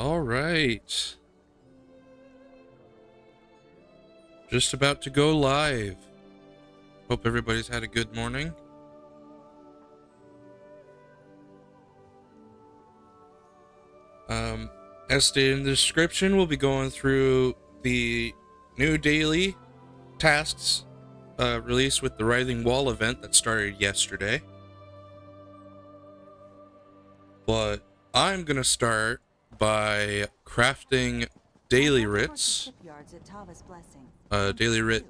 All right. Just about to go live. Hope everybody's had a good morning. As stated in the description, we'll be going through the new daily tasks released with the Writhing Wall event that started yesterday. But I'm going to start by crafting daily writs, daily writ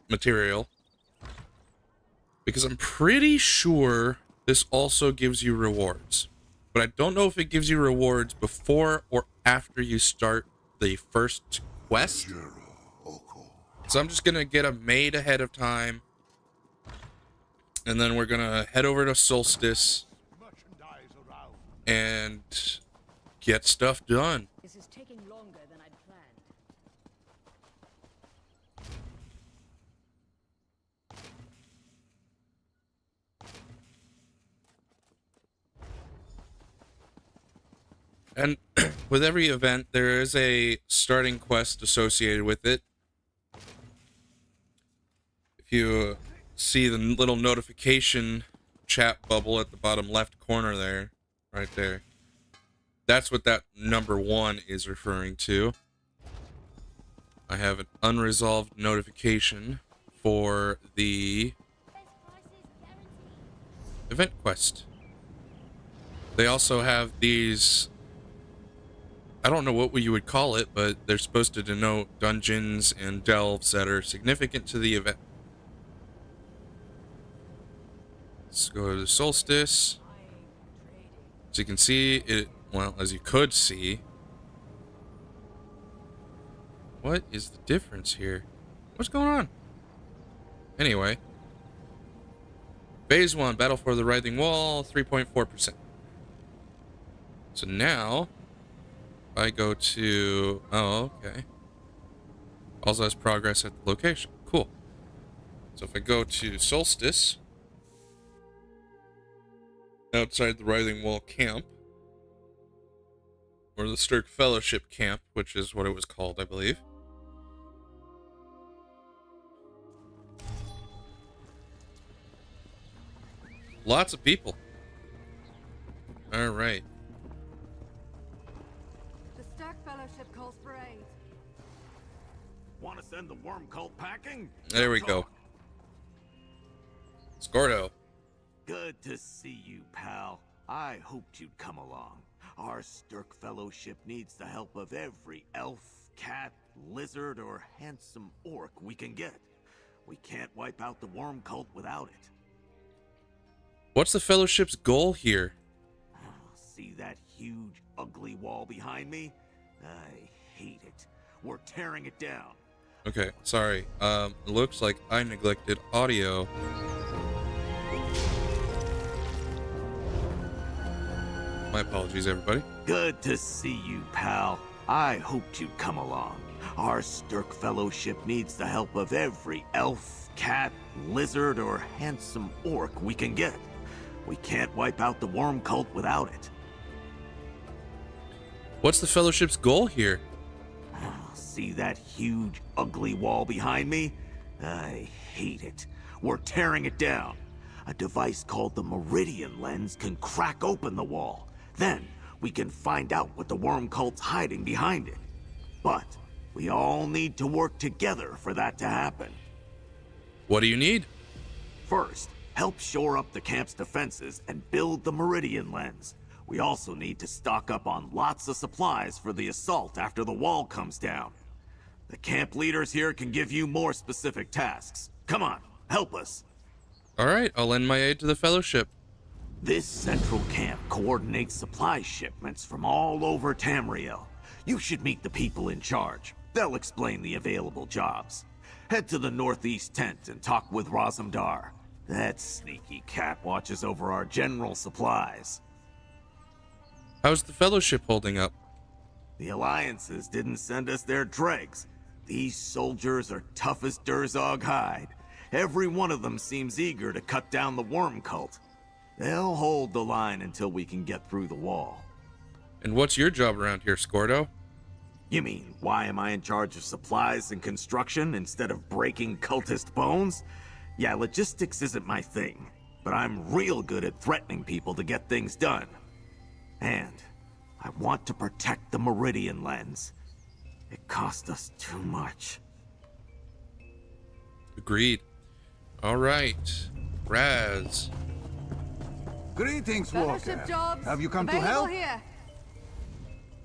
material, because I'm pretty sure this also gives you rewards. But I don't know if it gives you rewards before or after you start the first quest. So I'm just going to get them made ahead of time. And then we're going to head over to Solstice and get stuff done. This is taking longer than I'd planned. And with every event, there is a starting quest associated with it. If you see the little notification chat bubble at the bottom left corner there, right there, that's what that number 1 is referring to. I have an unresolved notification for the event quest. They also have these, I don't know what you would call it, but they're supposed to denote dungeons and delves that are significant to the event. Let's go to the Solstice. As you can see, as you could see, what is the difference here? What's going on? Anyway, Phase 1, Battle for the Writhing Wall, 3.4%. So now, if I go to, oh, okay. Also has progress at the location. Cool. So if I go to Solstice, outside the Writhing Wall camp, or the Stirk Fellowship camp, which is what it was called, I believe. Lots of people. All right. The Stirk Fellowship calls for aid. Want to send the worm cult packing? There we go. Scordo. Good to see you, pal. I hoped you'd come along. Our Stirk Fellowship needs the help of every elf, cat, lizard, or handsome orc we can get. We can't wipe out the worm cult without it. What's the Fellowship's goal here? See that huge, ugly wall behind me? I hate it. We're tearing it down. Okay, sorry. It looks like I neglected audio. My apologies, everybody. Good to see you, pal. I hoped you'd come along. Our Stirk Fellowship needs the help of every elf, cat, lizard, or handsome orc we can get. We can't wipe out the worm cult without it. What's the Fellowship's goal here? See that huge, ugly wall behind me? I hate it. We're tearing it down. A device called the Meridian Lens can crack open the wall. Then, we can find out what the worm cult's hiding behind it. But, we all need to work together for that to happen. What do you need? First, help shore up the camp's defenses and build the Meridian Lens. We also need to stock up on lots of supplies for the assault after the wall comes down. The camp leaders here can give you more specific tasks. Come on, help us. All right, I'll lend my aid to the Fellowship. This central camp coordinates supply shipments from all over Tamriel. You should meet the people in charge. They'll explain the available jobs. Head to the northeast tent and talk with Razumdar. That sneaky cat watches over our general supplies. How's the Fellowship holding up? The alliances didn't send us their dregs. These soldiers are tough as Durzog hide. Every one of them seems eager to cut down the worm cult. They'll hold the line until we can get through the wall. And what's your job around here, Scordo? You mean, why am I in charge of supplies and construction instead of breaking cultist bones? Yeah, logistics isn't my thing, but I'm real good at threatening people to get things done. And I want to protect the Meridian Lens. It cost us too much. Agreed. All right. Raz. Greetings, Fellowship Walker. jobs Have you come to available help? here.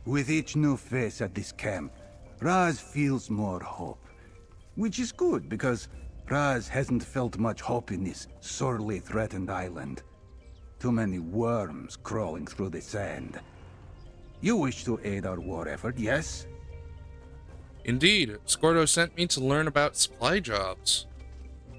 With each new face at this camp, Raz feels more hope. Which is good, because Raz hasn't felt much hope in this sorely threatened island. Too many worms crawling through the sand. You wish to aid our war effort, yes? Indeed, Scordo sent me to learn about supply jobs.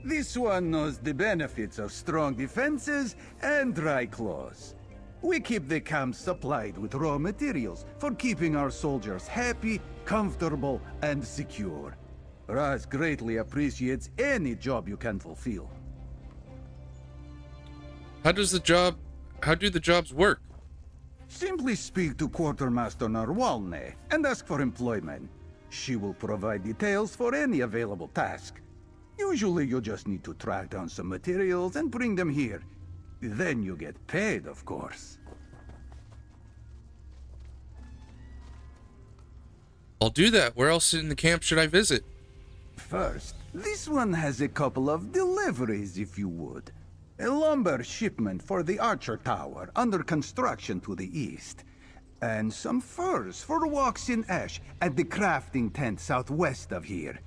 This one knows the benefits of strong defenses and dry claws. We keep the camp supplied with raw materials for keeping our soldiers happy, comfortable, and secure. Raz greatly appreciates any job you can fulfill. How do the jobs work? Simply speak to Quartermaster Narwalne and ask for employment. She will provide details for any available task. Usually you just need to track down some materials and bring them here. Then you get paid, of course. I'll do that. Where else in the camp should I visit? First, this one has a couple of deliveries, if you would. A lumber shipment for the Archer Tower, under construction to the east. And some furs for walks in ash at the crafting tent southwest of here.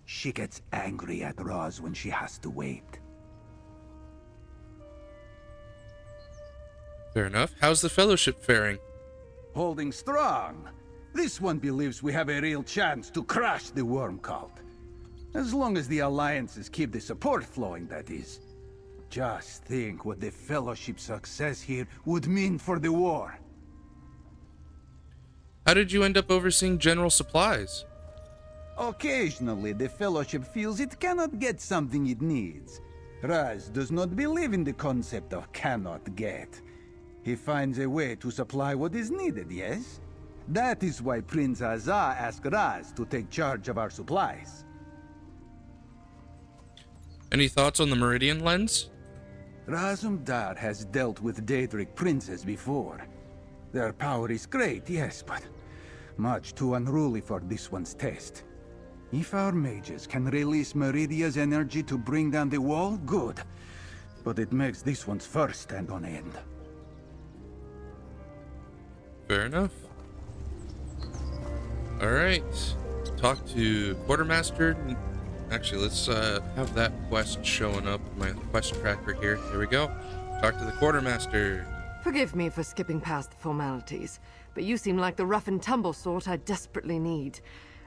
She gets angry at Roz when she has to wait. Fair enough. How's the Fellowship faring? Holding strong. This one believes we have a real chance to crush the worm cult. As long as the alliances keep the support flowing, that is. Just think what the Fellowship's success here would mean for the war. How did you end up overseeing general supplies? Occasionally, the Fellowship feels it cannot get something it needs. Raz does not believe in the concept of cannot get. He finds a way to supply what is needed, yes? That is why Prince Azah asked Raz to take charge of our supplies. Any thoughts on the Meridian Lens? Razumdar has dealt with Daedric princes before. Their power is great, yes, but much too unruly for this one's taste. If our mages can release Meridia's energy to bring down the wall, good. But it makes this one's fur stand on end. Fair enough. Alright. Talk to Quartermaster. Actually, let's have that quest showing up in my quest tracker here. Here we go. Talk to the Quartermaster. Forgive me for skipping past the formalities, but you seem like the rough and tumble sort I desperately need.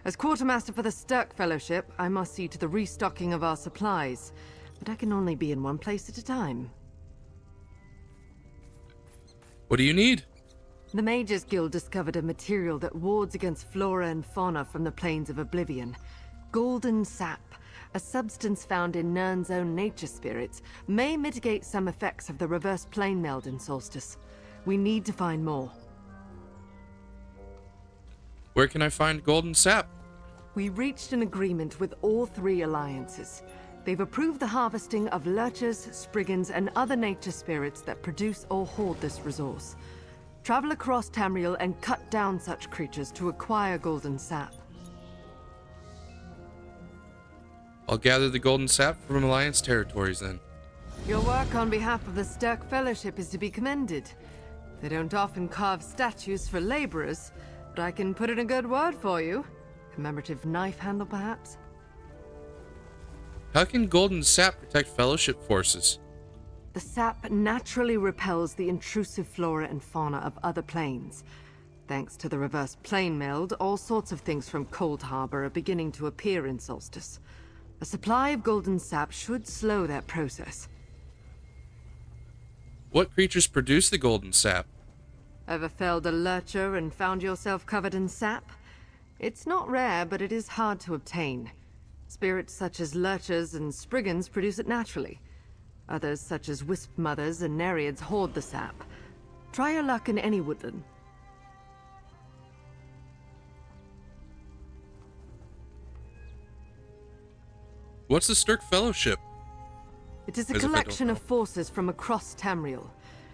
As Quartermaster for the Stirk Fellowship, I must see to the restocking of our supplies, but I can only be in one place at a time. What do you need? The Mages Guild discovered a material that wards against flora and fauna from the Plains of Oblivion. Golden sap, a substance found in Nirn's own nature spirits, may mitigate some effects of the reverse plane meld in Solstice. We need to find more. Where can I find golden sap? We reached an agreement with all three alliances. They've approved the harvesting of lurchers, spriggans, and other nature spirits that produce or hoard this resource. Travel across Tamriel and cut down such creatures to acquire golden sap. I'll gather the golden sap from Alliance territories then. Your work on behalf of the Stirk Fellowship is to be commended. They don't often carve statues for laborers, but I can put in a good word for you. Commemorative knife handle, perhaps? How can golden sap protect Fellowship forces? The sap naturally repels the intrusive flora and fauna of other planes. Thanks to the reverse plane meld, all sorts of things from Cold Harbor are beginning to appear in Solstice. A supply of golden sap should slow that process. What creatures produce the golden sap? Ever felled a lurcher and found yourself covered in sap? It's not rare, but it is hard to obtain. Spirits such as lurchers and spriggans produce it naturally. Others, such as wisp mothers and nereids, hoard the sap. Try your luck in any woodland. What's the Stirk Fellowship? It is a As if I don't collection know. of forces from across Tamriel.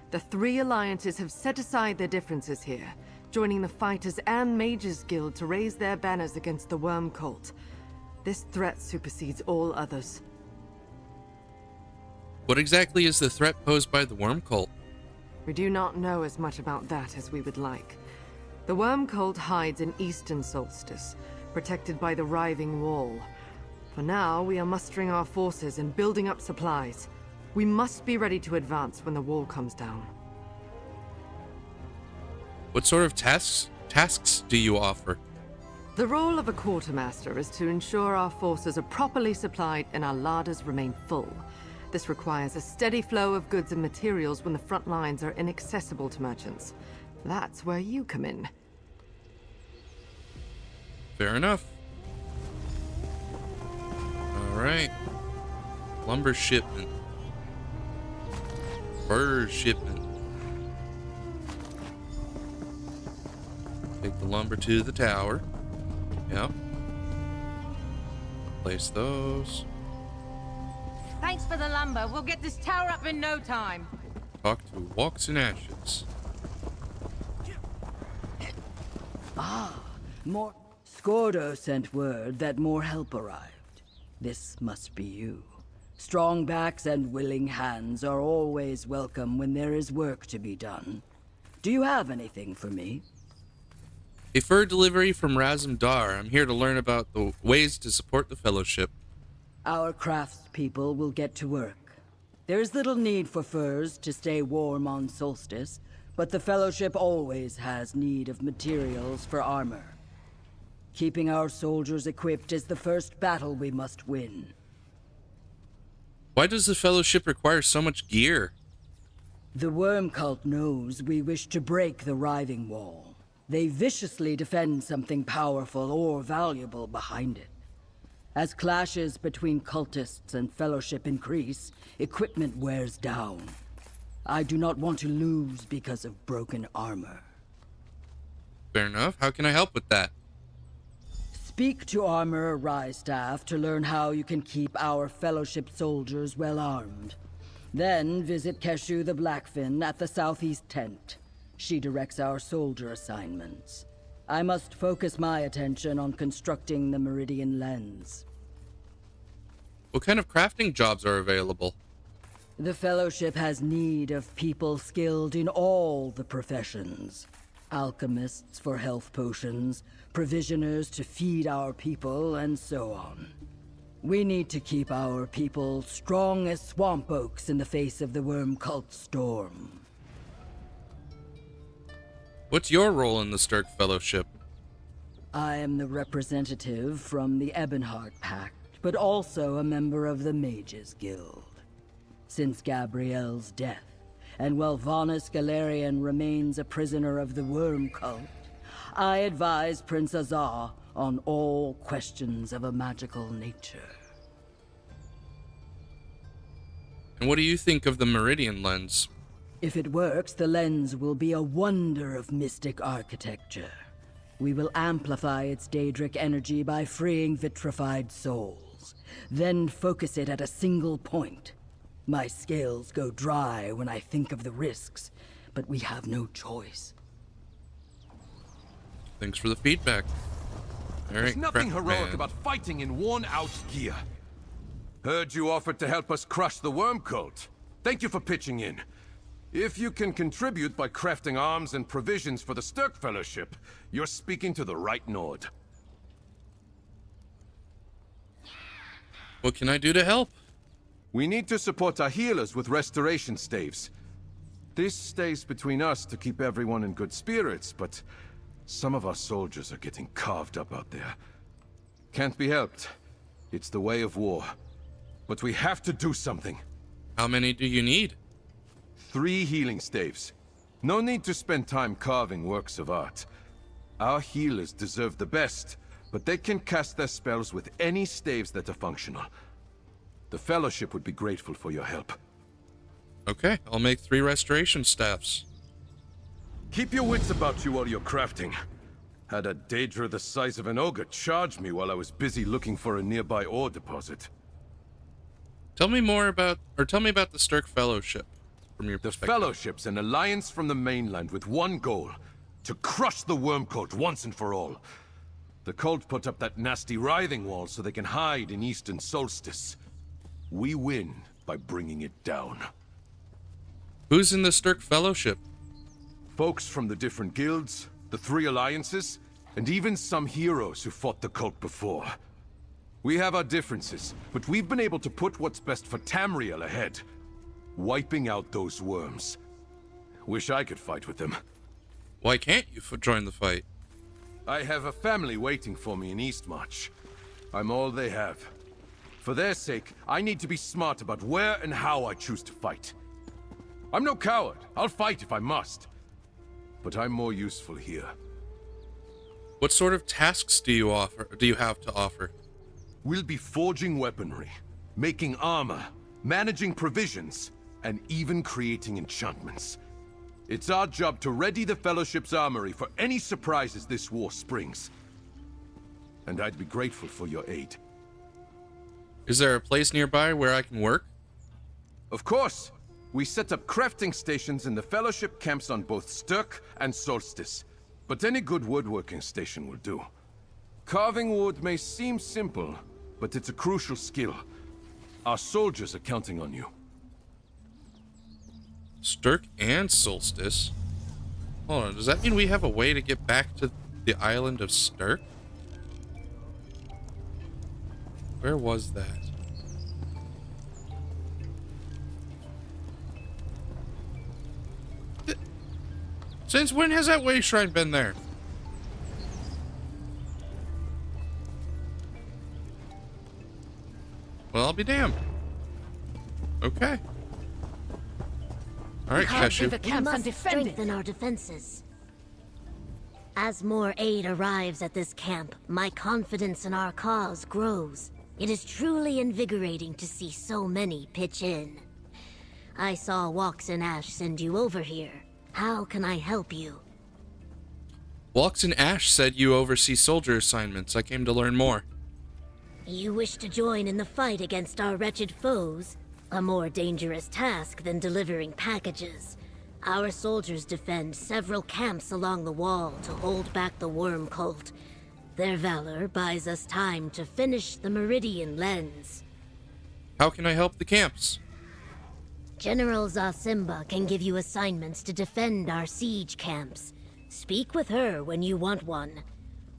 The three alliances have set aside their differences here, joining the Fighters and Mages Guild to raise their banners against the Worm Cult. This threat supersedes all others. What exactly is the threat posed by the Worm Cult? We do not know as much about that as we would like. The Worm Cult hides in Eastern Solstice, protected by the Writhing Wall. For now, we are mustering our forces and building up supplies. We must be ready to advance when the wall comes down. What sort of tasks do you offer? The role of a quartermaster is to ensure our forces are properly supplied and our larders remain full. This requires a steady flow of goods and materials when the front lines are inaccessible to merchants. That's where you come in. Fair enough. Alright. Lumber shipment. Fur shipment. Take the lumber to the tower. Yep. Place those. Thanks for the lumber. We'll get this tower up in no time. Talk to Walks in Ashes. More. Scordo sent word that more help arrived. This must be you. Strong backs and willing hands are always welcome when there is work to be done. Do you have anything for me? A fur delivery from Razum Dar. I'm here to learn about the ways to support the Fellowship. Our craftspeople will get to work. There is little need for furs to stay warm on Solstice, but the Fellowship always has need of materials for armor. Keeping our soldiers equipped is the first battle we must win. Why does the Fellowship require so much gear? The Worm Cult knows we wish to break the Writhing Wall. They viciously defend something powerful or valuable behind it. As clashes between cultists and Fellowship increase, equipment wears down. I do not want to lose because of broken armor. Fair enough. How can I help with that? Speak to Armorer Rystaff to learn how you can keep our Fellowship soldiers well armed. Then visit Keshu the Blackfin at the Southeast Tent. She directs our soldier assignments. I must focus my attention on constructing the Meridian Lens. What kind of crafting jobs are available? The Fellowship has need of people skilled in all the professions. Alchemists for health potions, provisioners to feed our people, and so on. We need to keep our people strong as swamp oaks in the face of the Worm Cult storm. What's your role in the Stirk Fellowship? I am the representative from the Ebonheart Pact, but also a member of the Mages Guild. Since Gabrielle's death, and while Vanus Galerian remains a prisoner of the Worm Cult, I advise Prince Azar on all questions of a magical nature. And what do you think of the Meridian Lens? If it works, the lens will be a wonder of mystic architecture. We will amplify its Daedric energy by freeing vitrified souls, then focus it at a single point. My scales go dry when I think of the risks, but we have no choice. Thanks for the feedback. All right, There's nothing Craft heroic Man. about fighting in worn-out gear. Heard you offered to help us crush the Worm Cult. Thank you for pitching in. If you can contribute by crafting arms and provisions for the Stirk Fellowship, you're speaking to the right Nord. What can I do to help? We need to support our healers with restoration staves. This stays between us to keep everyone in good spirits, but some of our soldiers are getting carved up out there. Can't be helped. It's the way of war. But we have to do something. How many do you need? 3 healing staves. No need to spend time carving works of art. Our healers deserve the best, but they can cast their spells with any staves that are functional. The Fellowship would be grateful for your help. Okay, I'll make 3 restoration staffs. Keep your wits about you while you're crafting. Had a Daedra the size of an ogre charge me while I was busy looking for a nearby ore deposit. Tell me about the Stirk Fellowship from your The perspective. Fellowship's an alliance from the mainland with one goal: to crush the Worm Cult once and for all. The cult put up that nasty Writhing Wall so they can hide in Eastern Solstice. We win by bringing it down. Who's in the Stirk Fellowship? Folks from the different guilds, the 3 alliances, and even some heroes who fought the cult before. We have our differences, but we've been able to put what's best for Tamriel ahead. Wiping out those worms. Wish I could fight with them. Why can't you join the fight? I have a family waiting for me in Eastmarch. I'm all they have. For their sake, I need to be smart about where and how I choose to fight. I'm no coward. I'll fight if I must. But I'm more useful here. What sort of tasks do you have to offer? We'll be forging weaponry, making armor, managing provisions, and even creating enchantments. It's our job to ready the Fellowship's armory for any surprises this war springs. And I'd be grateful for your aid. Is there a place nearby where I can work? Of course! We set up crafting stations in the Fellowship camps on both Stirk and Solstice. But any good woodworking station will do. Carving wood may seem simple, but it's a crucial skill. Our soldiers are counting on you. Stirk and Solstice? Hold on, does that mean we have a way to get back to the island of Stirk? Where was that? Since when has that way shrine been there? Well, I'll be damned. Okay. All right, Keshu. We must strengthen our defenses. As more aid arrives at this camp, my confidence in our cause grows. It is truly invigorating to see so many pitch in. I saw Walks in Ash send you over here. How can I help you? Walks in Ash said you oversee soldier assignments. I came to learn more. You wish to join in the fight against our wretched foes? A more dangerous task than delivering packages. Our soldiers defend several camps along the wall to hold back the Worm Cult. Their valor buys us time to finish the Meridian Lens. How can I help the camps? General Zasimba can give you assignments to defend our siege camps. Speak with her when you want one.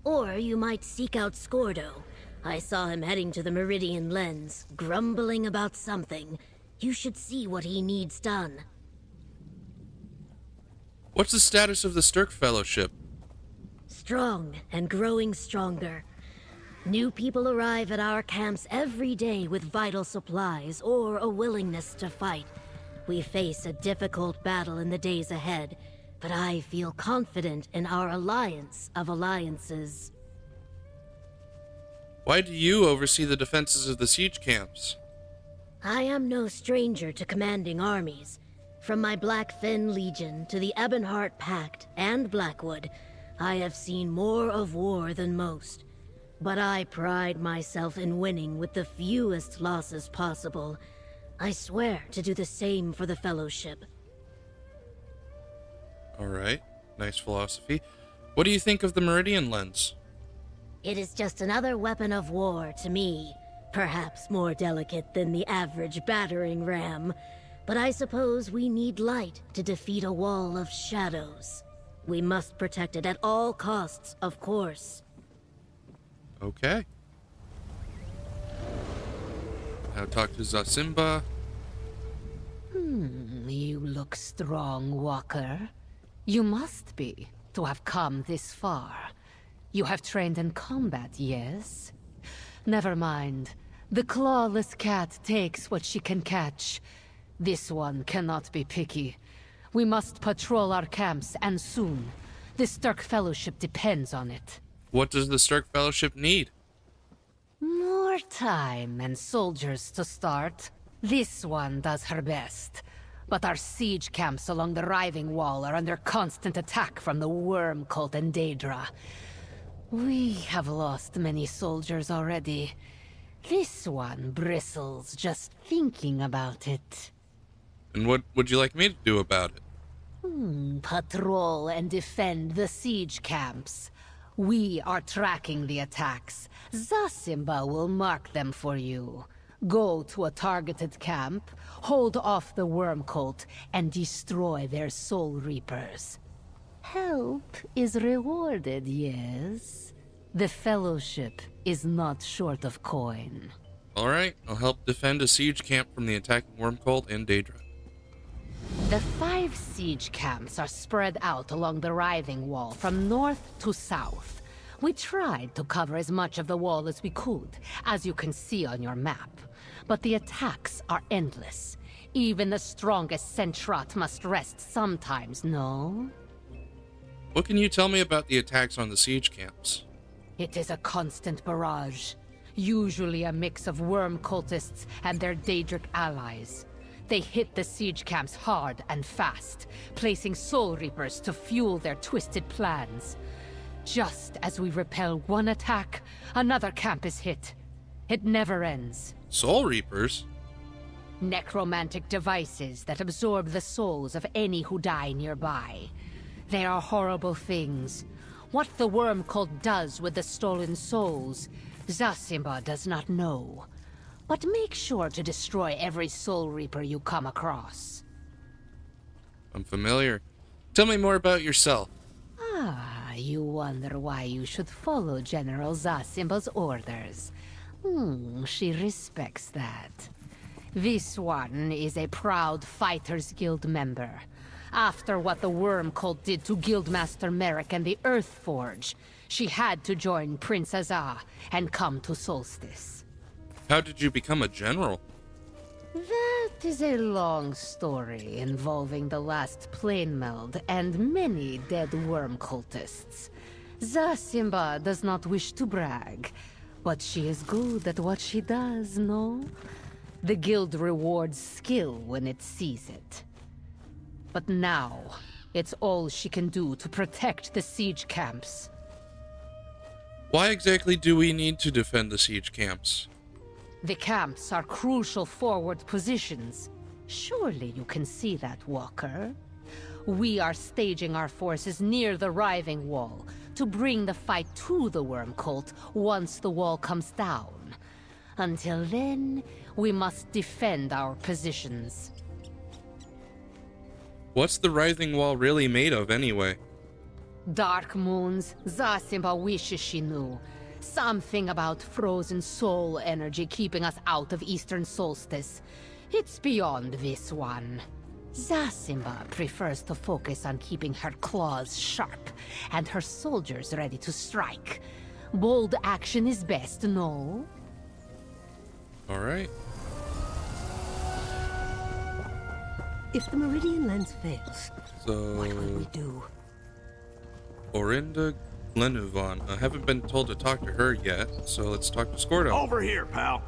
Or you might seek out Scordo. I saw him heading to the Meridian Lens, grumbling about something. You should see what he needs done. What's the status of the Stirk Fellowship? Strong and growing stronger. New people arrive at our camps every day with vital supplies or a willingness to fight. We face a difficult battle in the days ahead, but I feel confident in our alliance of alliances. Why do you oversee the defenses of the siege camps? I am no stranger to commanding armies. From my Blackfin Legion to the Ebonheart Pact and Blackwood, I have seen more of war than most. But I pride myself in winning with the fewest losses possible. I swear to do the same for the Fellowship. All right, nice philosophy. What do you think of the Meridian Lens? It is just another weapon of war to me. Perhaps more delicate than the average battering ram. But I suppose we need light to defeat a wall of shadows. We must protect it at all costs, of course. Okay. Now talk to Zasimba. You look strong, Walker. You must be, to have come this far. You have trained in combat, yes? Never mind. The clawless cat takes what she can catch. This one cannot be picky. We must patrol our camps, and soon. The Stirk Fellowship depends on it. What does the Stirk Fellowship need? More time and soldiers to start. This one does her best. But our siege camps along the Writhing Wall are under constant attack from the Worm Cult and Daedra. We have lost many soldiers already. This one bristles just thinking about it. And what would you like me to do about it? Patrol and defend the siege camps. We are tracking the attacks. Zasimba will mark them for you. Go to a targeted camp, hold off the worm cult, and destroy their soul reapers. Help is rewarded, yes? The Fellowship is not short of coin. Alright, I'll help defend a siege camp from the attacking worm cult and Daedra. The 5 siege camps are spread out along the Writhing Wall from north to south. We tried to cover as much of the wall as we could, as you can see on your map. But the attacks are endless. Even the strongest Sentrat must rest sometimes, no? What can you tell me about the attacks on the siege camps? It is a constant barrage. Usually a mix of worm cultists and their Daedric allies. They hit the siege camps hard and fast, placing soul reapers to fuel their twisted plans. Just as we repel one attack, another camp is hit. It never ends. Soul reapers? Necromantic devices that absorb the souls of any who die nearby. They are horrible things. What the worm cult does with the stolen souls, Zasimba does not know. But make sure to destroy every soul reaper you come across. I'm familiar. Tell me more about yourself. You wonder why you should follow General Zasimba's orders. She respects that. This one is a proud Fighters Guild member. After what the Worm Cult did to Guildmaster Merrick and the Earth Forge, she had to join Prince Azah and come to Solstice. How did you become a general? That is a long story involving the last plane meld and many dead worm cultists. Zasimba does not wish to brag, but she is good at what she does, no? The guild rewards skill when it sees it. But now, it's all she can do to protect the siege camps. Why exactly do we need to defend the siege camps? The camps are crucial forward positions. Surely you can see that, Walker. We are staging our forces near the Writhing Wall to bring the fight to the Worm Cult once the wall comes down. Until then, we must defend our positions. What's the Writhing Wall really made of, anyway? Dark moons, Zasimba wishes she knew. Something about frozen soul energy keeping us out of Eastern Solstice. It's beyond this one. Zasimba prefers to focus on keeping her claws sharp and her soldiers ready to strike. Bold action is best, no? Alright. If the Meridian lens fails, So... what will we do? Orinda Glenuvon. I haven't been told to talk to her yet, so let's talk to Scordo. Over here, pal.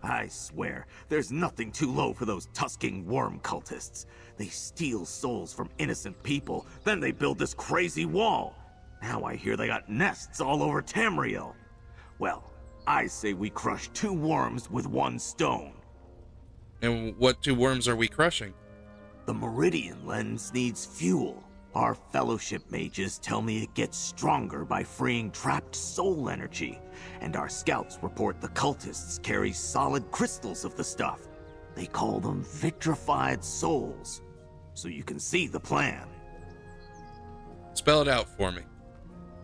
I swear, there's nothing too low for those tusking worm cultists. They steal souls from innocent people, then they build this crazy wall. Now I hear they got nests all over Tamriel. Well, I say we crush 2 worms with 1 stone. And what 2 worms are we crushing? The Meridian lens needs fuel. Our Fellowship mages tell me it gets stronger by freeing trapped soul energy, and our scouts report the cultists carry solid crystals of the stuff. They call them vitrified souls. So you can see the plan. Spell it out for me.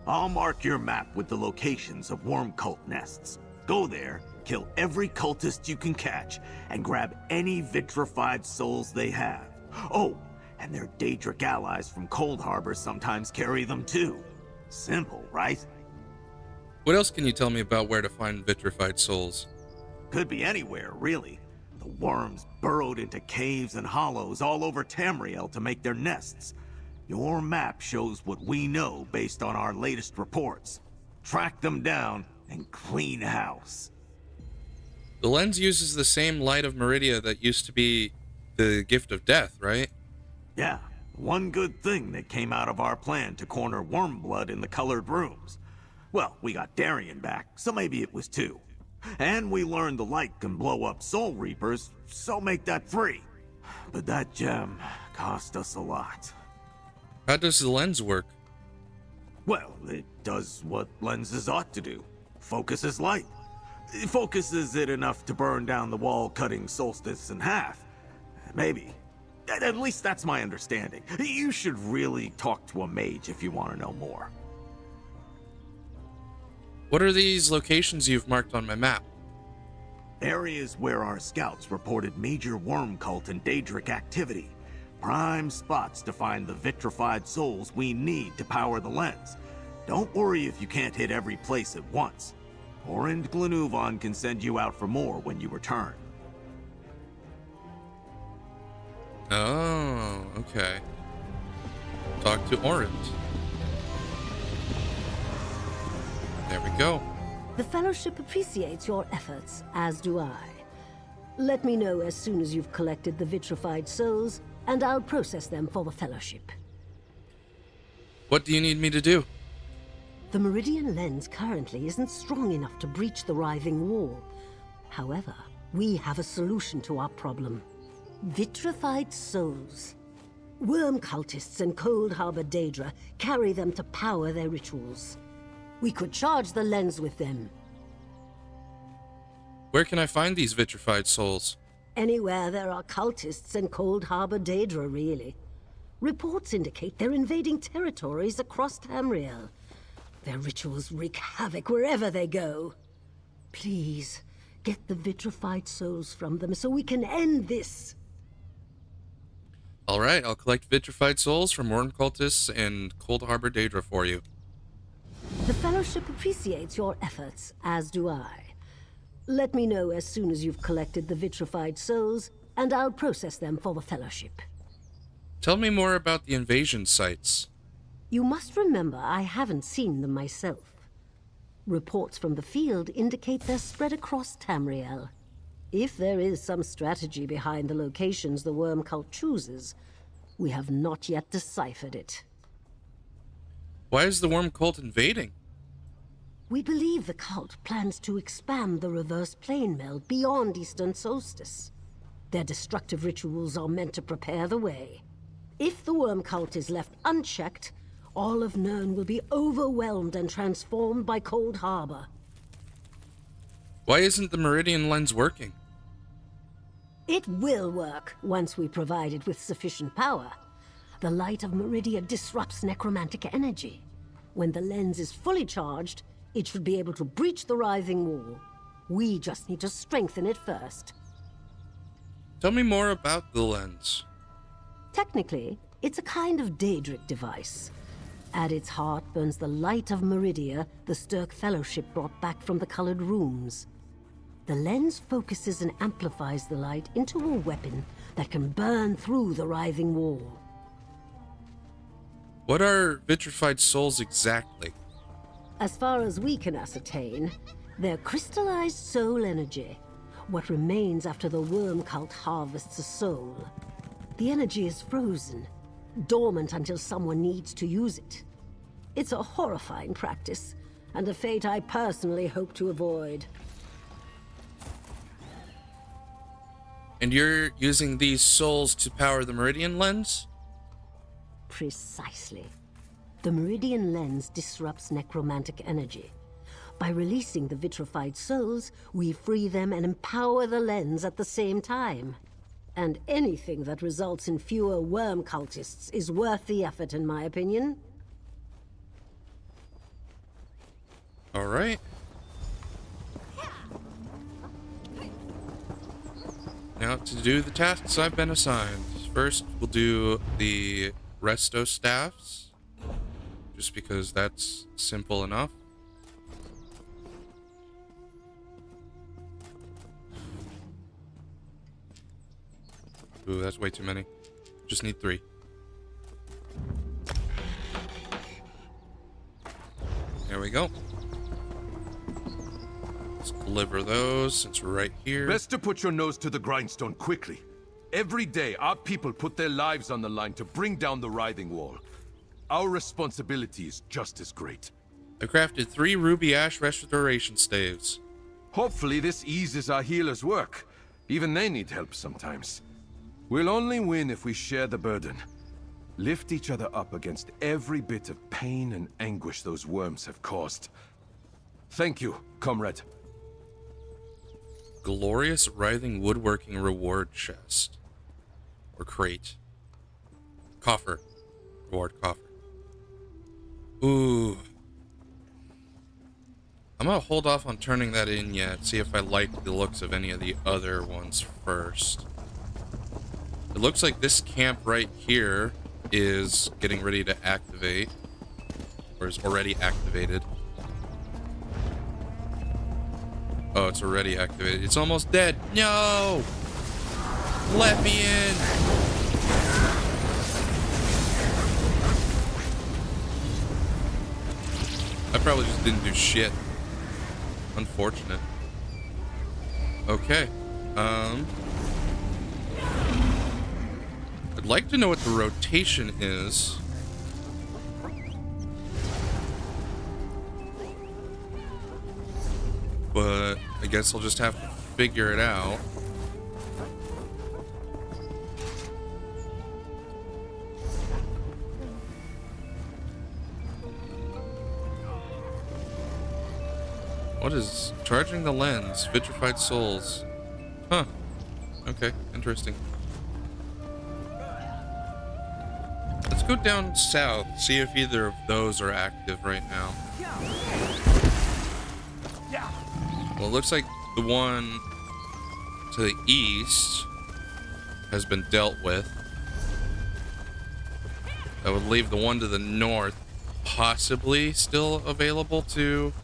I'll mark your map with the locations of worm cult nests. Go there, kill every cultist you can catch, and grab any vitrified souls they have. Oh, and their Daedric allies from Cold Harbor sometimes carry them too. Simple, right? What else can you tell me about where to find vitrified souls? Could be anywhere, really. The worms burrowed into caves and hollows all over Tamriel to make their nests. Your map shows what we know based on our latest reports. Track them down and clean house. The lens uses the same light of Meridia that used to be the gift of death, right? Yeah, one good thing that came out of our plan to corner Wormblood in the colored rooms. Well, we got Darien back, so maybe it was 2. And we learned the light can blow up Soul Reapers, so make that free. But that gem cost us a lot. How does the lens work? Well, it does what lenses ought to do. Focuses light. It focuses it enough to burn down the wall, cutting Solstice in half. Maybe. At least that's my understanding. You should really talk to a mage if you want to know more. What are these locations you've marked on my map? Areas where our scouts reported major worm cult and Daedric activity. Prime spots to find the vitrified souls we need to power the lens. Don't worry if you can't hit every place at once. Orand Glenuvan can send you out for more when you return. Oh, okay. Talk to Orand. There we go. The Fellowship appreciates your efforts, as do I. Let me know as soon as you've collected the vitrified souls, and I'll process them for the Fellowship. What do you need me to do? The Meridian lens currently isn't strong enough to breach the Writhing Wall. However, we have a solution to our problem. Vitrified souls. Worm cultists in Cold Harbor Daedra carry them to power their rituals. We could charge the lens with them. Where can I find these vitrified souls? Anywhere there are cultists in Cold Harbor Daedra, really. Reports indicate they're invading territories across Tamriel. Their rituals wreak havoc wherever they go. Please, get the vitrified souls from them so we can end this. All right, I'll collect vitrified souls from worm cultists and Cold Harbor Daedra for you. The Fellowship appreciates your efforts, as do I. Let me know as soon as you've collected the vitrified souls, and I'll process them for the Fellowship. Tell me more about the invasion sites. You must remember I haven't seen them myself. Reports from the field indicate they're spread across Tamriel. If there is some strategy behind the locations the worm cult chooses, we have not yet deciphered it. Why is the worm cult invading? We believe the cult plans to expand the reverse plane meld beyond Eastern Solstice. Their destructive rituals are meant to prepare the way. If the worm cult is left unchecked, all of Nirn will be overwhelmed and transformed by Cold Harbor. Why isn't the Meridian lens working? It will work once we provide it with sufficient power. The light of Meridia disrupts necromantic energy. When the lens is fully charged, it should be able to breach the Writhing Wall. We just need to strengthen it first. Tell me more about the lens. Technically, it's a kind of Daedric device. At its heart burns the light of Meridia the Stirk Fellowship brought back from the colored rooms. The lens focuses and amplifies the light into a weapon that can burn through the Writhing Wall. What are vitrified souls exactly? As far as we can ascertain, they're crystallized soul energy, what remains after the worm cult harvests a soul. The energy is frozen, dormant until someone needs to use it. It's a horrifying practice, and a fate I personally hope to avoid. And you're using these souls to power the Meridian lens? Precisely. The Meridian lens disrupts necromantic energy. By releasing the vitrified souls, we free them and empower the lens at the same time. And anything that results in fewer worm cultists is worth the effort, in my opinion. All right. Now to do the tasks I've been assigned. First, we'll do the resto staffs, just because that's simple enough. Ooh, that's way too many. Just need 3. There we go. Let's deliver those since we're right here. Best to put your nose to the grindstone quickly. Every day, our people put their lives on the line to bring down the Writhing Wall. Our responsibility is just as great. I crafted 3 ruby ash restoration staves. Hopefully this eases our healers' work. Even they need help sometimes. We'll only win if we share the burden. Lift each other up against every bit of pain and anguish those worms have caused. Thank you, comrade. Glorious writhing woodworking reward chest. Or crate. Coffer. Reward coffer. Ooh. I'm gonna hold off on turning that in yet, see if I like the looks of any of the other ones first. It looks like this camp right here is getting ready to activate, or is already activated. Oh, it's already activated. It's almost dead. No! Let me in! I probably just didn't do shit. Unfortunate. Okay. I'd like to know what the rotation is. But I guess I'll just have to figure it out. What is charging the lens? Vitrified souls. Huh. Okay, interesting. Let's go down south, see if either of those are active right now. Well, it looks like the one to the east has been dealt with. That would leave the one to the north possibly still available to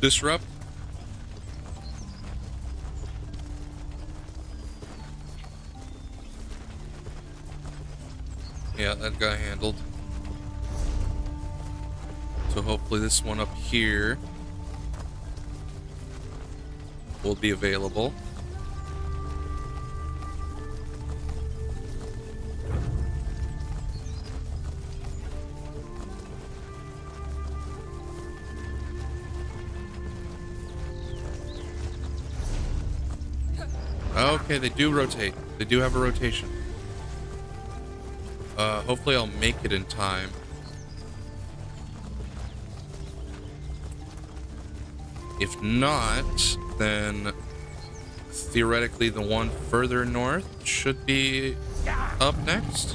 disrupt. Yeah, that got handled. So hopefully this one up here will be available. Okay, they do rotate. They do have a rotation. Hopefully I'll make it in time. If not, then theoretically the one further north should be up next.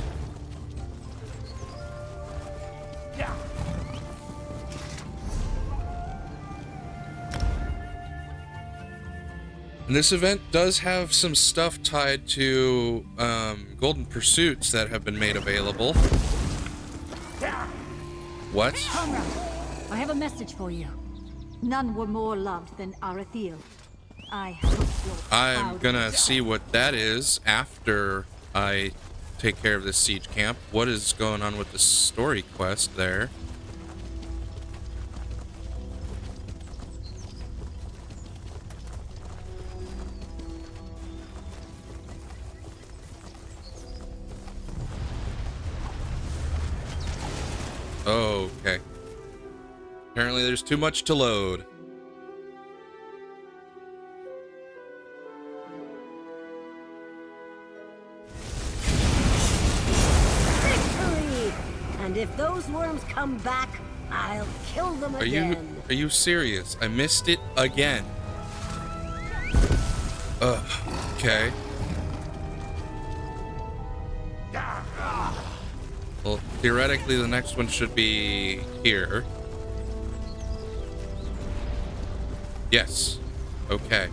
And this event does have some stuff tied to golden pursuits that have been made available. What? Comrade, I have a message for you. None were more loved than Arathiel. I'm gonna see what that is after I take care of this siege camp. What is going on with the story quest there? Okay. Apparently there's too much to load. Victory! And if those worms come back, I'll kill them again. Are you serious? I missed it again. Ugh. Okay. Well, theoretically, the next one should be here. Yes. Okay.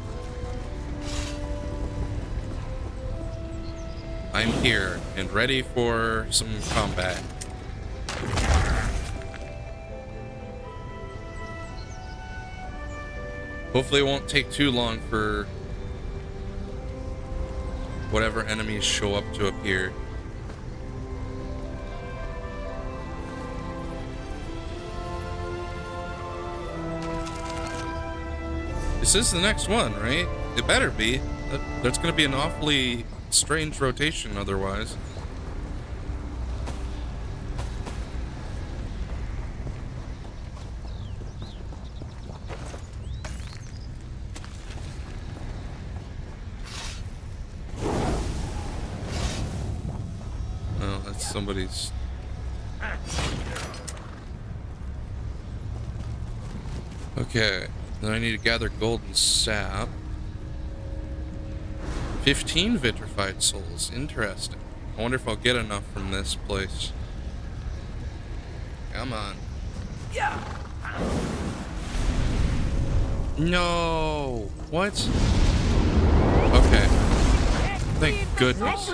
I'm here and ready for some combat. Hopefully it won't take too long for whatever enemies show up to appear. This is the next one, right? It better be. That's going to be an awfully strange rotation otherwise. somebody's... Okay, then I need to gather golden sap. 15 vitrified souls. Interesting. I wonder if I'll get enough from this place. Come on. Yeah. No! What? Okay. Thank goodness.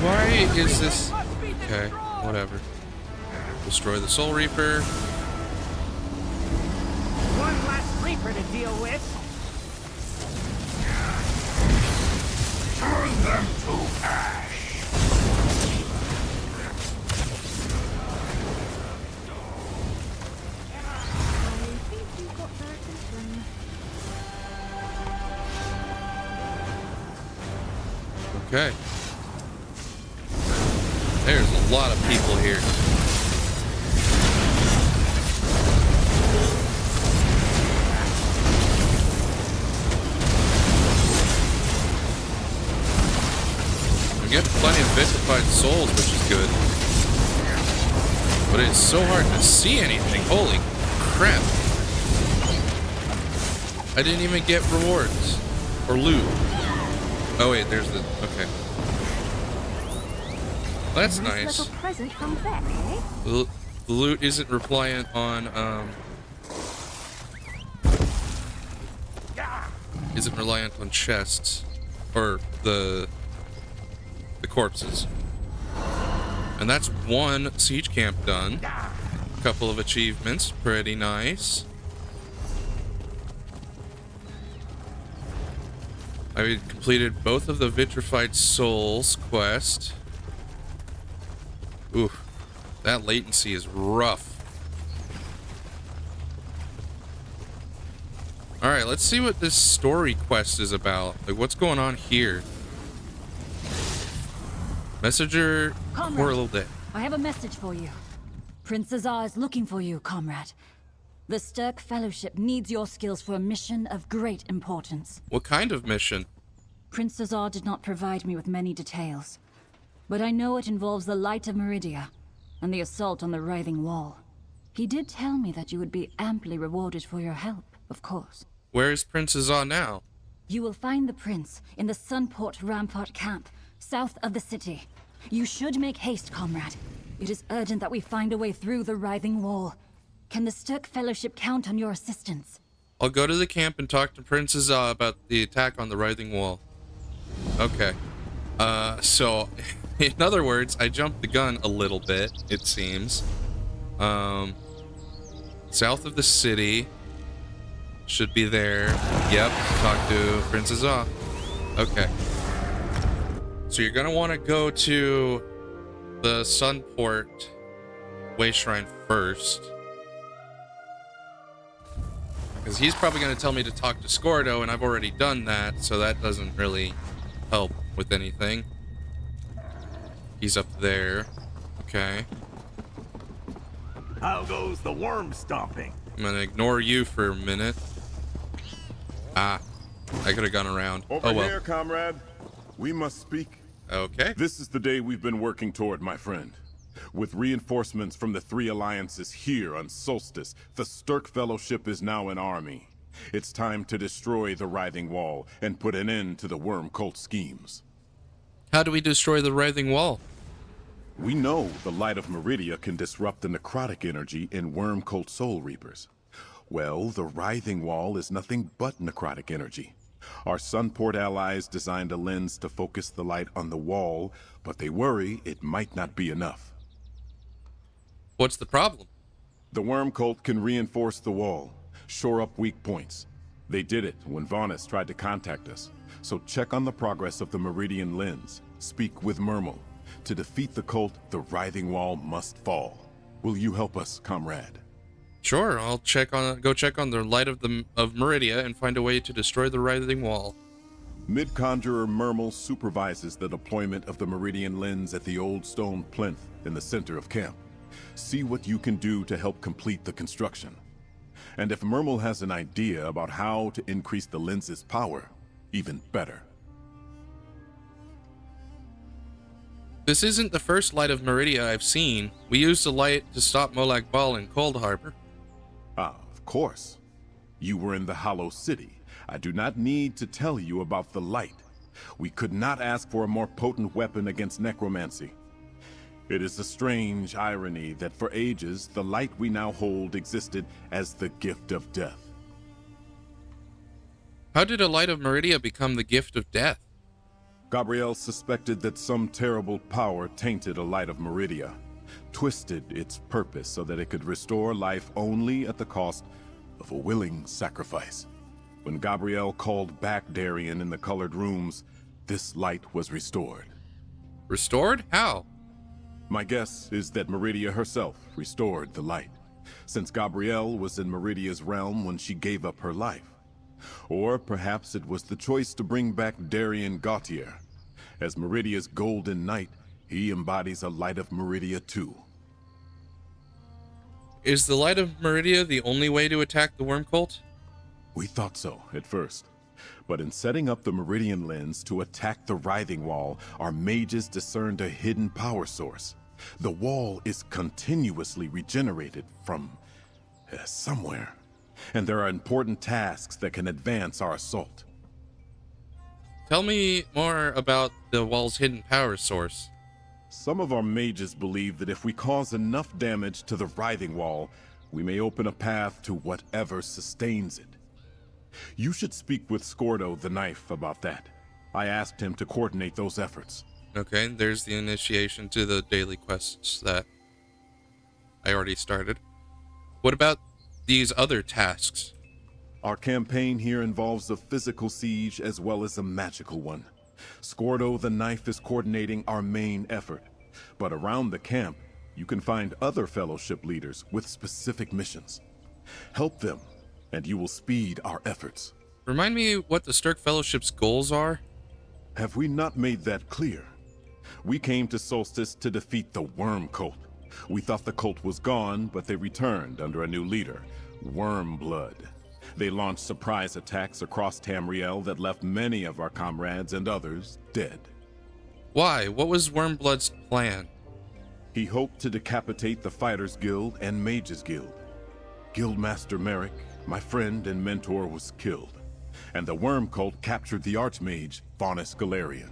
Why is this... Okay, whatever. Destroy the Soul Reaper. One last Reaper to deal with. Turn them to ash. Okay. There's a lot of people here. I'm getting plenty of vitrified souls, which is good. But it's so hard to see anything. Holy crap. I didn't even get rewards. Or loot. Oh wait, there's the... Okay. That's nice. Little present from Beck, eh? The loot isn't reliant on, isn't reliant on chests. Or the corpses. And that's one siege camp done. A couple of achievements. Pretty nice. I completed both of the Vitrified Souls quest. Ooh, that latency is rough. Alright, let's see what this story quest is about. Like, what's going on here? Messenger Coral Day. I have a message for you. Prince Azar is looking for you, comrade. The Sturk Fellowship needs your skills for a mission of great importance. What kind of mission? Prince Azar did not provide me with many details, but I know it involves the Light of Meridia and the assault on the Writhing Wall. He did tell me that you would be amply rewarded for your help, of course. Where is Prince Azar now? You will find the prince in the Sunport Rampart camp, south of the city. You should make haste, comrade. It is urgent that we find a way through the Writhing Wall. Can the Sturk Fellowship count on your assistance? I'll go to the camp and talk to Prince Azar about the attack on the Writhing Wall. Okay. So, in other words, I jumped the gun a little bit, it seems. South of the city. Should be there. Yep, talk to Prince Azar. Okay. So you're gonna want to go to the Sunport Way Shrine first. Because he's probably going to tell me to talk to Scordo, and I've already done that, so that doesn't really help with anything. He's up there. Okay. How goes the worm stomping? I'm going to ignore you for a minute. Ah, I could have gone around. Over here, comrade. We must speak. Okay. This is the day we've been working toward, my friend. With reinforcements from the three alliances here on Solstice, the Sturk Fellowship is now an army. It's time to destroy the Writhing Wall and put an end to the Worm Cult schemes. How do we destroy the Writhing Wall? We know the Light of Meridia can disrupt the necrotic energy in Worm Cult Soul Reapers. Well, the Writhing Wall is nothing but necrotic energy. Our Sunport allies designed a lens to focus the light on the wall, but they worry it might not be enough. What's the problem? The worm cult can reinforce the wall, shore up weak points. They did it when Vonis tried to contact us. So check on the progress of the Meridian Lens. Speak with Mermal. To defeat the cult, the Writhing Wall must fall. Will you help us, comrade? Sure, I'll go check on the light of Meridia and find a way to destroy the Writhing Wall. Mid-Conjurer Mermal supervises the deployment of the Meridian Lens at the old stone plinth in the center of camp. See what you can do to help complete the construction. And if Mermal has an idea about how to increase the lens's power, even better. This isn't the first light of Meridia I've seen. We used the light to stop Molag Bal in Cold Harbor. Ah, of course. You were in the Hollow City. I do not need to tell you about the light. We could not ask for a more potent weapon against necromancy. It is a strange irony that for ages, the light we now hold existed as the gift of death. How did a light of Meridia become the gift of death? Gabriel suspected that some terrible power tainted a light of Meridia, twisted its purpose so that it could restore life only at the cost of a willing sacrifice. When Gabriel called back Darien in the colored rooms, this light was restored. Restored? How? My guess is that Meridia herself restored the light, since Gabrielle was in Meridia's realm when she gave up her life. Or perhaps it was the choice to bring back Darien Gautier. As Meridia's golden knight, he embodies a light of Meridia too. Is the light of Meridia the only way to attack the worm cult? We thought so at first. But in setting up the Meridian Lens to attack the Writhing Wall, our mages discerned a hidden power source. The wall is continuously regenerated from somewhere. And there are important tasks that can advance our assault. Tell me more about the wall's hidden power source. Some of our mages believe that if we cause enough damage to the Writhing Wall, we may open a path to whatever sustains it. You should speak with Scordo the Knife about that. I asked him to coordinate those efforts. Okay, there's the initiation to the daily quests that I already started. What about these other tasks? Our campaign here involves a physical siege as well as a magical one. Scordo the Knife is coordinating our main effort. But around the camp, you can find other Fellowship leaders with specific missions. Help them, and you will speed our efforts. Remind me what the Stirk Fellowship's goals are? Have we not made that clear? We came to Solstice to defeat the Worm Cult. We thought the cult was gone, but they returned under a new leader, Wormblood. They launched surprise attacks across Tamriel that left many of our comrades and others dead. Why? What was Wormblood's plan? He hoped to decapitate the Fighters Guild and Mages Guild. Guildmaster Merrick, my friend and mentor, was killed, and the Worm Cult captured the Archmage, Vonis Galarian.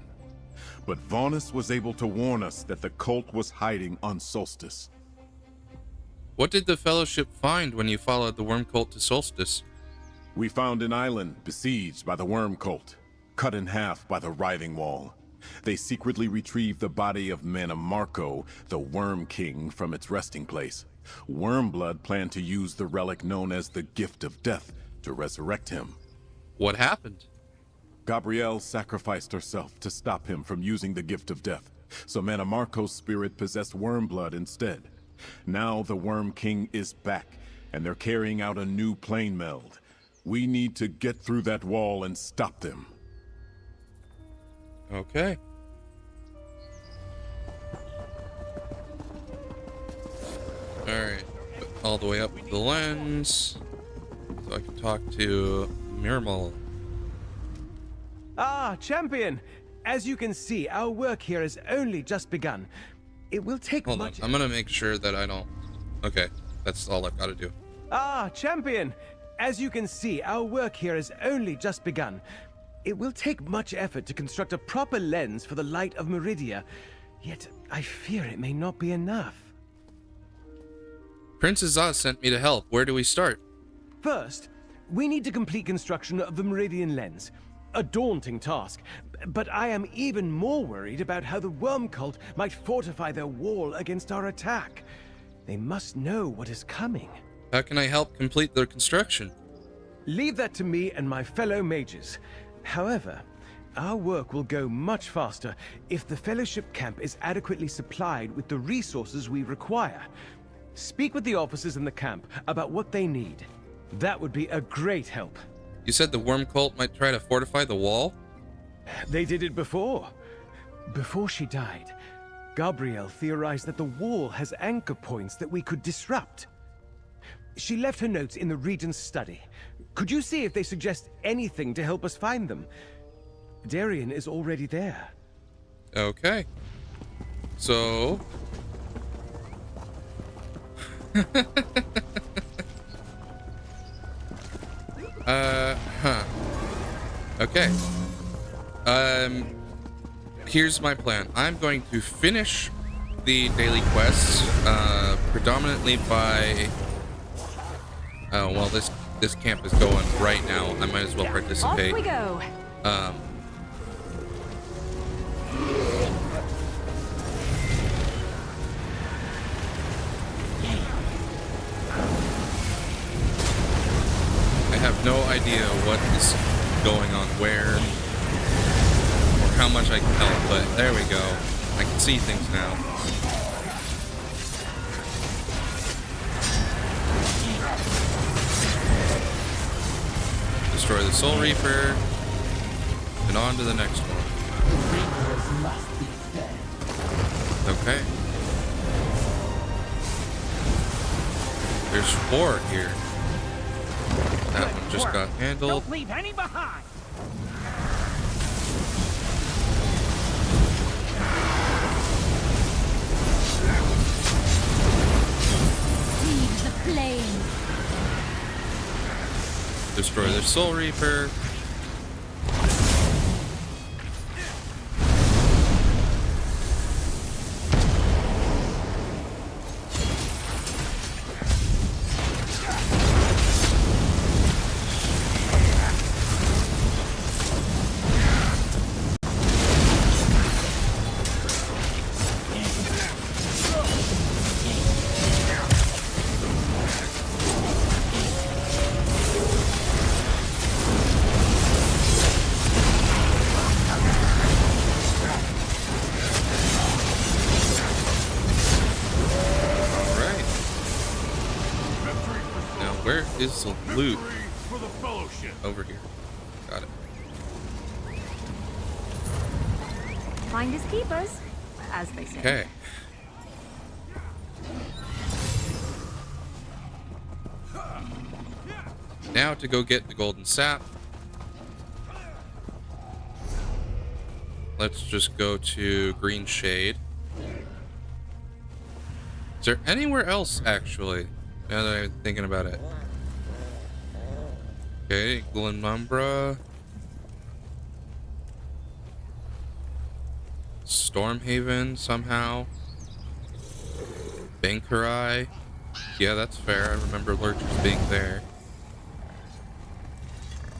But Vonis was able to warn us that the cult was hiding on Solstice. What did the Fellowship find when you followed the Worm Cult to Solstice? We found an island besieged by the Worm Cult, cut in half by the Writhing Wall. They secretly retrieved the body of Manamarco, the Worm King, from its resting place. Wormblood planned to use the relic known as the Gift of Death to resurrect him. What happened? Gabrielle sacrificed herself to stop him from using the Gift of Death, so Manamarco's spirit possessed Wormblood instead. Now the Worm King is back, and they're carrying out a new plane meld. We need to get through that wall and stop them. Okay. Alright, all the way up the lens, so I can talk to Mirmal. Ah, champion! As you can see, our work here has only just begun. It will take Hold on, I'm gonna make sure that I don't... Okay, that's all I've got to do. Ah, champion! As you can see, our work here has only just begun. It will take much effort to construct a proper lens for the light of Meridia, yet I fear it may not be enough. Princess Zaz sent me to help. Where do we start? First, we need to complete construction of the Meridian lens. A daunting task, but I am even more worried about how the Worm Cult might fortify their wall against our attack. They must know what is coming. How can I help complete the construction? Leave that to me and my fellow mages. However, our work will go much faster if the Fellowship camp is adequately supplied with the resources we require. Speak with the officers in the camp about what they need. That would be a great help. You said the worm cult might try to fortify the wall? They did it before. Before she died, Gabrielle theorized that the wall has anchor points that we could disrupt. She left her notes in the Regent's study. Could you see if they suggest anything to help us find them? Darien is already there. Okay. So... Okay. Here's my plan. I'm going to finish the daily quests, predominantly by... Oh, well, this camp is going right now. I might as well participate. Off we go. I have no idea what is going on where or how much I can help, but there we go. I can see things now. Destroy the Soul Reaper and on to the next one. Okay. There's 4 here. That one just got handled. Don't leave any behind. Leave the flame. Destroy their Soul Reaper. Where is the loot? Over here. Got it. Finders keepers, as they say. Okay. Now to go get the golden sap. Let's just go to Green Shade. Is there anywhere else, actually? Now that I'm thinking about it. Okay, Glenumbra. Stormhaven, somehow. Bankurai. Yeah, that's fair. I remember Lurchers being there.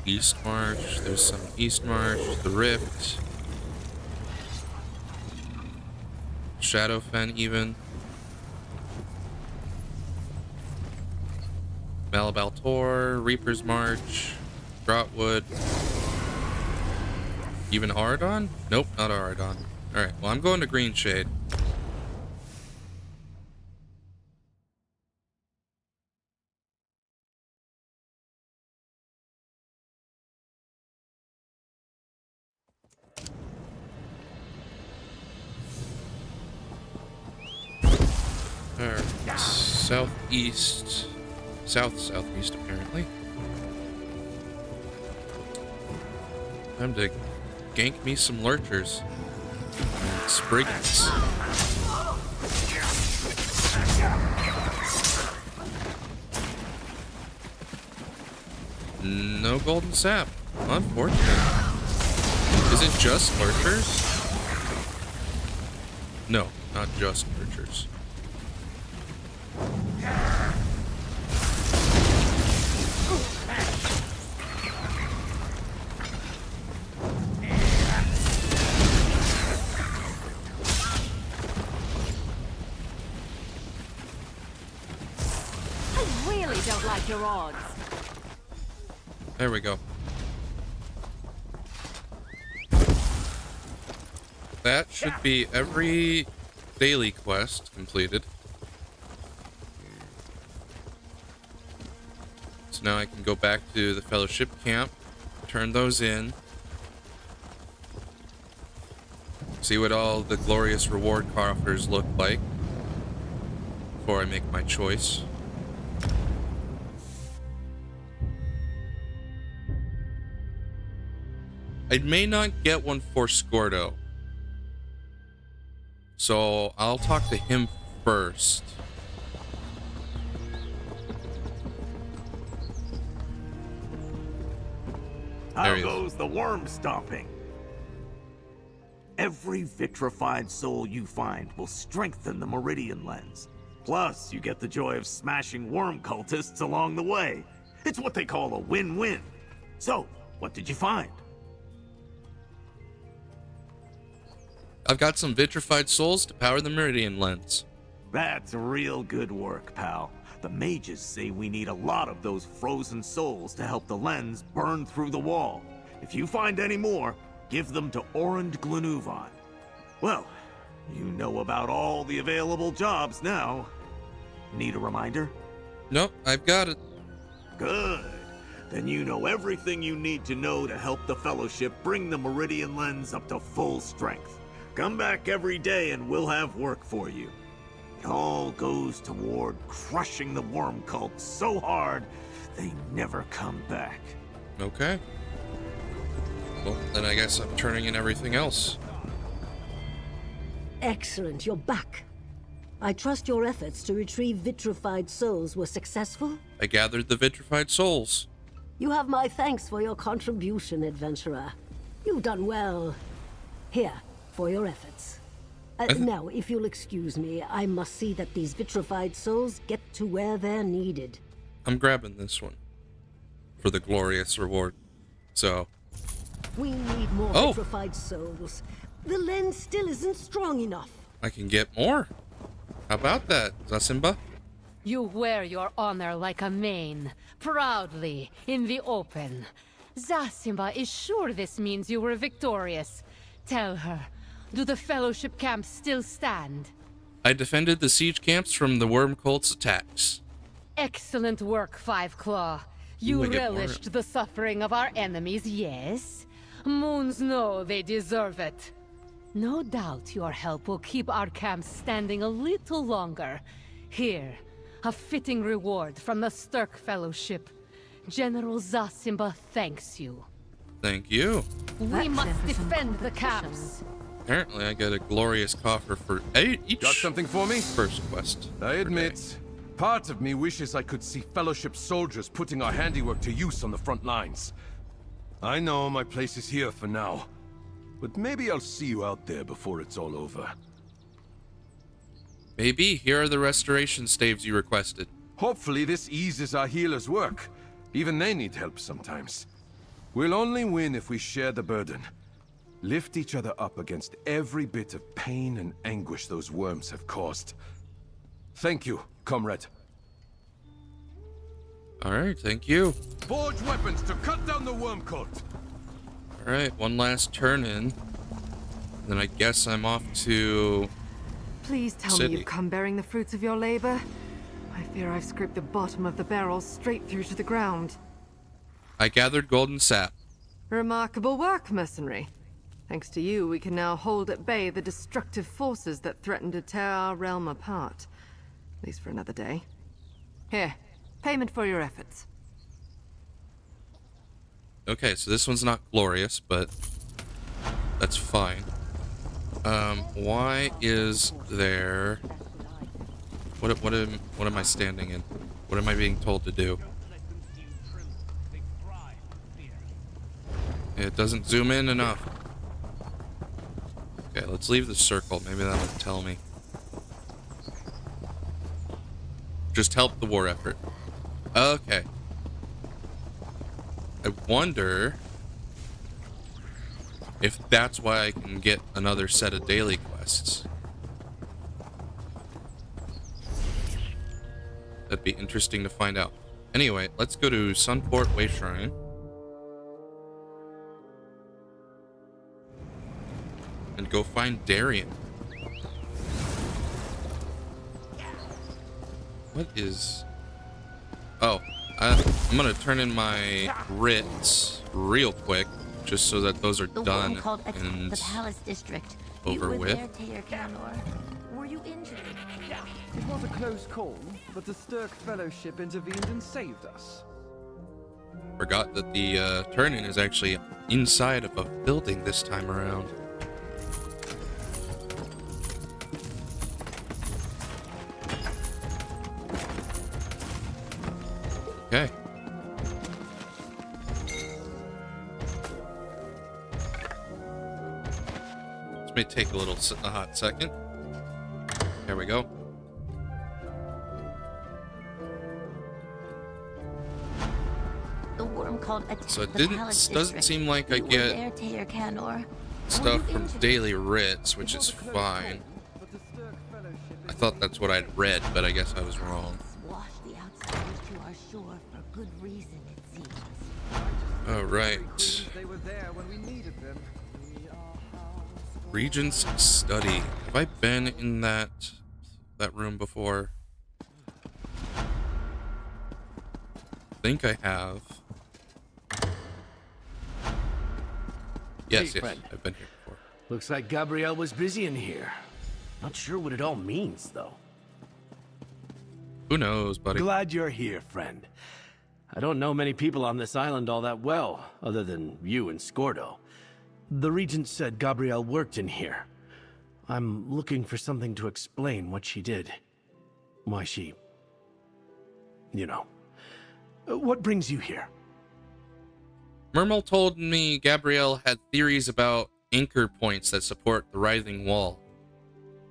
East March. There's some East March. The Rift. Shadowfen, even. Malabal Tor, Reaper's March, Grotwood, even Aradon? Nope, not Aradon. Alright, well, I'm going to Green Shade. Alright, southeast. Southeast, apparently. Time to gank me some Lurchers. And Spriggans. No golden sap. Unfortunate. Is it just Lurchers? No, not just Lurchers. don't like your odds. There we go. That should be every daily quest completed. So now I can go back to the Fellowship camp, turn those in, see what all the glorious reward coffers look like before I make my choice. I may not get one for Scordo, so I'll talk to him first. How goes the worm stomping? Every vitrified soul you find will strengthen the Meridian lens. Plus, you get the joy of smashing worm cultists along the way. It's what they call a win-win. So, what did you find? I've got some vitrified souls to power the Meridian lens. That's real good work, pal. The mages say we need a lot of those frozen souls to help the lens burn through the wall. If you find any more, give them to Orange Glenuvan. Well, you know about all the available jobs now. Need a reminder? Nope, I've got it. Good. Then you know everything you need to know to help the Fellowship bring the Meridian lens up to full strength. Come back every day and we'll have work for you. It all goes toward crushing the worm cult so hard, they never come back. Okay. Well, then I guess I'm turning in everything else. Excellent, you're back. I trust your efforts to retrieve vitrified souls were successful? I gathered the vitrified souls. You have my thanks for your contribution, adventurer. You've done well. Here, for your efforts. Now, if you'll excuse me, I must see that these vitrified souls get to where they're needed. I'm grabbing this one for the glorious reward. So. We need more vitrified souls. The lens still isn't strong enough. I can get more. How about that, Zasimba? You wear your honor like a mane, proudly, in the open. Zasimba is sure this means you were victorious. Tell her, do the Fellowship camps still stand? I defended the siege camps from the worm cult's attacks. Excellent work, Five Claw. You relished the suffering of our enemies, yes? Moons know they deserve it. No doubt your help will keep our camps standing a little longer. Here, a fitting reward from the Sturk Fellowship. General Zasimba thanks you. Thank you. We must defend the camps. Apparently, I get a glorious coffer for each. Got something for me? First quest. I admit, part of me wishes I could see Fellowship soldiers putting our handiwork to use on the front lines. I know my place is here for now, but maybe I'll see you out there before it's all over. Maybe. Here are the restoration staves you requested. Hopefully this eases our healers' work. Even they need help sometimes. We'll only win if we share the burden. Lift each other up against every bit of pain and anguish those worms have caused. Thank you, comrade. Alright, thank you. Forge weapons to cut down the worm cult. Alright, one last turn in. Then I guess I'm off to... Please tell me you've come bearing the fruits of your labor. I fear I've scraped the bottom of the barrel straight through to the ground. I gathered golden sap. Remarkable work, mercenary. Thanks to you, we can now hold at bay the destructive forces that threaten to tear our realm apart. At least for another day. Here, payment for your efforts. Okay, so this one's not glorious, but that's fine. Why is there... What am I standing in? What am I being told to do? It doesn't zoom in enough. Okay, let's leave the circle. Maybe that'll tell me. Just help the war effort. Okay. I wonder if that's why I can get another set of daily quests. That'd be interesting to find out. Anyway, let's go to Sunport Way Shrine. And go find Darian. What is... Oh, I'm gonna turn in my writs real quick, just so that those are done and the Palace District. over with. Were you injured? It was a close call, but the Sturk Fellowship intervened and saved us. Forgot that the turn-in is actually inside of a building this time around. Okay. This may take a hot second. There we go. The worm called So it the doesn't District. seem like I You were get there, Taylor Canor. stuff from daily writs, which is fine. I thought that's what I'd read, but I guess I was wrong. Wash the outsiders to our shore for good reason, it seems. All right. They were there when we needed them. Regent's study. Have I been in that room before? I think I have. Yes, Hey, yes, friend. I've been here before. Looks like Gabrielle was busy in here. Not sure what it all means, though. Who knows, buddy? Glad you're here, friend. I don't know many people on this island all that well, other than you and Scordo. The Regent said Gabrielle worked in here. I'm looking for something to explain what she did. Why she... You know. What brings you here? Mermal told me Gabrielle had theories about anchor points that support the Writhing Wall.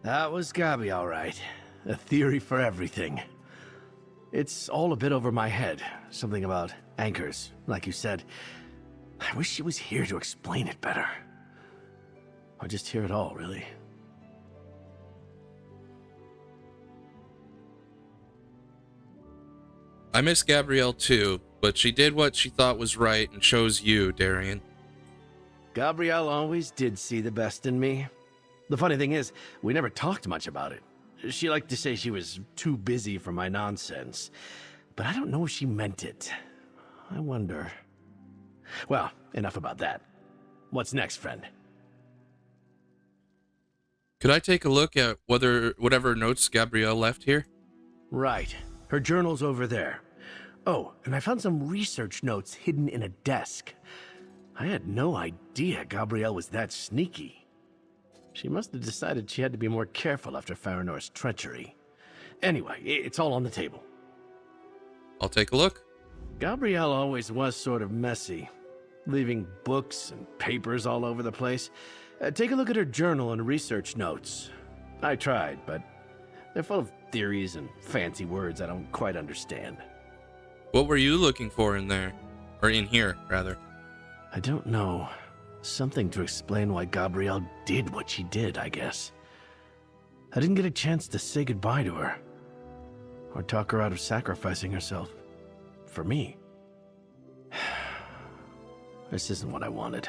That was Gabi, all right. A theory for everything. It's all a bit over my head. Something about anchors, like you said. I wish she was here to explain it better. Or just hear it all, really. I miss Gabrielle too, but she did what she thought was right and chose you, Darian. Gabrielle always did see the best in me. The funny thing is, we never talked much about it. She liked to say she was too busy for my nonsense. But I don't know if she meant it. I wonder... Well, enough about that. What's next, friend? Could I take a look at whatever notes Gabrielle left here? Right. Her journal's over there. Oh, and I found some research notes hidden in a desk. I had no idea Gabrielle was that sneaky. She must have decided she had to be more careful after Faranor's treachery. Anyway, it's all on the table. I'll take a look. Gabrielle always was sort of messy, leaving books and papers all over the place. Take a look at her journal and research notes. I tried, but they're full of theories and fancy words I don't quite understand. What were you looking for in there? Or in here, rather? I don't know. Something to explain why Gabrielle did what she did, I guess. I didn't get a chance to say goodbye to her. Or talk her out of sacrificing herself. For me. This isn't what I wanted.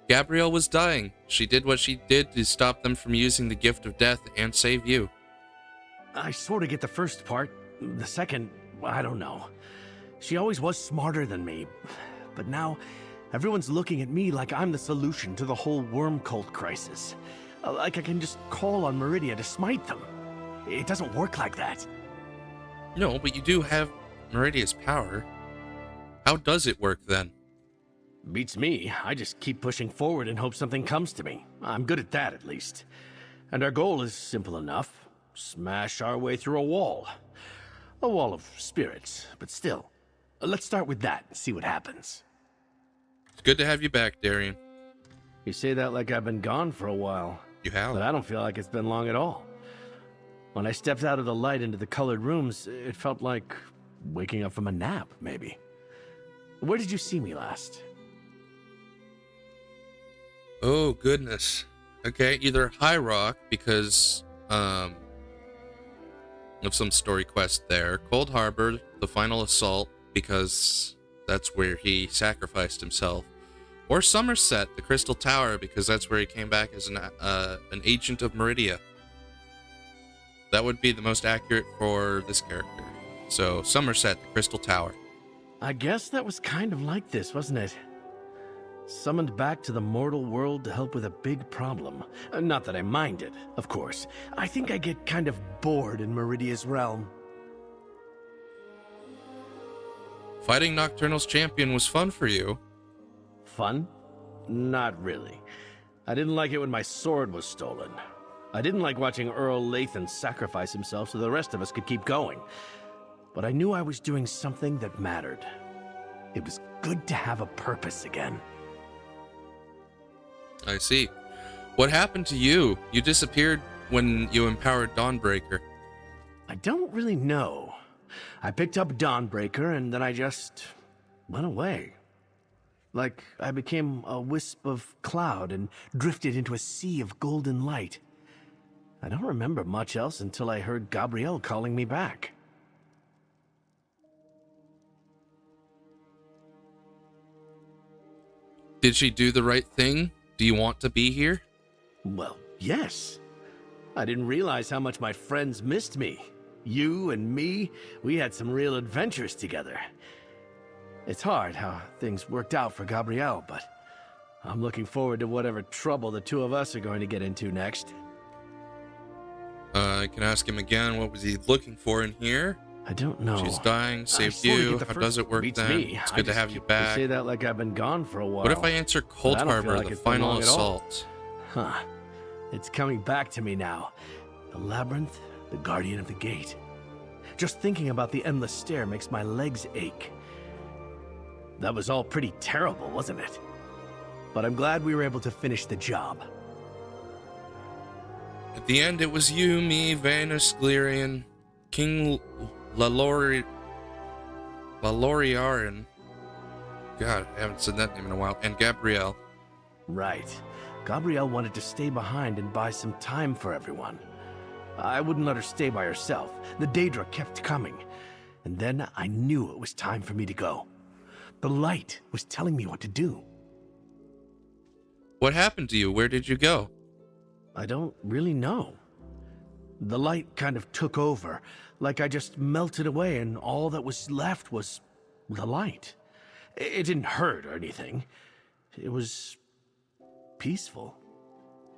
Gabrielle was dying. She did what she did to stop them from using the gift of death and save you. I sort of get the first part. The second, I don't know. She always was smarter than me. But now, everyone's looking at me like I'm the solution to the whole worm cult crisis. Like I can just call on Meridia to smite them. It doesn't work like that. No, but you do have Meridia's power. How does it work then? Beats me. I just keep pushing forward and hope something comes to me. I'm good at that, at least. And our goal is simple enough. Smash our way through a wall. A wall of spirits, but still. Let's start with that and see what happens. It's good to have you back, Darian. You say that like I've been gone for a while. You have. But I don't feel like it's been long at all. When I stepped out of the light into the colored rooms, it felt like waking up from a nap, maybe. Where did you see me last? Oh, goodness. Okay, either High Rock, because, of some story quest there. Cold Harbor, the final assault, because that's where he sacrificed himself. Or Somerset, the Crystal Tower, because that's where he came back as an agent of Meridia. That would be the most accurate for this character. So, Somerset, the Crystal Tower. I guess that was kind of like this, wasn't it? Summoned back to the mortal world to help with a big problem. Not that I minded, of course. I think I get kind of bored in Meridia's realm. Fighting Nocturnal's champion was fun for you. Fun? Not really. I didn't like it when my sword was stolen. I didn't like watching Earl Lathan sacrifice himself so the rest of us could keep going. But I knew I was doing something that mattered. It was good to have a purpose again. I see. What happened to you? You disappeared when you empowered Dawnbreaker. I don't really know. I picked up Dawnbreaker and then I just went away. Like I became a wisp of cloud and drifted into a sea of golden light. I don't remember much else until I heard Gabrielle calling me back. Did she do the right thing? Do you want to be here? Well, yes. I didn't realize how much my friends missed me. You and me, we had some real adventures together. It's hard how things worked out for Gabrielle, but I'm looking forward to whatever trouble the two of us are going to get into next. I can ask him again. What was he looking for in here? I don't know. She's dying, saved you. How does it work then? It's good to have you back. You say that like I've been gone for a while. What if I answer Cold Harbor, the final assault? Huh. It's coming back to me now. The labyrinth, the guardian of the gate. Just thinking about the endless stair makes my legs ache. That was all pretty terrible, wasn't it? But I'm glad we were able to finish the job. At the end, it was you, me, Vanus, Glerian, King Laloriaran. God, I haven't said that name in a while. And Gabrielle. Right. Gabrielle wanted to stay behind and buy some time for everyone. I wouldn't let her stay by herself. The Daedra kept coming. And then I knew it was time for me to go. The light was telling me what to do. What happened to you? Where did you go? I don't really know. The light kind of took over, like I just melted away and all that was left was the light. It didn't hurt or anything. It was peaceful.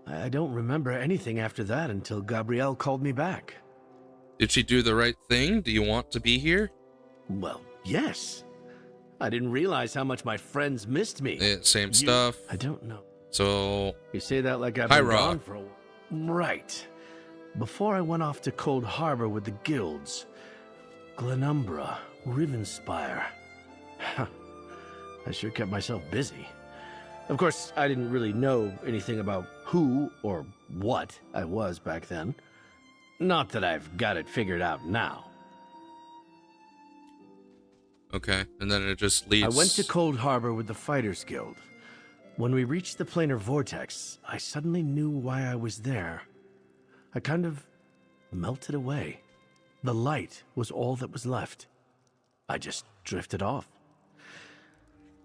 I don't remember anything after that until Gabrielle called me back. Did she do the right thing? Do you want to be here? Well, yes. I didn't realize how much my friends missed me. Yeah, same stuff. I don't know. So... You say that like I've been gone for a while. Right. Before I went off to Cold Harbor with the guilds. Glenumbra, Rivenspire. I sure kept myself busy. Of course, I didn't really know anything about who or what I was back then. Not that I've got it figured out now. Okay, and then it just leads... I went to Cold Harbor with the Fighters Guild. When we reached the planar vortex, I suddenly knew why I was there. I kind of melted away. The light was all that was left. I just drifted off.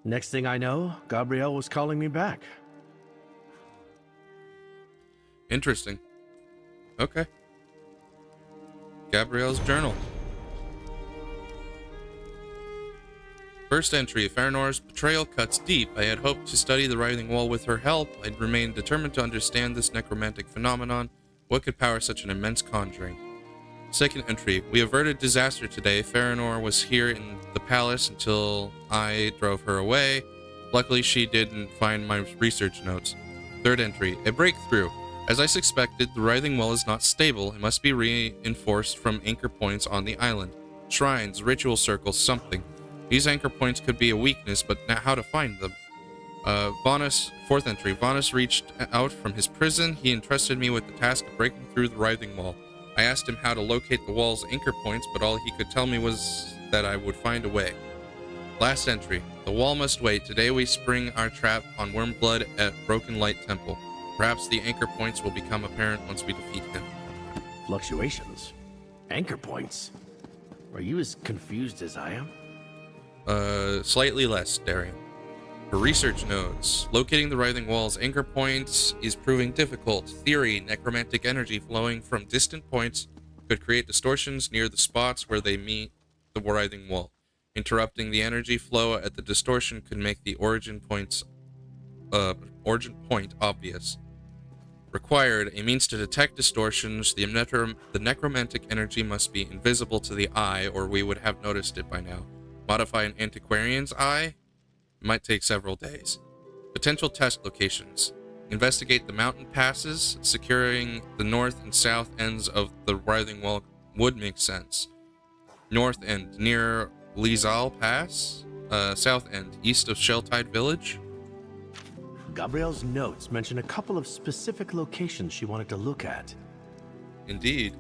Next thing I know, Gabrielle was calling me back. Interesting. Okay. Gabrielle's journal. First entry, Faranor's betrayal cuts deep. I had hoped to study the Writhing Wall with her help. I'd remained determined to understand this necromantic phenomenon. What could power such an immense conjuring? Second entry, we averted disaster today. Faranor was here in the palace until I drove her away. Luckily, she didn't find my research notes. Third entry, a breakthrough. As I suspected, the Writhing Wall is not stable. It must be reinforced from anchor points on the island. Shrines, ritual circles, something. These anchor points could be a weakness, but now how to find them? Fourth entry. Vanus reached out from his prison. He entrusted me with the task of breaking through the Writhing Wall. I asked him how to locate the wall's anchor points, but all he could tell me was that I would find a way. Last entry. The wall must wait. Today we spring our trap on Wormblood at Broken Light Temple. Perhaps the anchor points will become apparent once we defeat him. Fluctuations. Anchor points? Are you as confused as I am? Slightly less, Darian. For research nodes, locating the Writhing Wall's anchor points is proving difficult. Theory, necromantic energy flowing from distant points could create distortions near the spots where they meet the Writhing Wall. Interrupting the energy flow at the distortion could make the origin point obvious. Required, a means to detect distortions. The necromantic energy must be invisible to the eye, or we would have noticed it by now. Modify an antiquarian's eye? It might take several days. Potential test locations. Investigate the mountain passes. Securing the north and south ends of the Writhing Wall would make sense. North end, near Lizal Pass. South end, east of Shelltide Village. Gabrielle's notes mention a couple of specific locations she wanted to look at. Indeed.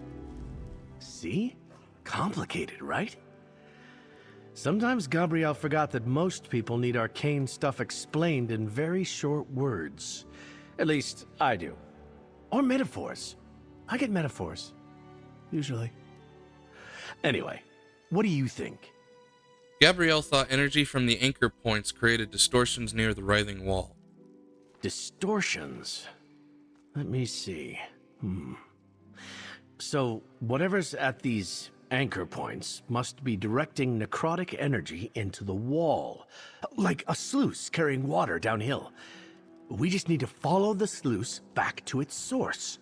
See? Complicated, right? Sometimes Gabrielle forgot that most people need arcane stuff explained in very short words. At least, I do. Or metaphors. I get metaphors. Usually. Anyway, what do you think? Gabrielle thought energy from the anchor points created distortions near the Writhing Wall. Distortions? Let me see. So, whatever's at these anchor points must be directing necrotic energy into the wall. Like a sluice carrying water downhill. We just need to follow the sluice back to its source.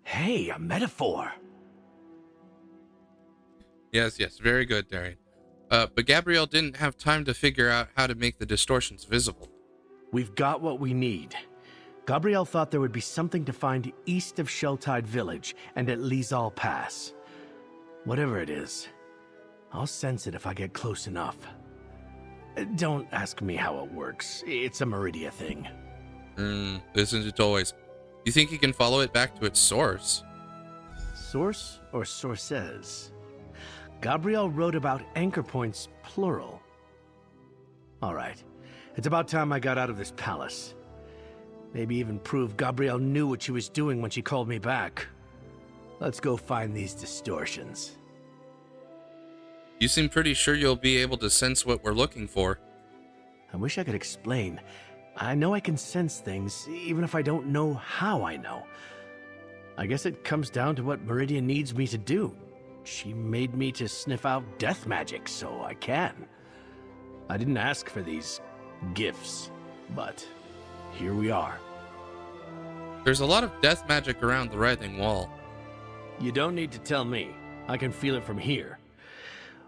Hey, a metaphor. Yes, very good, Darian. But Gabrielle didn't have time to figure out how to make the distortions visible. We've got what we need. Gabrielle thought there would be something to find east of Shelltide Village and at Lizal Pass. Whatever it is, I'll sense it if I get close enough. Don't ask me how it works. It's a Meridia thing. Isn't it always? You think you can follow it back to its source? Source or sources? Gabrielle wrote about anchor points, plural. All right. It's about time I got out of this palace. Maybe even prove Gabrielle knew what she was doing when she called me back. Let's go find these distortions. You seem pretty sure you'll be able to sense what we're looking for. I wish I could explain. I know I can sense things, even if I don't know how I know. I guess it comes down to what Meridia needs me to do. She made me to sniff out death magic, so I can. I didn't ask for these gifts, but here we are. There's a lot of death magic around the Writhing Wall. You don't need to tell me. I can feel it from here.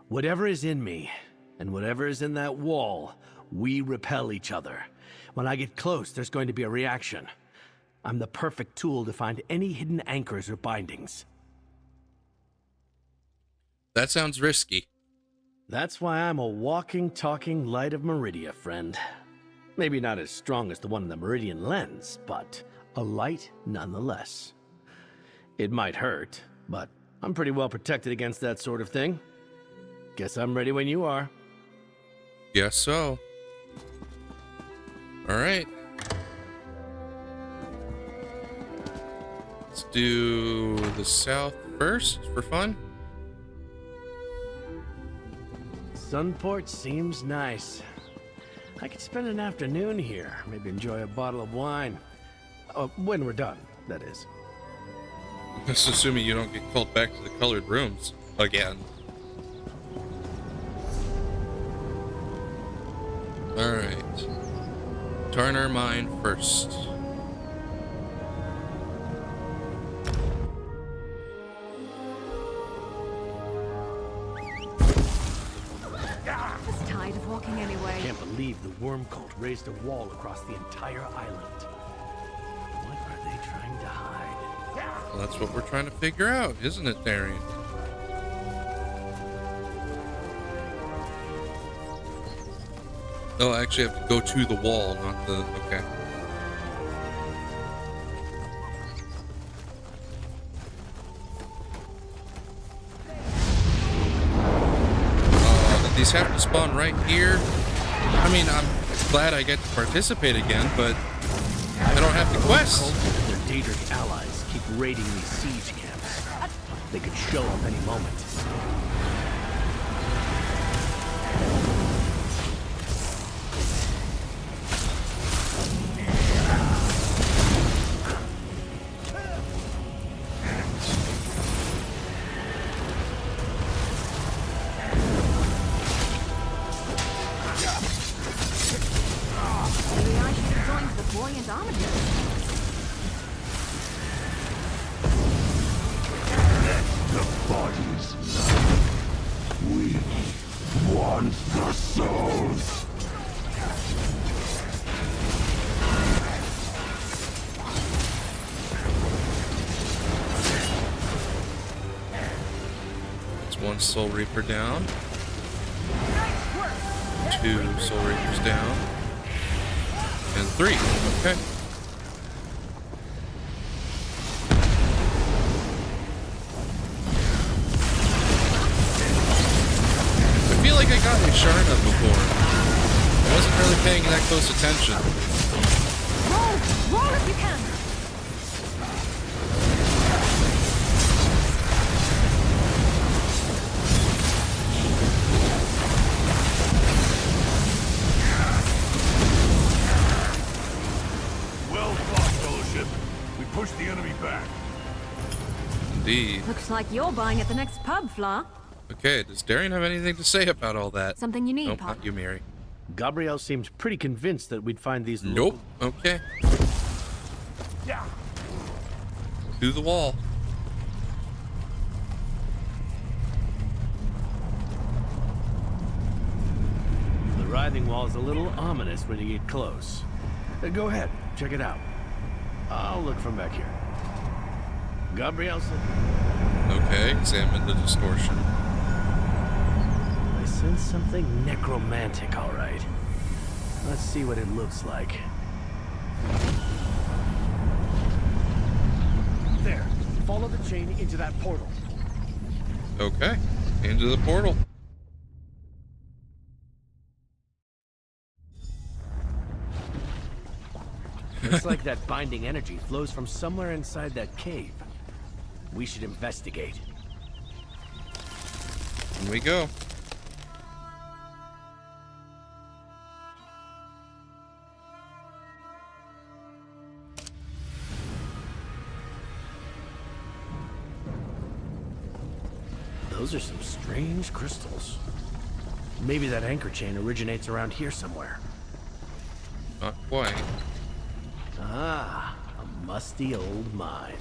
Whatever is in me, and whatever is in that wall, we repel each other. When I get close, there's going to be a reaction. I'm the perfect tool to find any hidden anchors or bindings. That sounds risky. That's why I'm a walking, talking light of Meridia, friend. Maybe not as strong as the one in the Meridian lens, but a light nonetheless. It might hurt, but I'm pretty well protected against that sort of thing. Guess I'm ready when you are. Guess so. All right. Let's do the south first for fun. Sunport seems nice. I could spend an afternoon here, maybe enjoy a bottle of wine. When we're done, that is. That's assuming you don't get called back to the colored rooms again. Alright. Turn our mind first. I was tired of walking anyway. Can't believe the worm cult raised a wall across the entire island. What are they trying to hide? Well, that's what we're trying to figure out, isn't it, Darian? Oh, I actually have to go to the wall, not the... Okay. Did these have to spawn right here? I mean, I'm glad I get to participate again, but I don't have the quest. Their Daedric allies keep raiding these siege camps. They could show up any moment. Maybe I should have joined the buoyant armadillo. The bodies. We want the souls. That's one Soul Reaper down. 2 Soul Reapers down. And 3. Okay. I feel like I got a Sharna before. I wasn't really paying that close attention. Roll! Roll if you can! Well fought, Fellowship. We pushed the enemy back. Indeed. Looks like you're buying at the next pub, Fla. Okay, does Darian have anything to say about all that? Something you need, Nope, Pop. not you, Mary. Gabrielle seemed pretty convinced that we'd find these. Nope. Okay. To the wall. The Writhing Wall is a little ominous when you get close. Go ahead, check it out. I'll look from back here. Gabrielle said... Okay, examine the distortion. I sense something necromantic, all right. Let's see what it looks like. There. Follow the chain into that portal. Okay, into the portal. Looks like that binding energy flows from somewhere inside that cave. We should investigate. In we go. Those are some strange crystals. Maybe that anchor chain originates around here somewhere. Not quite. Ah, a musty old mine.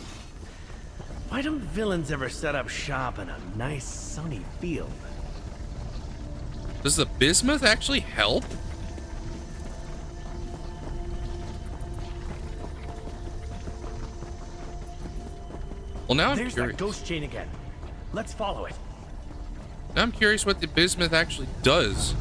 Why don't villains ever set up shop in a nice sunny field? Does the bismuth actually help? Well, now I'm There's curious. that ghost chain again. Let's follow it. Now I'm curious what the bismuth actually does.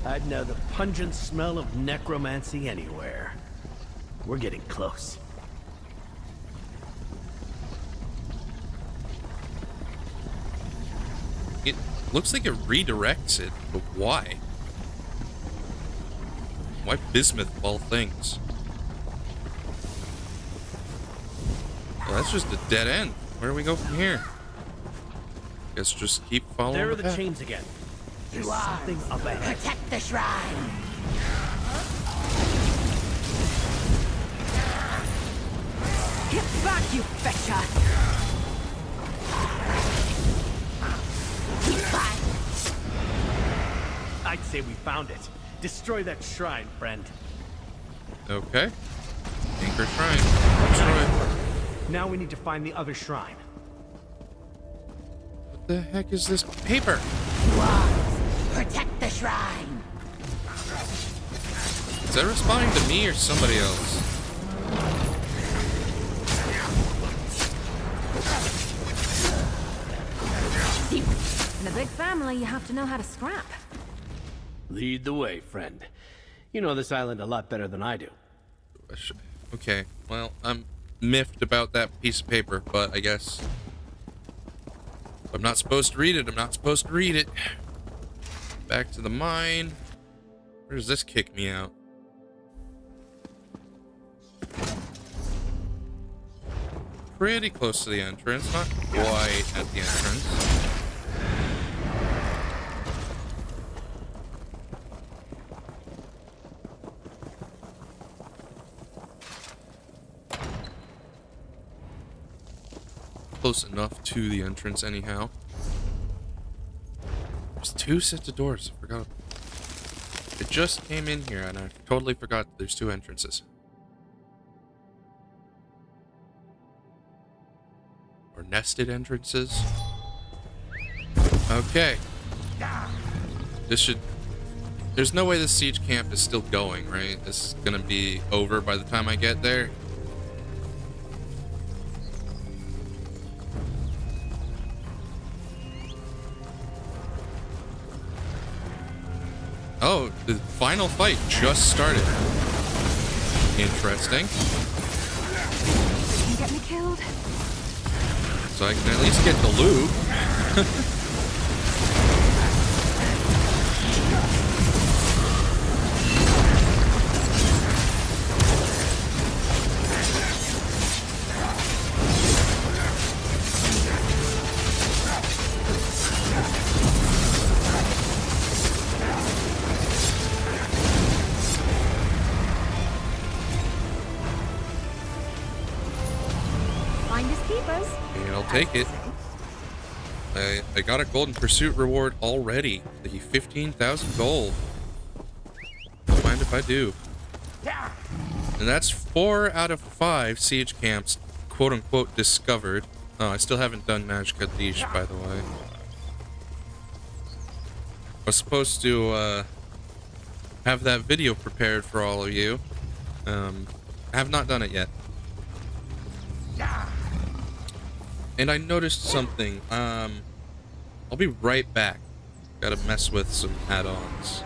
I'd know the pungent smell of necromancy anywhere. We're getting close. It looks like it redirects it, but why? Why bismuth of all things? Well, that's just a dead end. Where do we go from here? Guess just keep following. There are the the path. chains again. There's something up ahead. Protect the shrine! Get back, you fetcher! I'd say we found it. Destroy that shrine, friend. Okay. Anchor shrine. Destroy. Now we need to find the other shrine. What the heck is this paper? Protect the shrine! Is that responding to me or somebody else? In a big family, you have to know how to scrap. Lead the way, friend. You know this island a lot better than I do. Okay, well, I'm miffed about that piece of paper, but I guess I'm not supposed to read it. I'm not supposed to read it. Back to the mine. Where does this kick me out? Pretty close to the entrance. Not quite at the entrance. Close enough to the entrance anyhow. There's 2 sets of doors. I forgot. I just came in here and I totally forgot there's 2 entrances. Or nested entrances. Okay. This should... There's no way this siege camp is still going, right? This is gonna be over by the time I get there. Oh, the final fight just started. Interesting. Can you get me killed? So I can at least get the loot. Take it. I got a golden pursuit reward already. The 15,000 gold. Don't mind if I do. And that's 4 out of 5 siege camps, quote unquote, discovered. Oh, I still haven't done Maj Kaddish, by the way. I was supposed to have that video prepared for all of you. I have not done it yet. And I noticed something. I'll be right back. Gotta mess with some add-ons.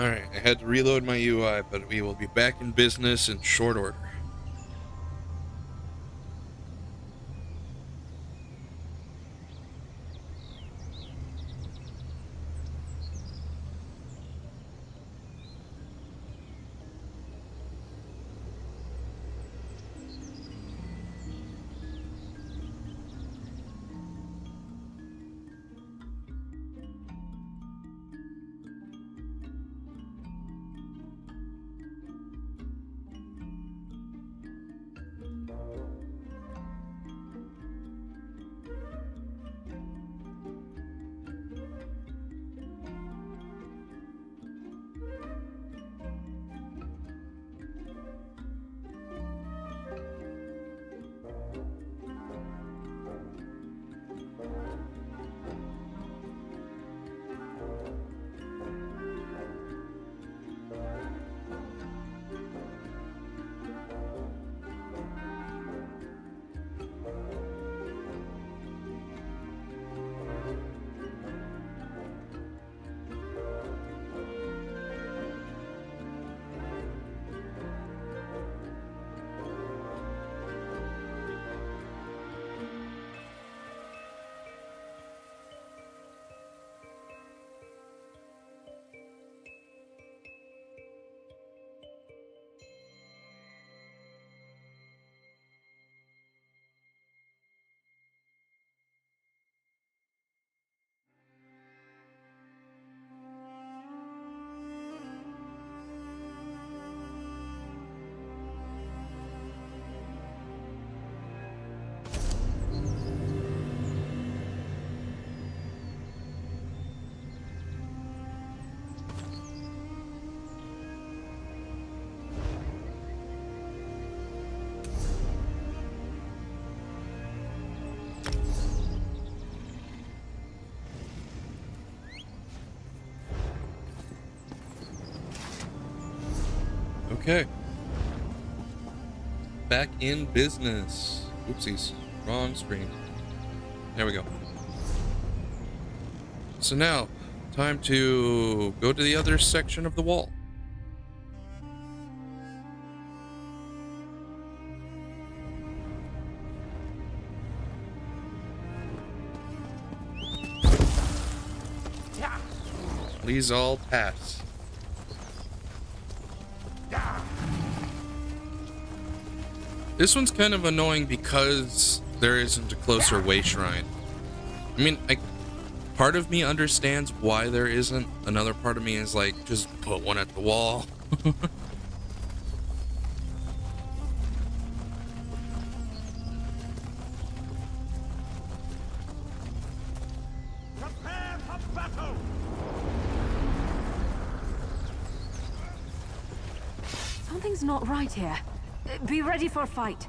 Alright, I had to reload my UI, but we will be back in business in short order. Okay. Back in business. Oopsies. Wrong screen. There we go. So now, time to go to the other section of the wall. Please all pass. This one's kind of annoying because there isn't a closer way shrine. I mean, part of me understands why there isn't. Another part of me is like, just put one at the wall. Something's not right here. Be ready for a fight.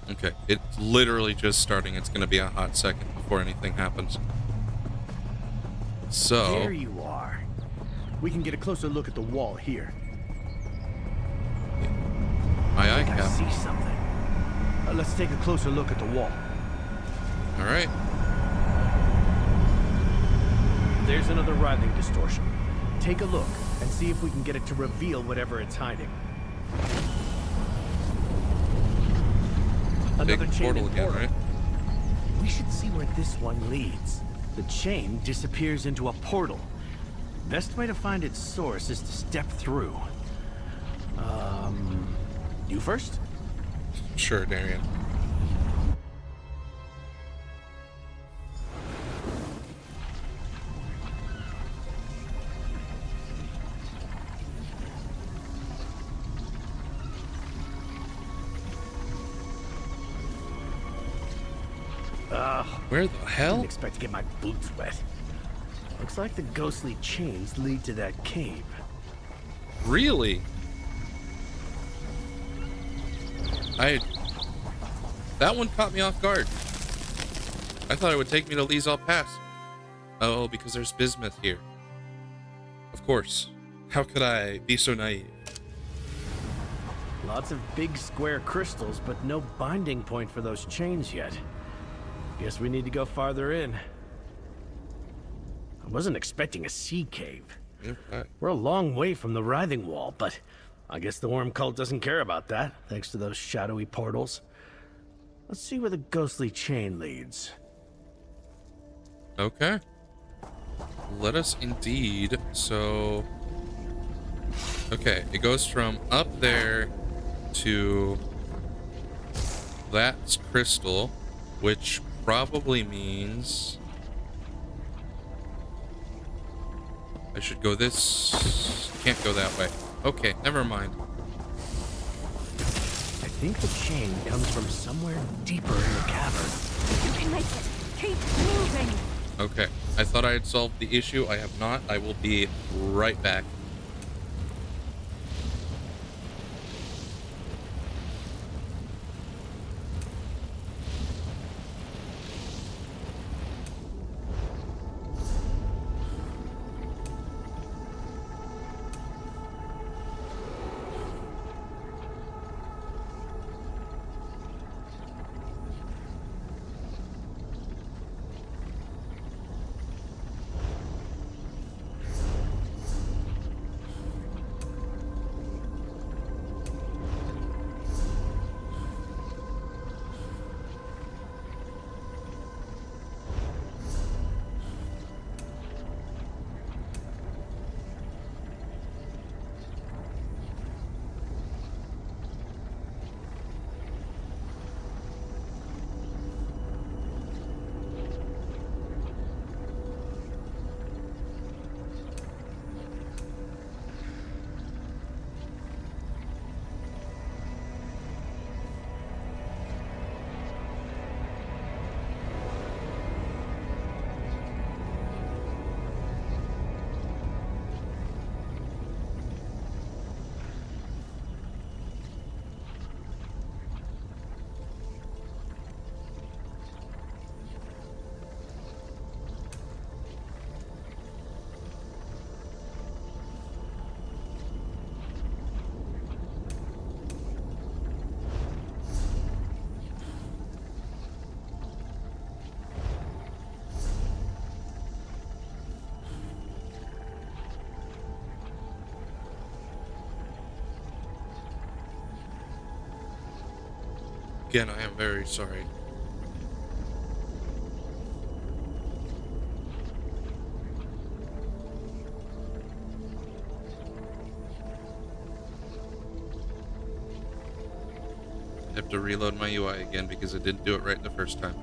Okay, it's literally just starting. It's gonna be a hot second before anything happens. So there you are. We can get a closer look at the wall here. Aye, I see something. Let's take a closer look at the wall. All right. There's another writhing distortion. Take a look and see if we can get it to reveal whatever it's hiding. Another Big chain portal again, portal. right? We should see where this one leads. The chain disappears into a portal. Best way to find its source is to step through. You first? Sure, Darian. Where the hell? Didn't expect to get my boots wet. Looks like the ghostly chains lead to that cave. Really? That one caught me off guard. I thought it would take me to Lee's All Pass. Oh, because there's bismuth here. Of course. How could I be so naive? Lots of big square crystals, but no binding point for those chains yet. Guess we need to go farther in. I wasn't expecting a sea cave. We're a long way from the Writhing Wall, but I guess the worm cult doesn't care about that, thanks to those shadowy portals. Let's see where the ghostly chain leads. Okay. Let us indeed. So... okay, it goes from up there to... that's crystal, which probably means... I should go this... can't go that way. Okay, never mind. I think the chain comes from somewhere deeper in the cavern. You can make it. Keep moving. Okay, I thought I had solved the issue. I have not. I will be right back. Again, I am very sorry. I have to reload my UI again because it didn't do it right the first time.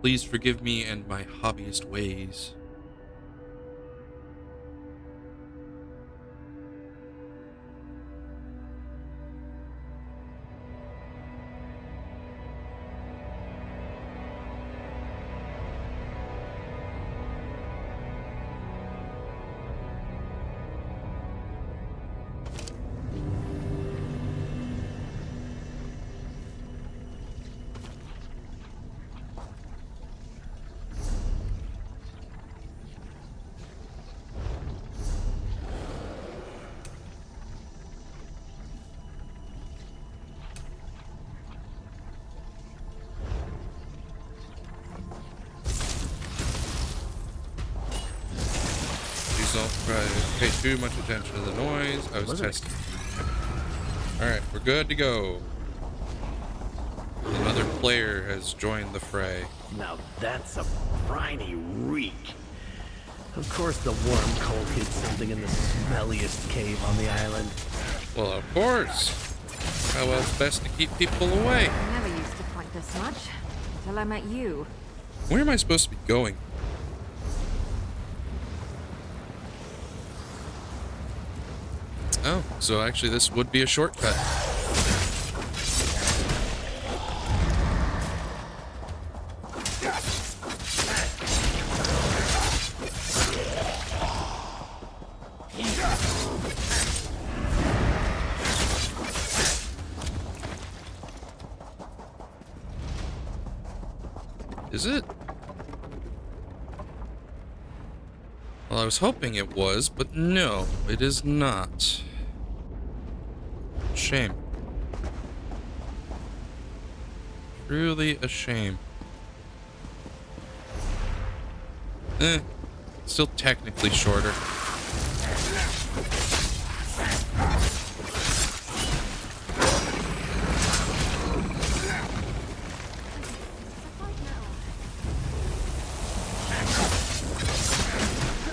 Please forgive me and my hobbyist ways. Don't pay too much attention to the noise. I was testing. Alright, we're good to go. Another player has joined the fray. Now that's a briny reek. Of course the worm cult hid something in the smelliest cave on the island. Well, of course. How else best to keep people away? I never used to point this much until I met you. Where am I supposed to be going? Oh, so actually this would be a shortcut. Is it? Well, I was hoping it was, but no, it is not. Shame. Truly a shame. Still technically shorter.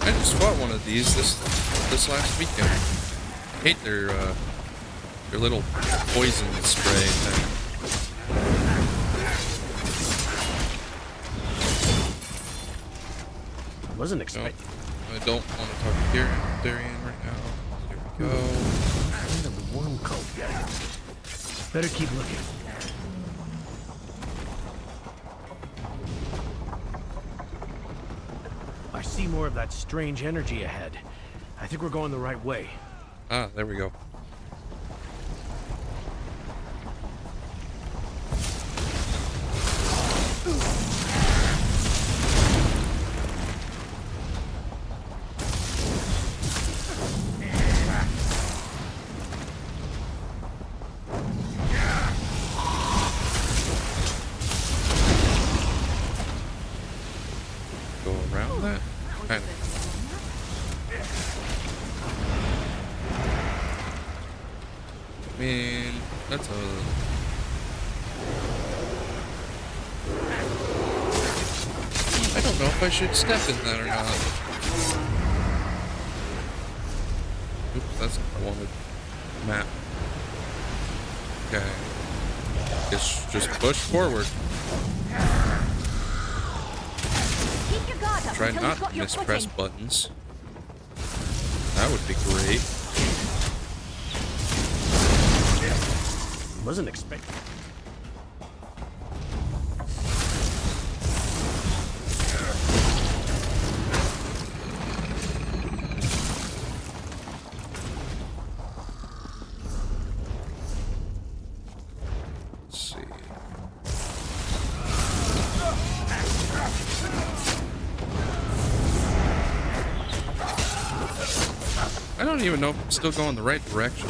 I just fought one of these this last weekend. I hate their little poison spray thing. I wasn't expecting. I don't want to talk to Darian right now. There we go. End of the worm cult guy. Better keep looking. I see more of that strange energy ahead. I think we're going the right way. Ah, there we go. Go around that? Kind of. I mean, that's a... I know if I should step in that or not. Oops, that's not what I wanted. Map. Okay. Just push forward. Keep your guard up Try until not you've got to your mispress footing. buttons. That would be great. Wasn't expecting. Let's see. I don't even know if I'm still going the right direction.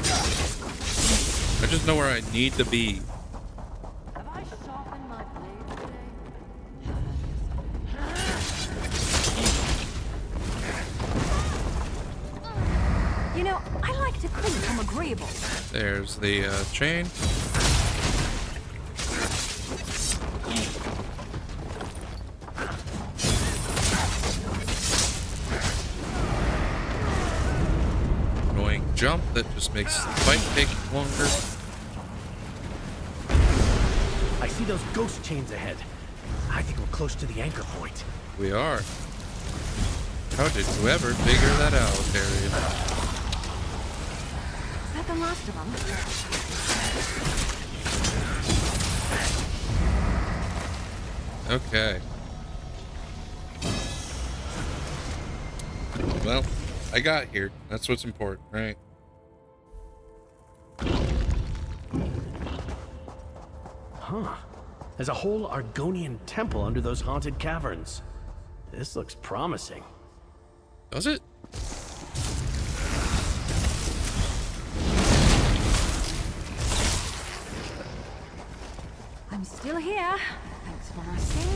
I just know where I need to be. Have I sharpened my blade today? You know, I like to think I'm agreeable. There's the chain. Annoying jump that just makes the fight take longer. I see those ghost chains ahead. I think we're close to the anchor point. We are. How did you ever figure that out, Harry? Is that the last of them? Okay. Well, I got here. That's what's important, right? Huh. There's a whole Argonian temple under those haunted caverns. This looks promising. Does it? I'm still here. Thanks for asking.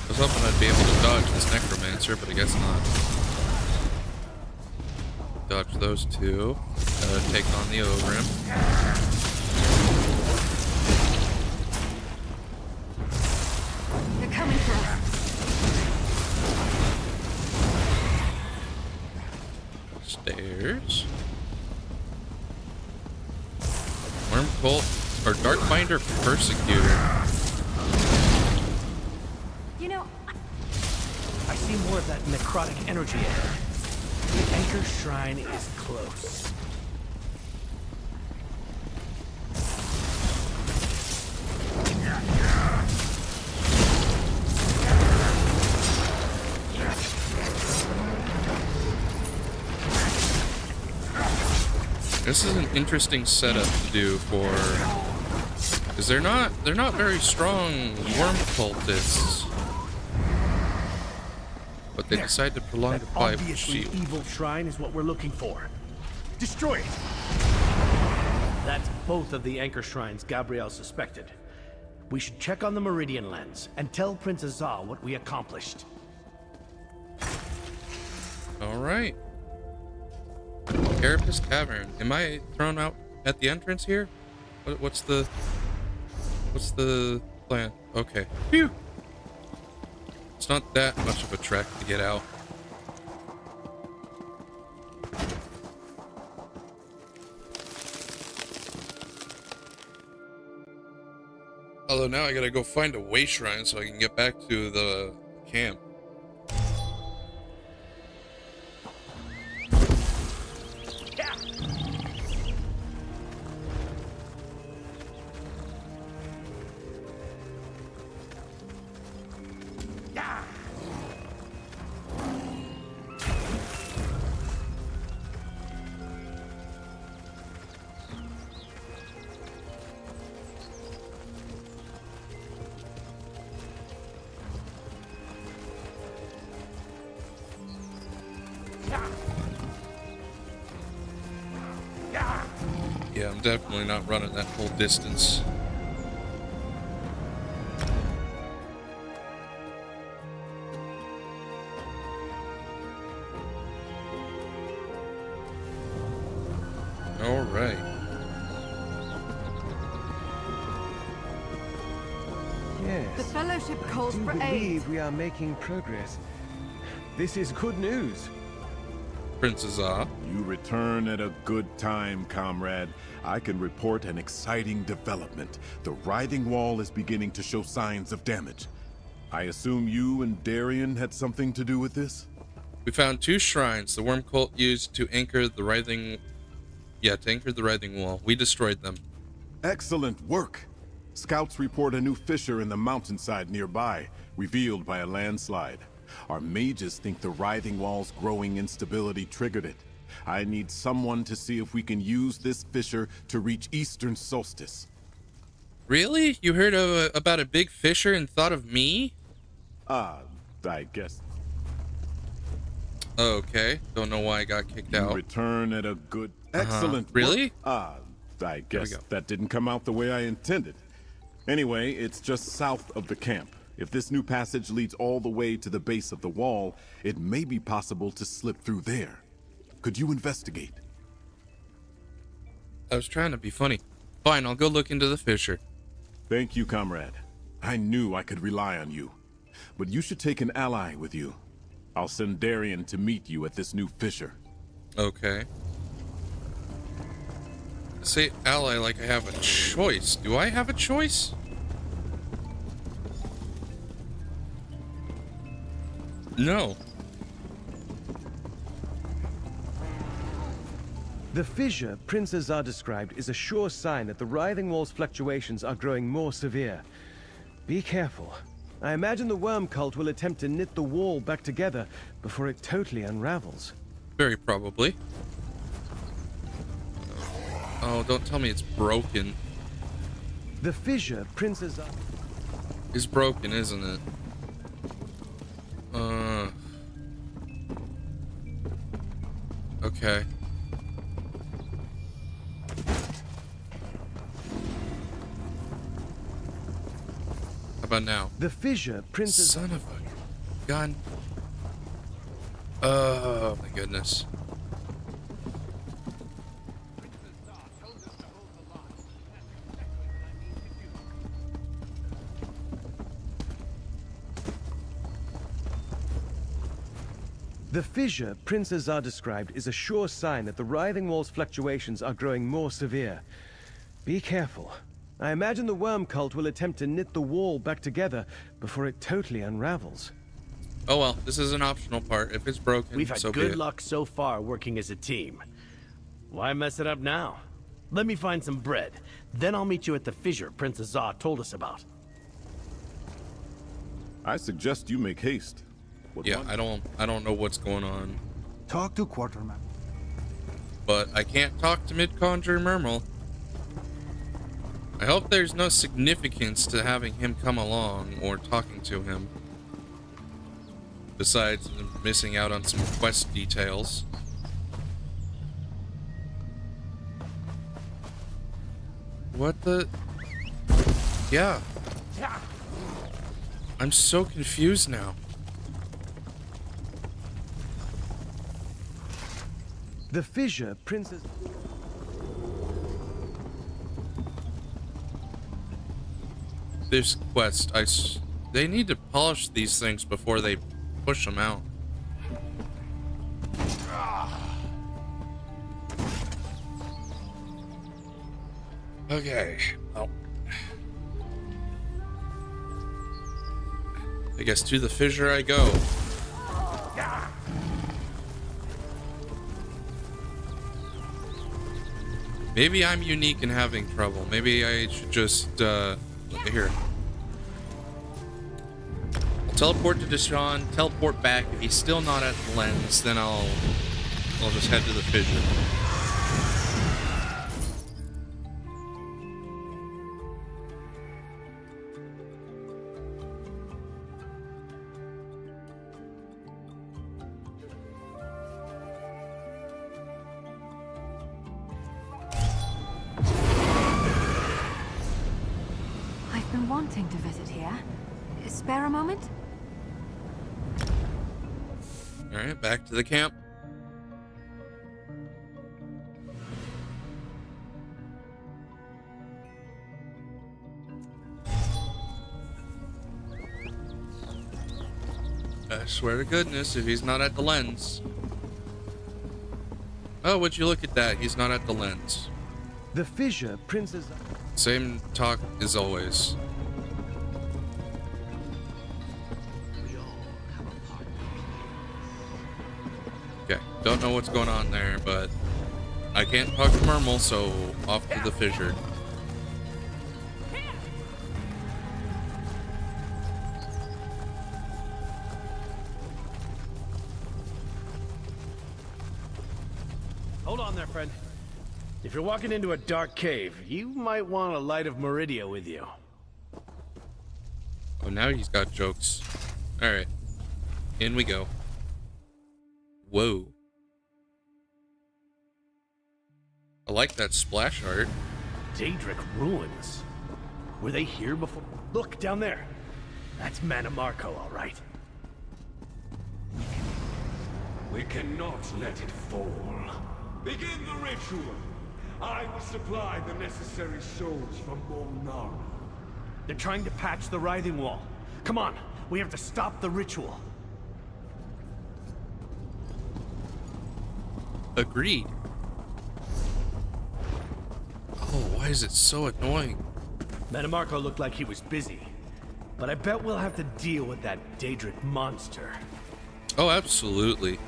I was hoping I'd be able to dodge this necromancer, but I guess not. Dodge those two. Take on the Ogrim. They're coming for us. Stairs. Wormcult or Darkbinder Persecutor. You know, I see more of that necrotic energy ahead. The anchor shrine is close. This is an interesting setup to do for, because they're not very strong worm cultists, but they decide to prolong the That fight with obviously shield. evil shrine is what we're looking for. Destroy it! That's both of the anchor shrines Gabrielle suspected. We should check on the Meridian lens and tell Prince Azal what we accomplished. All right. Carapace Cavern. Am I thrown out at the entrance here? What's the plan? Okay. Phew. It's not that much of a trek to get out. Although now I gotta go find a way shrine so I can get back to the camp. Yeah, I'm definitely not running that whole distance. All right. Yes. The Fellowship calls I do for aid. believe we are making progress. This is good news. Princess Ah. You return at a good time, comrade. I can report an exciting development. The Writhing Wall is beginning to show signs of damage. I assume you and Darien had something to do with this? We found 2 shrines the worm cult used to anchor the Writhing Wall. We destroyed them. Excellent work. Scouts report a new fissure in the mountainside nearby, revealed by a landslide. Our mages think the Writhing Wall's growing instability triggered it. I need someone to see if we can use this fissure to reach Eastern Solstice. Really? You heard about a big fissure and thought of me? I guess. Okay. Don't know why I got kicked out. Return at a good... Excellent Really? work. I guess that didn't come out the way I intended. Anyway, it's just south of the camp. If this new passage leads all the way to the base of the wall, it may be possible to slip through there. Could you investigate? I was trying to be funny. Fine, I'll go look into the fissure. Thank you, comrade. I knew I could rely on you. But you should take an ally with you. I'll send Darien to meet you at this new fissure. Okay. Say ally like I have a choice. Do I have a choice? No. The fissure Princess are described is a sure sign that the Writhing Wall's fluctuations are growing more severe. Be careful. I imagine the worm cult will attempt to knit the wall back together before it totally unravels. Very probably. Oh, don't tell me it's broken. The fissure Princess is broken, isn't it? Okay. How about now? The fissure Princess... Son of a gun. Oh my goodness. The fissure Princess are described is a sure sign that the Writhing Wall's fluctuations are growing more severe. Be careful. I imagine the worm cult will attempt to knit the wall back together before it totally unravels. Oh well, this is an optional part. If it's broken, We've had so be good it. luck so far working as a team. Why mess it up now? Let me find some bread. Then I'll meet you at the fissure Princess Zah told us about. I suggest you make haste. Yeah, I don't know what's going on. Talk to Quarterman. But I can't talk to Mid-Conjure Mermal. I hope there's no significance to having him come along or talking to him. Besides missing out on some quest details. What the? Yeah. I'm so confused now. The fissure Princess... This quest, they need to polish these things before they push them out. Okay. Well, I guess to the fissure I go. Maybe I'm unique in having trouble. Maybe I should just, look here. I'll teleport to Deshaun, teleport back. If he's still not at the lens, then I'll just head to the fissure. Wanting to visit here. Spare a moment? Alright, back to the camp. I swear to goodness, if he's not at the lens. Oh, would you look at that? He's not at the lens. The fissure, Princess. Same talk as always. Okay, don't know what's going on there, but I can't talk to Mermal, so off to the fissure. Hold on there, friend. If you're walking into a dark cave, you might want a light of Meridia with you. Oh, now he's got jokes. Alright. In we go. Whoa. I like that splash art. Daedric ruins. Were they here before? Look, down there. That's Manamarco, all right. We cannot let it fall. Begin the ritual. I will supply the necessary souls from Molnara. They're trying to patch the Writhing Wall. Come on, we have to stop the ritual. Agreed. Oh, why is it so annoying? Manamarco looked like he was busy, but I bet we'll have to deal with that Daedric monster. Oh, absolutely.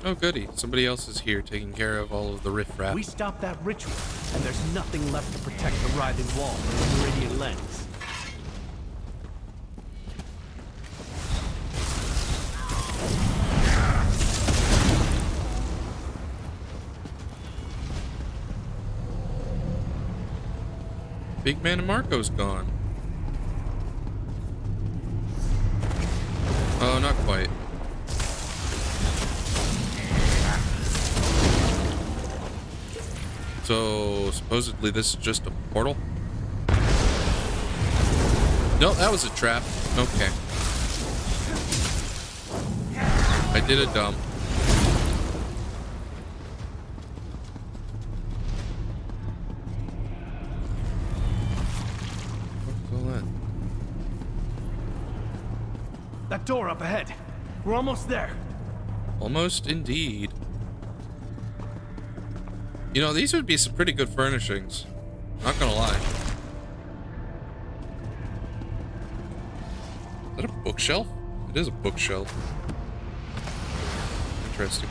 Oh, goody. Somebody else is here taking care of all of the riffraff. We stop that ritual, and there's nothing left to protect the Writhing Wall from the Meridian lens. Big Manamarco's gone. Oh, not quite. So, supposedly this is just a portal? No, that was a trap. Okay. I did a dump. What's all that? That door up ahead. We're almost there. Almost indeed. You know, these would be some pretty good furnishings. Not gonna lie. Is that a bookshelf? It is a bookshelf. Interesting.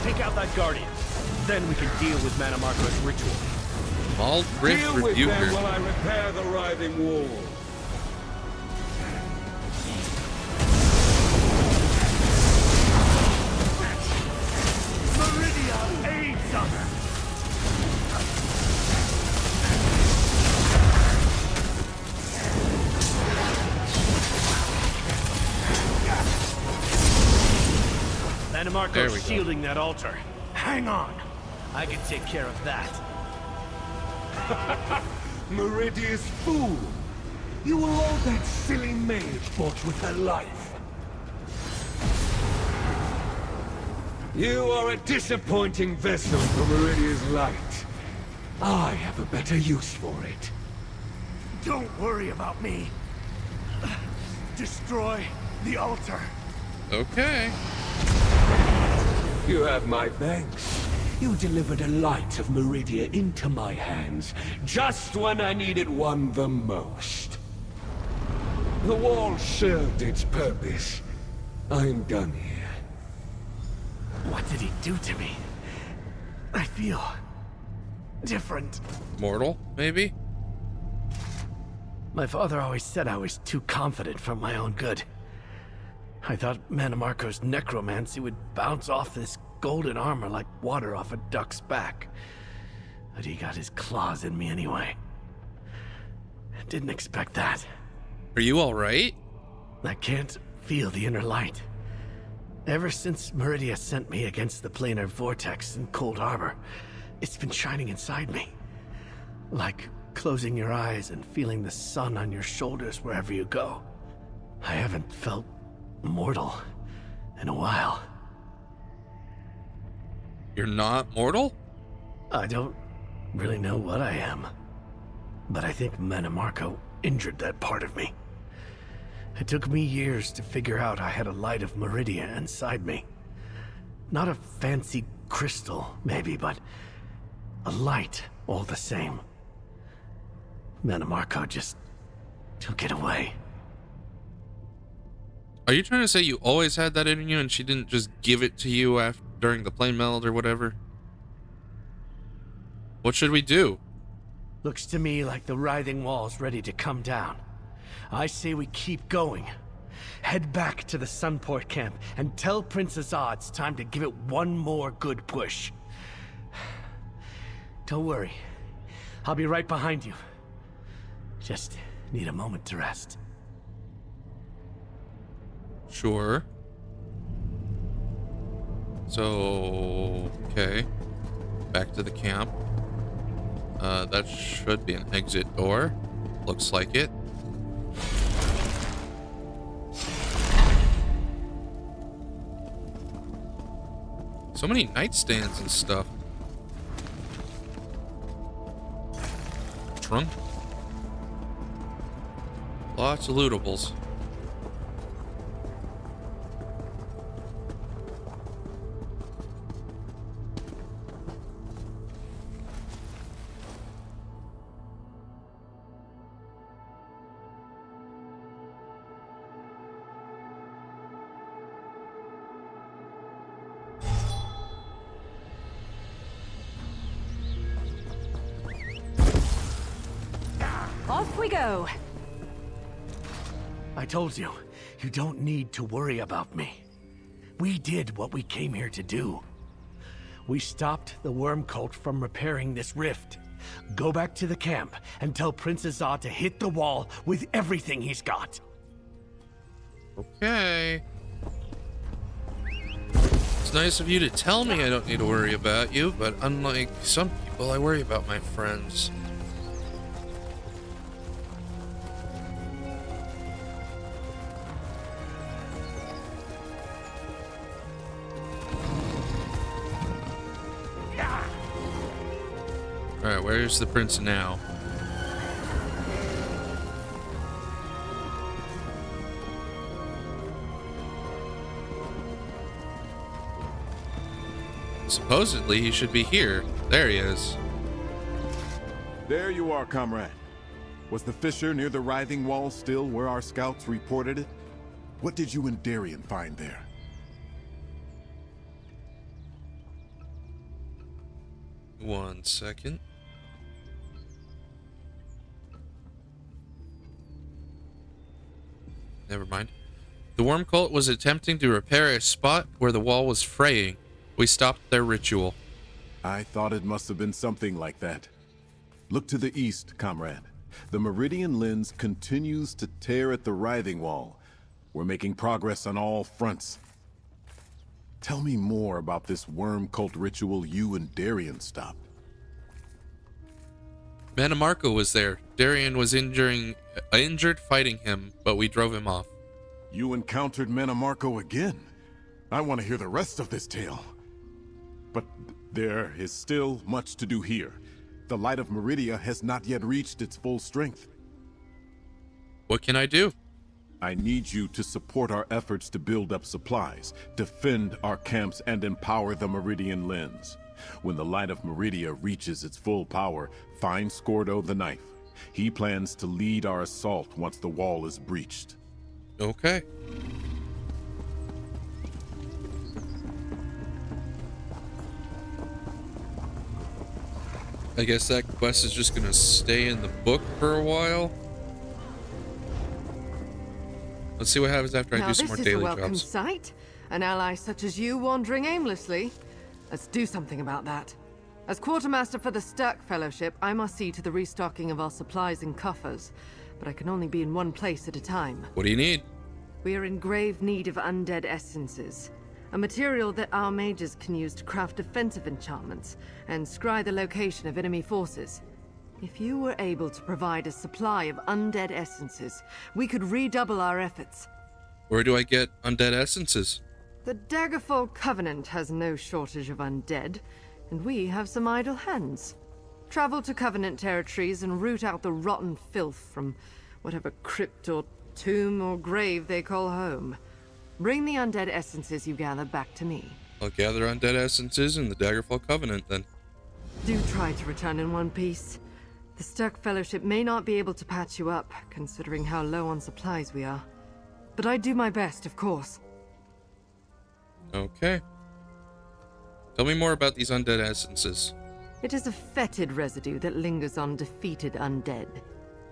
Take out that guardian. Then we can deal with Manamarco's ritual. Bald Rift Deal with them Rebuker. while I repair the Writhing Wall. Meridia aids us! Manamarco's shielding that altar. Hang on. I can take care of that. Meridia's fool! You were all that silly maid bought with her life. You are a disappointing vessel for Meridia's light. I have a better use for it. Don't worry about me. Destroy the altar. Okay. You have my thanks. You delivered a light of Meridia into my hands, just when I needed one the most. The wall served its purpose. I'm done here. What did he do to me? I feel different. Mortal, maybe? My father always said I was too confident for my own good. I thought Manamarco's necromancy would bounce off this golden armor like water off a duck's back. But he got his claws in me anyway. Didn't expect that. Are you alright? I can't feel the inner light. Ever since Meridia sent me against the planar vortex in Cold Harbor, it's been shining inside me. Like closing your eyes and feeling the sun on your shoulders wherever you go. I haven't felt mortal in a while. You're not mortal? I don't really know what I am. but I think Manamarco injured that part of me. It took me years to figure out I had a light of Meridia inside me. Not a fancy crystal, maybe, but a light all the same. Manamarco just took it away. Are you trying to say you always had that in you and she didn't just give it to you after during the plane meld or whatever? What should we do? Looks to me like the Writhing Wall's ready to come down. I say we keep going. Head back to the Sunport camp and tell Prince Azad it's time to give it one more good push. Don't worry. I'll be right behind you. Just need a moment to rest. Sure. So, okay. Back to the camp. That should be an exit door. Looks like it. So many nightstands and stuff. Trunk. Lots of lootables. Off we go. I told you, you don't need to worry about me. We did what we came here to do. We stopped the worm cult from repairing this rift. Go back to the camp and tell Prince Azad to hit the wall with everything he's got. Okay. It's nice of you to tell me I don't need to worry about you, but unlike some people, I worry about my friends. Alright, where's the prince now? Supposedly he should be here. There he is. There you are, comrade. Was the fissure near the Writhing Wall still where our scouts reported it? What did you and Darien find there? One second. Never mind. The worm cult was attempting to repair a spot where the wall was fraying. We stopped their ritual. I thought it must have been something like that. Look to the east, comrade. The Meridian lens continues to tear at the Writhing Wall. We're making progress on all fronts. Tell me more about this worm cult ritual you and Darien stopped. Manamarco was there. Darien was injured fighting him, but we drove him off. You encountered Manamarco again? I want to hear the rest of this tale. But there is still much to do here. The light of Meridia has not yet reached its full strength. What can I do? I need you to support our efforts to build up supplies, defend our camps, and empower the Meridian lens. When the light of Meridia reaches its full power, find Scordo the Knife. He plans to lead our assault once the wall is breached. Okay. I guess that quest is just gonna stay in the book for a while. Let's see what happens after I do some more daily Now this is a welcome jobs. sight. An ally such as you wandering aimlessly. Let's do something about that. As quartermaster for the Sturk Fellowship, I must see to the restocking of our supplies and coffers. But I can only be in one place at a time. What do you need? We are in grave need of undead essences. A material that our mages can use to craft defensive enchantments and scry the location of enemy forces. If you were able to provide a supply of undead essences, we could redouble our efforts. Where do I get undead essences? The Daggerfall Covenant has no shortage of undead, and we have some idle hands. Travel to Covenant territories and root out the rotten filth from whatever crypt or tomb or grave they call home. Bring the undead essences you gather back to me. I'll gather undead essences in the Daggerfall Covenant, then. Do try to return in one piece. The Sturk Fellowship may not be able to patch you up, considering how low on supplies we are. But I do my best, of course. Okay. Tell me more about these undead essences. It is a fetid residue that lingers on defeated undead.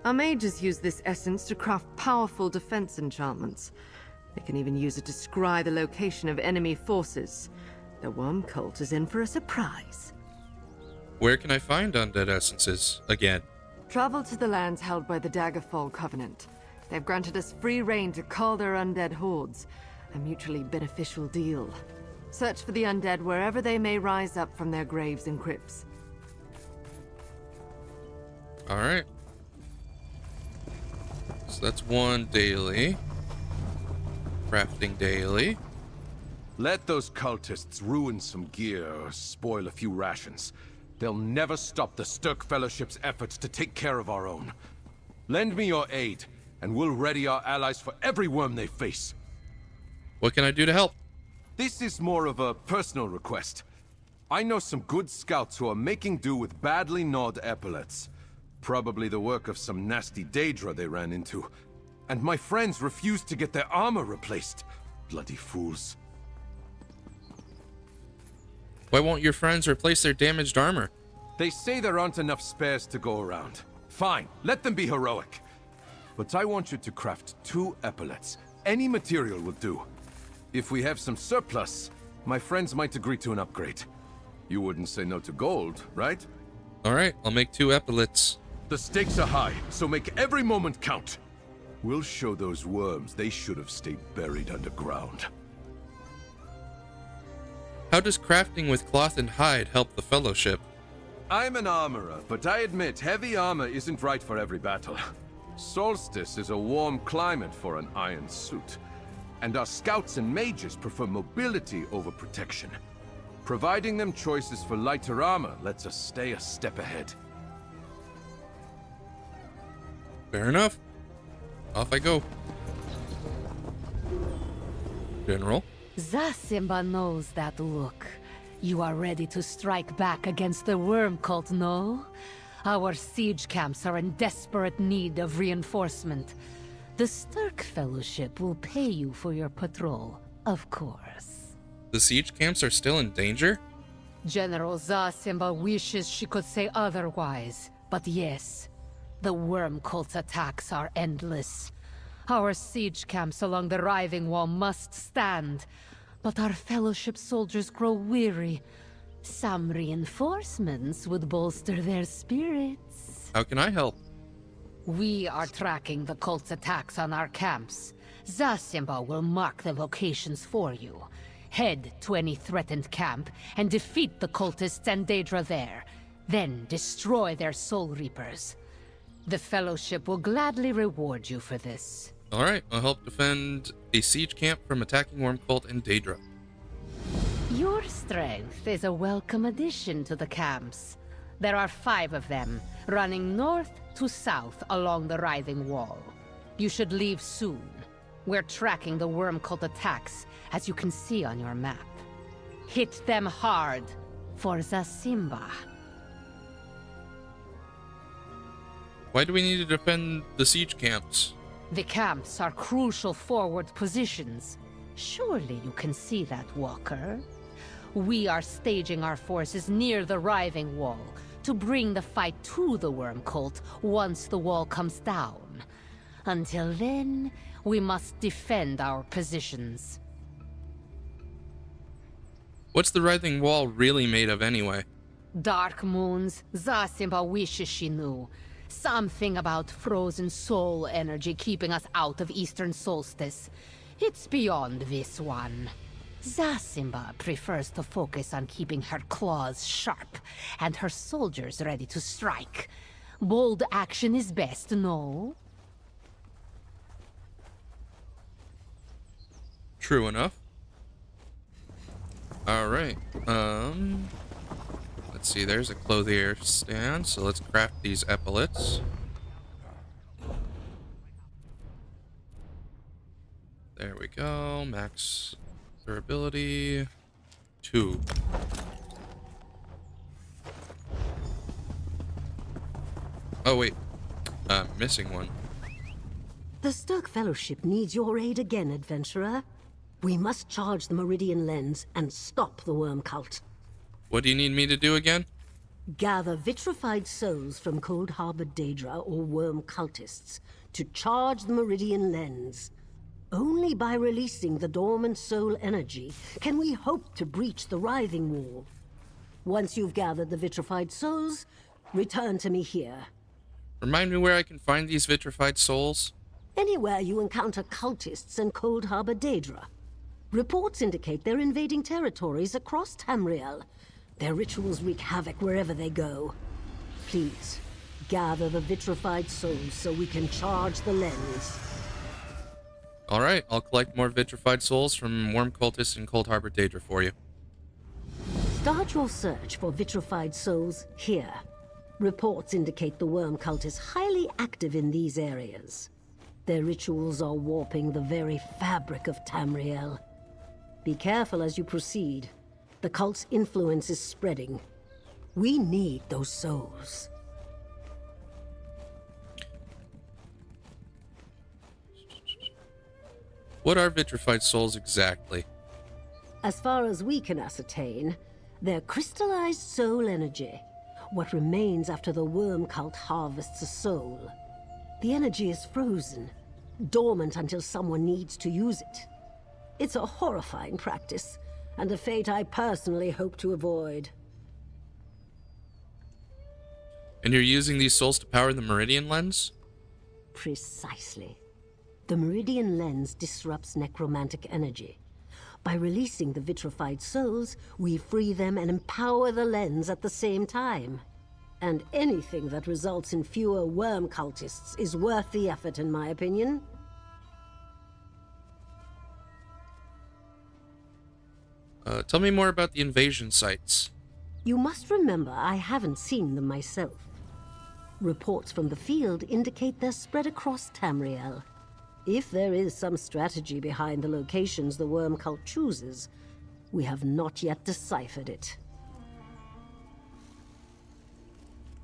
Our mages use this essence to craft powerful defense enchantments. They can even use it to scry the location of enemy forces. The worm cult is in for a surprise. Where can I find undead essences again? Travel to the lands held by the Daggerfall Covenant. They've granted us free reign to cull their undead hordes. A mutually beneficial deal. Search for the undead wherever they may rise up from their graves and crypts. Alright. So that's one daily. Crafting daily. Let those cultists ruin some gear or spoil a few rations. They'll never stop the Sturk Fellowship's efforts to take care of our own. Lend me your aid, and we'll ready our allies for every worm they face. What can I do to help? This is more of a personal request. I know some good scouts who are making do with badly gnawed epaulets. Probably the work of some nasty Daedra they ran into. And my friends refused to get their armor replaced. Bloody fools. Why won't your friends replace their damaged armor? They say there aren't enough spares to go around. Fine, let them be heroic. But I want you to craft 2 epaulets. Any material will do. If we have some surplus, my friends might agree to an upgrade. You wouldn't say no to gold, right? Alright, I'll make 2 epaulets. The stakes are high, so make every moment count. We'll show those worms they should have stayed buried underground. How does crafting with cloth and hide help the Fellowship? I'm an armorer, but I admit heavy armor isn't right for every battle. Solstice is a warm climate for an iron suit. And our scouts and mages prefer mobility over protection. Providing them choices for lighter armor lets us stay a step ahead. Fair enough. Off I go. General? Zasimba knows that look. You are ready to strike back against the worm cult, no? Our siege camps are in desperate need of reinforcement. The Sturk Fellowship will pay you for your patrol, of course. The siege camps are still in danger? General Zasimba wishes she could say otherwise, but yes, the worm cult's attacks are endless. Our siege camps along the Writhing Wall must stand, but our Fellowship soldiers grow weary. Some reinforcements would bolster their spirits. How can I help? We are tracking the cult's attacks on our camps. Zasimba will mark the locations for you. Head to any threatened camp and defeat the cultists and Daedra there. Then destroy their Soul Reapers. The Fellowship will gladly reward you for this. Alright, I'll help defend a siege camp from attacking Worm Cult and Daedra. Your strength is a welcome addition to the camps. There are 5 of them, running north to south along the Writhing Wall. You should leave soon. We're tracking the Worm Cult attacks, as you can see on your map. Hit them hard for Zasimba. Why do we need to defend the siege camps? The camps are crucial forward positions. Surely you can see that, Walker. We are staging our forces near the Writhing Wall to bring the fight to the Worm Cult once the wall comes down. Until then, we must defend our positions. What's the Writhing Wall really made of anyway? Dark moons, Zasimba wishes she knew. Something about frozen soul energy keeping us out of Eastern Solstice. It's beyond this one. Zasimba prefers to focus on keeping her claws sharp and her soldiers ready to strike. Bold action is best, no? True enough. Alright, let's let's see, there's a clothier stand, so let's craft these epaulets. There we go, max durability, 2. Oh wait, missing one. The Sturk Fellowship needs your aid again, adventurer. We must charge the Meridian Lens and stop the worm cult. What do you need me to do again? Gather vitrified souls from Cold Harbor Daedra or worm cultists to charge the Meridian Lens. Only by releasing the dormant soul energy can we hope to breach the Writhing Wall. Once you've gathered the vitrified souls, return to me here. Remind me where I can find these vitrified souls? Anywhere you encounter cultists in Cold Harbor Daedra. Reports indicate they're invading territories across Tamriel. Their rituals wreak havoc wherever they go. Please, gather the vitrified souls so we can charge the lens. Alright, I'll collect more vitrified souls from worm cultists in Cold Harbor Daedra for you. Start your search for vitrified souls here. Reports indicate the worm cult is highly active in these areas. Their rituals are warping the very fabric of Tamriel. Be careful as you proceed. The cult's influence is spreading. We need those souls. What are vitrified souls exactly? As far as we can ascertain, they're crystallized soul energy. What remains after the worm cult harvests a soul. The energy is frozen, dormant until someone needs to use it. It's a horrifying practice, and a fate I personally hope to avoid. And you're using these souls to power the Meridian Lens? Precisely. The Meridian Lens disrupts necromantic energy. By releasing the vitrified souls, we free them and empower the lens at the same time. And anything that results in fewer worm cultists is worth the effort, in my opinion. Tell me more about the invasion sites. You must remember I haven't seen them myself. Reports from the field indicate they're spread across Tamriel. If there is some strategy behind the locations the worm cult chooses, we have not yet deciphered it.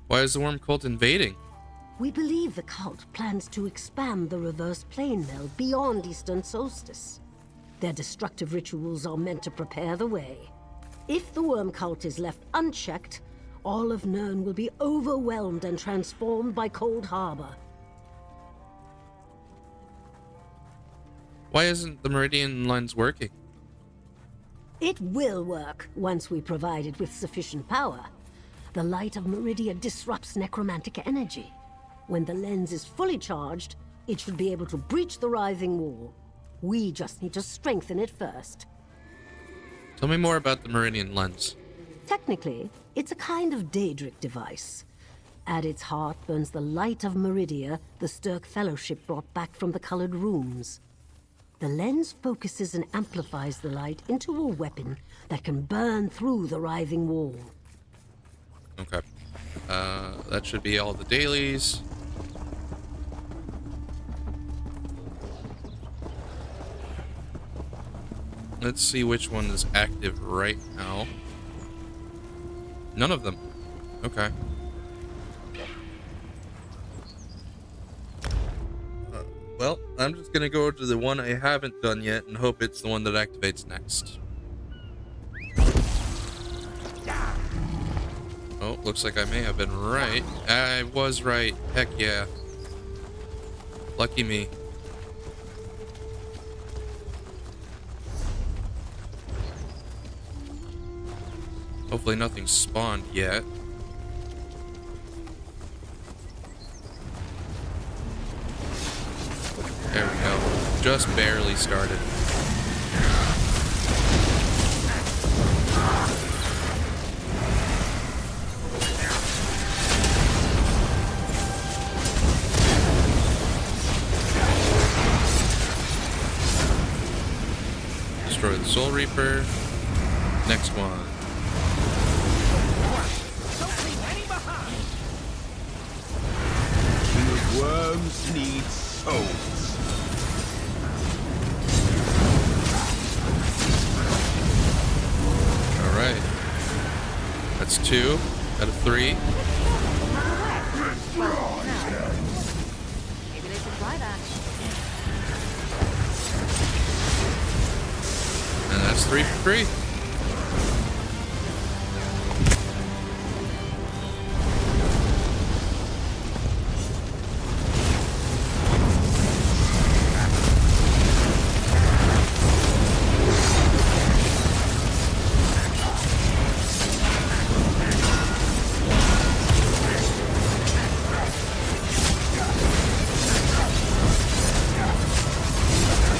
Why is the worm cult invading? We believe the cult plans to expand the reverse plane mill beyond Eastern Solstice. Their destructive rituals are meant to prepare the way. If the worm cult is left unchecked, all of Nirn will be overwhelmed and transformed by Cold Harbor. Why isn't the Meridian Lens working? It will work once we provide it with sufficient power. The light of Meridia disrupts necromantic energy. When the lens is fully charged, it should be able to breach the Writhing Wall. We just need to strengthen it first. Tell me more about the Meridian Lens. Technically, it's a kind of Daedric device. At its heart burns the light of Meridia the Sturk Fellowship brought back from the colored rooms. The lens focuses and amplifies the light into a weapon that can burn through the Writhing Wall. Okay. That should be all the dailies. Let's see which one is active right now. None of them. Okay. Well, I'm just gonna go to the one I haven't done yet and hope it's the one that activates next. Oh, looks like I may have been right. I was right. Heck yeah. Lucky me. Hopefully nothing spawned yet. There we go. Just barely started. Destroy the Soul Reaper. Next one. Heroes need souls. All right. That's 2 out of 3. Maybe they should try that. And that's 3 for 3.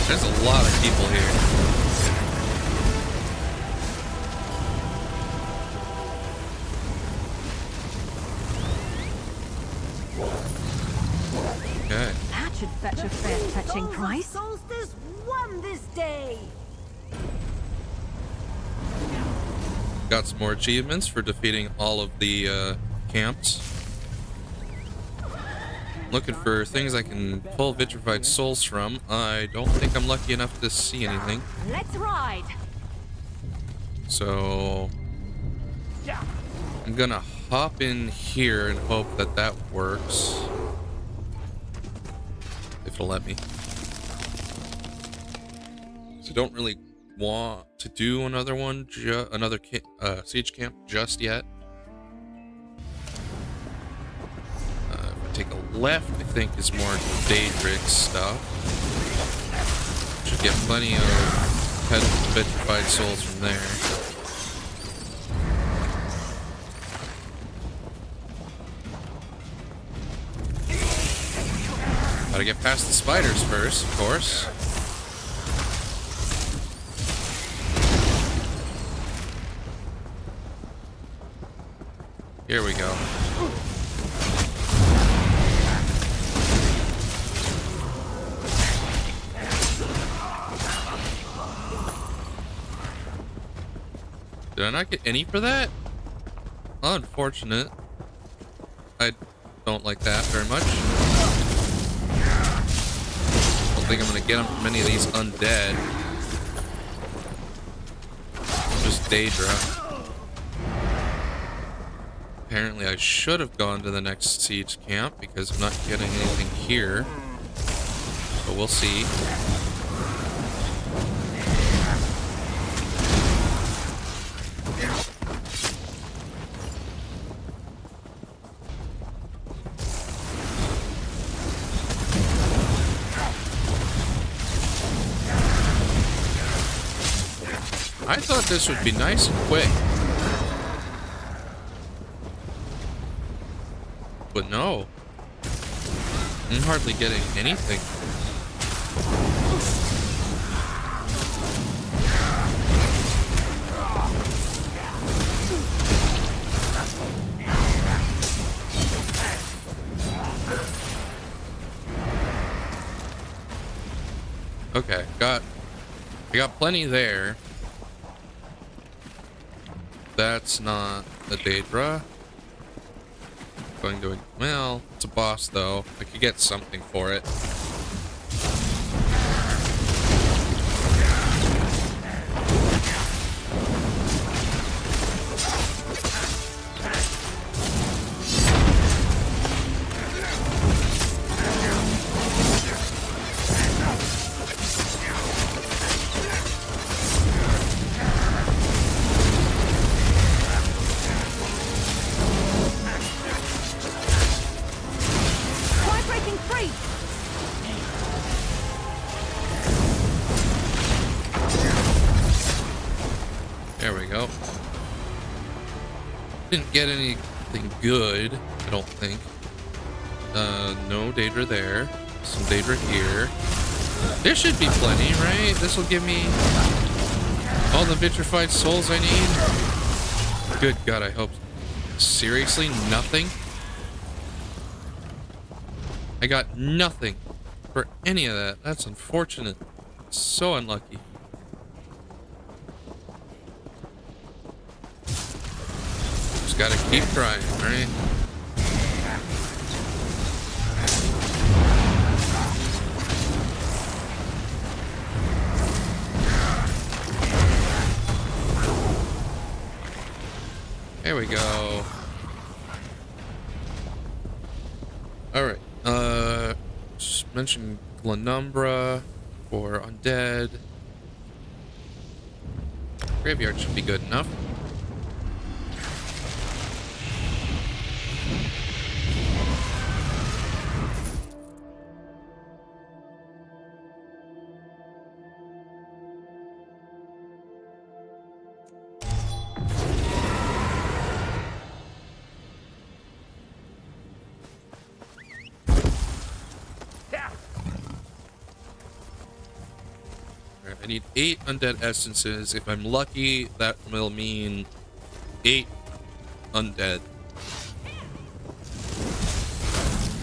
There's a lot of people here. Okay. That should fetch a fair fetching Souls of price. Solstice won this day. Got some more achievements for defeating all of the camps. Looking for things I can pull vitrified souls from. I don't think I'm lucky enough to see anything. Let's ride. So I'm gonna hop in here and hope that that works. If it'll let me. So don't really want to do another one, another siege camp just yet. Take a left, I think, is more Daedric stuff. Should get plenty of petrified souls from there. Gotta get past the spiders first, of course. Here we go. Did I not get any for that? Unfortunate. I don't like that very much. Don't think I'm gonna get them from any of these undead. Just Daedra. Apparently I should have gone to the next siege camp because I'm not getting anything here. But we'll see. I thought this would be nice and quick. But no. I'm hardly getting anything. Okay, I got plenty there. That's not a Daedra. Going to, well, it's a boss though. I could get something for it. There we go. Didn't get anything good, I don't think. No Daedra there. Some Daedra here. There should be plenty, right? This will give me all the vitrified souls I need. Good God, I hope. Seriously, nothing? I got nothing for any of that. That's unfortunate. So unlucky. Just gotta keep trying, right? we go. Alright. Just mention Glenumbra for undead. Graveyard should be good enough. I need 8 undead essences. If I'm lucky, that will mean 8 undead.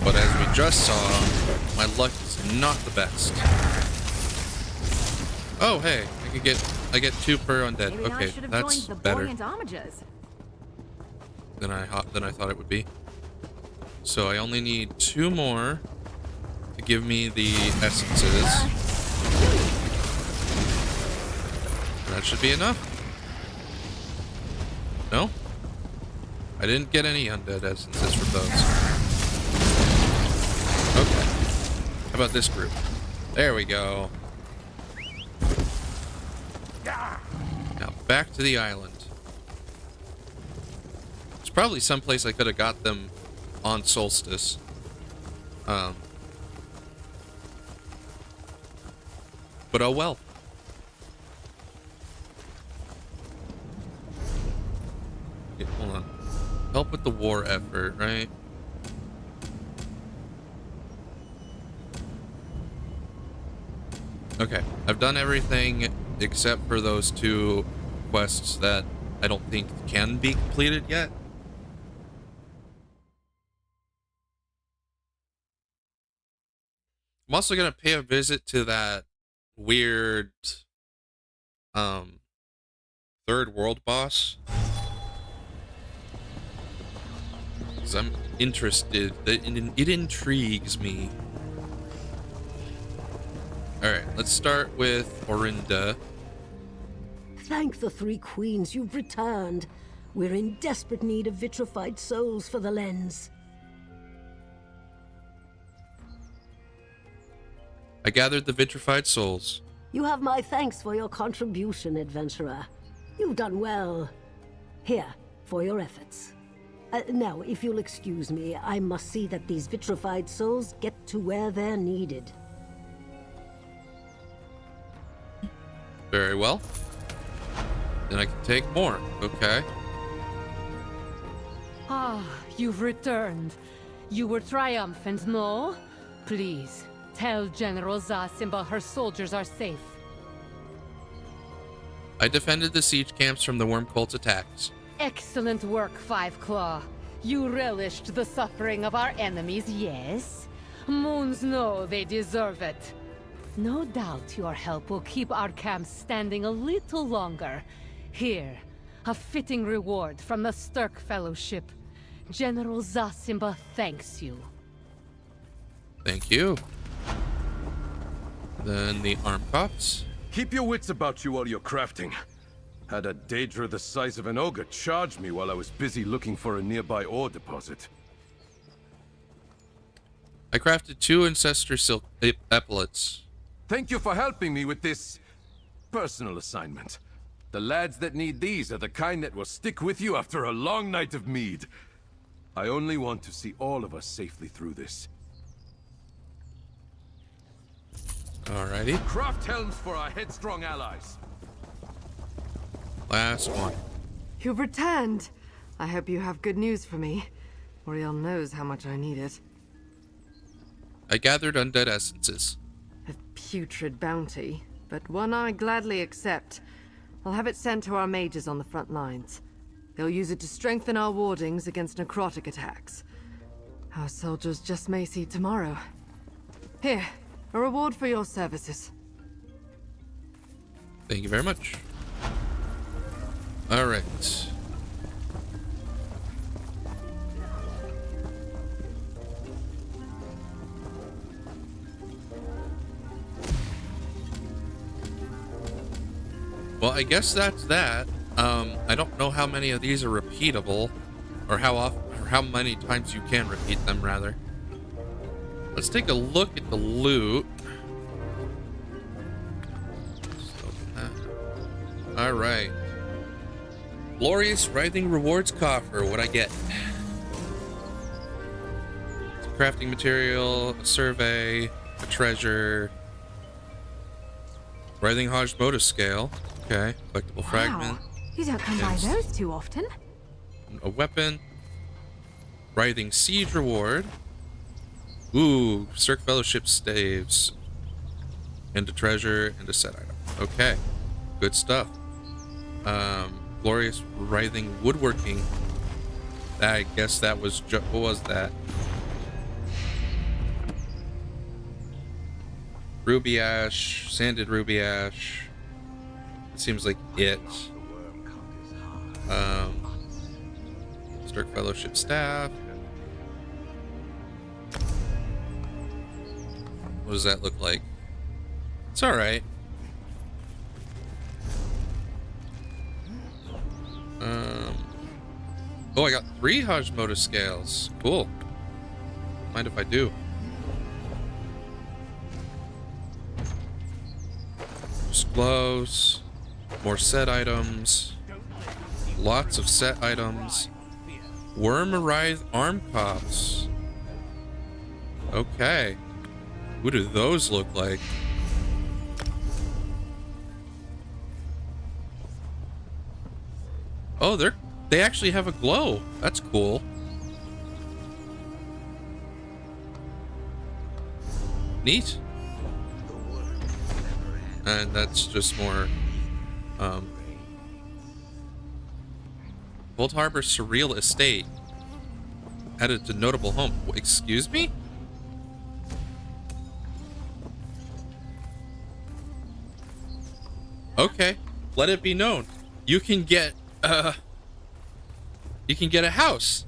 But as we just saw, my luck is not the best. Oh, hey, I get 2 per undead. Maybe Okay, I should have that's joined the better buoyant homages. than I thought it would be. So I only need 2 more to give me the essences. That should be enough. No? I didn't get any undead essences from those. Okay. How about this group? There we go. Now back to the island. There's probably someplace I could have got them on Solstice. But oh well. Okay, hold on. Help with the war effort, right? Okay, I've done everything except for those 2 quests that I don't think can be completed yet. I'm also gonna pay a visit to that weird third world boss. Because I'm interested. It intrigues me. Alright, let's start with Orinda. Thank the 3 queens, you've returned. We're in desperate need of vitrified souls for the lens. I gathered the vitrified souls. You have my thanks for your contribution, adventurer. You've done well. Here, for your efforts. Now, if you'll excuse me, I must see that these vitrified souls get to where they're needed. Very well. Then I can take more. Okay. Ah, you've returned. You were triumphant, no? Please, tell General Zasimba her soldiers are safe. I defended the siege camps from the worm cult's attacks. Excellent work, Five Claw. You relished the suffering of our enemies, yes? Moons know they deserve it. No doubt your help will keep our camps standing a little longer. Here, a fitting reward from the Sturk Fellowship. General Zasimba thanks you. Thank you. Then the arm cops. Keep your wits about you while you're crafting. Had a Daedra the size of an ogre charge me while I was busy looking for a nearby ore deposit. I crafted 2 ancestor silk epaulets. Thank you for helping me with this personal assignment. The lads that need these are the kind that will stick with you after a long night of mead. I only want to see all of us safely through this. Alrighty. Craft helms for our headstrong allies. Last one. You've returned. I hope you have good news for me. Oriel knows how much I need it. I gathered undead essences. A putrid bounty, but one I gladly accept. I'll have it sent to our mages on the front lines. They'll use it to strengthen our wardings against necrotic attacks. Our soldiers just may see tomorrow. Here, a reward for your services. Thank you very much. Alright. Well, I guess that's that. I don't know how many of these are repeatable, or how many times you can repeat them, rather. Let's take a look at the loot. All right. Glorious Writhing Rewards coffer. What'd I get? Some crafting material, a survey, a treasure, Writhing Hodge scale. Okay, collectible fragment. You don't come by those too often. A weapon. Writhing Siege reward. Ooh, Cirque Fellowship staves. And a treasure and a set item. Okay, good stuff. Glorious Writhing Woodworking. I guess that was what was that? Ruby ash, sanded ruby ash. It seems like it. Stark Fellowship staff. What does that look like? It's all right. Oh, I got 3 Hashimoto scales. Cool. Mind if I do? Just gloves. More set items. Lots of set items. Worm Writhe arm cuffs. Okay. What do those look like? Oh, they actually have a glow. That's cool. Neat. And that's just more Cold Harbor Surreal Estate added to notable home. Excuse me? Okay, let it be known. You can get a house.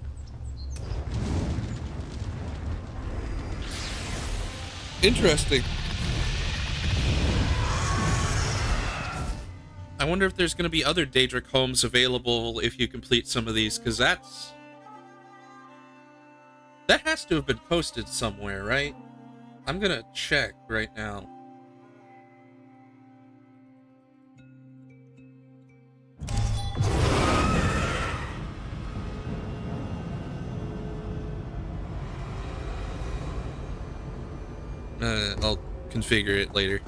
Interesting. I wonder if there's going to be other Daedric homes available if you complete some of these, because that has to have been posted somewhere, right? I'm going to check right now. I'll configure it later.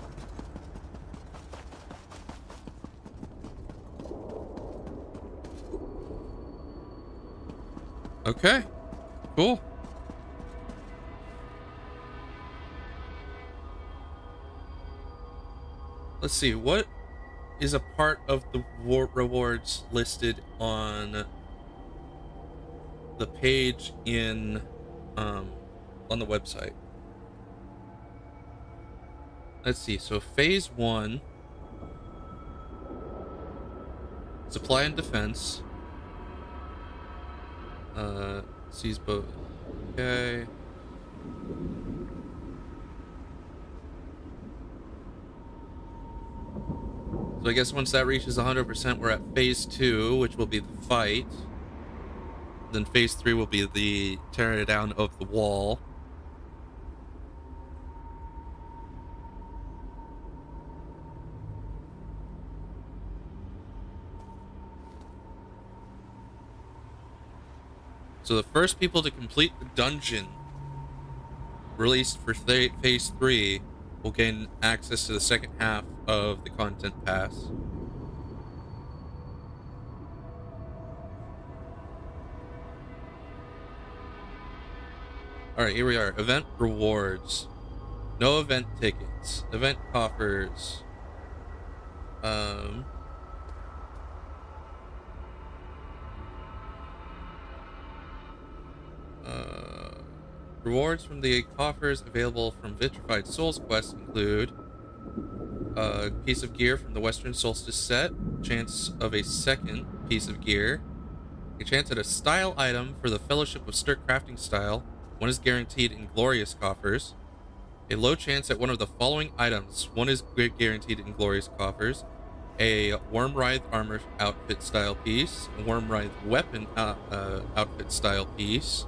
Okay, cool. Let's see, what is a part of the rewards listed on the page on the website? Let's see, so phase 1, supply and defense. Sees both. Okay. So I guess once that reaches 100%, we're at phase 2, which will be the fight. Then phase 3 will be the tearing down of the wall. So the first people to complete the dungeon released for phase 3 will gain access to the second half of the content pass. Alright, here we are. Event rewards. No event tickets. Event coffers. Rewards from the coffers available from Vitrified Souls quests include a piece of gear from the Western Solstice set, chance of a second piece of gear, a chance at a style item for the Fellowship of Stirk crafting style, one is guaranteed in Glorious coffers, a low chance at one of the following items, one is guaranteed in Glorious coffers, a Worm Writhe armor outfit style piece, a Worm Writhe weapon outfit style piece.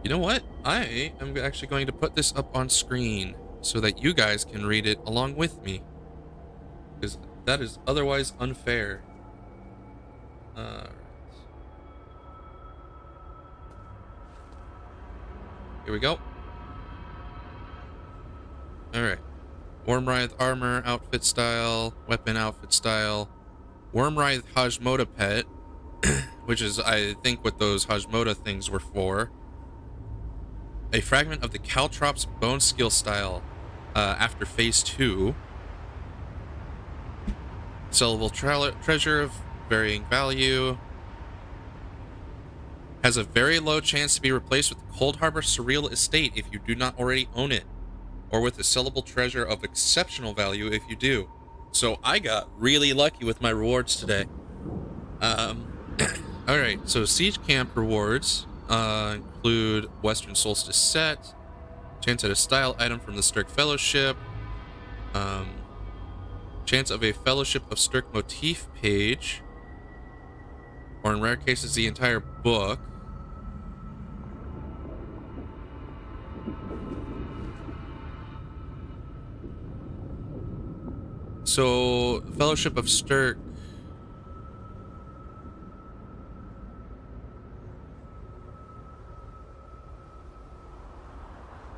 You know what? I am actually going to put this up on screen so that you guys can read it along with me, because that is otherwise unfair. Here we go. Alright. Worm Writhe armor outfit style, weapon outfit style, Worm Writhe Hajmoda pet, which is, I think, what those Hajmoda things were for. A fragment of the Caltrops bone skill style after phase 2. Sellable treasure of varying value. Has a very low chance to be replaced with the Cold Harbor Surreal Estate if you do not already own it, or with a sellable treasure of exceptional value if you do. So I got really lucky with my rewards today. Alright, so Siege Camp rewards include Western Solstice set, chance at a style item from the Stirk Fellowship, chance of a Fellowship of Stirk motif page, or in rare cases the entire book. So, Fellowship of Stirk.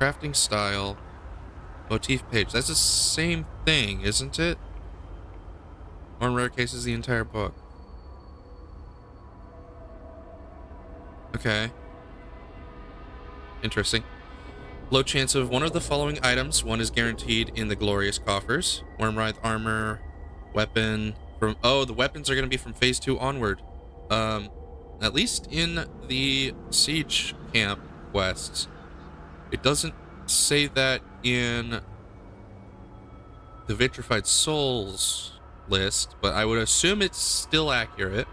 Crafting style. Motif page. That's the same thing, isn't it? Or in rare cases, the entire book. Okay. Interesting. Low chance of one of the following items. One is guaranteed in the Glorious Coffers. Worm Writhe armor, weapon from... Oh, the weapons are going to be from phase 2 onward. At least in the Siege Camp quests. It doesn't say that in the Vitrified Souls list, but I would assume it's still accurate.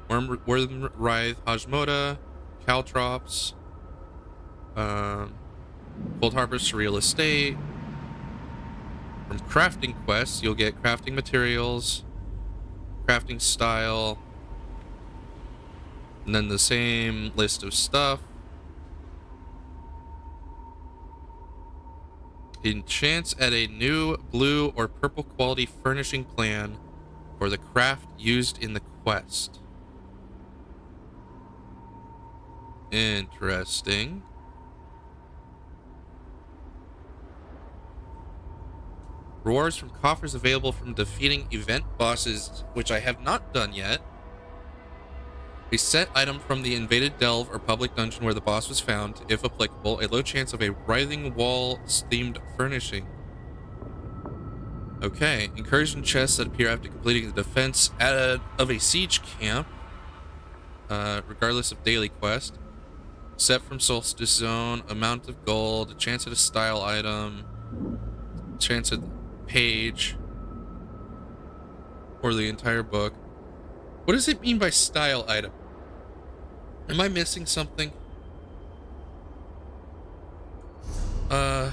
Worm Writhe Hajmoda, Caltrops, Cold Harbor Surreal Estate. From crafting quests, you'll get crafting materials, crafting style, and then the same list of stuff. In chance at a new blue or purple quality furnishing plan for the craft used in the quest. Interesting. Rewards from coffers available from defeating event bosses, which I have not done yet. A set item from the invaded delve or public dungeon where the boss was found, if applicable. A low chance of a Writhing Wall themed furnishing. Okay. Incursion chests that appear after completing the defense of a siege camp, regardless of daily quest. Set from Solstice Zone. Amount of gold. A chance at a style item. Chance at page. Or the entire book. What does it mean by style item? Am I missing something? Do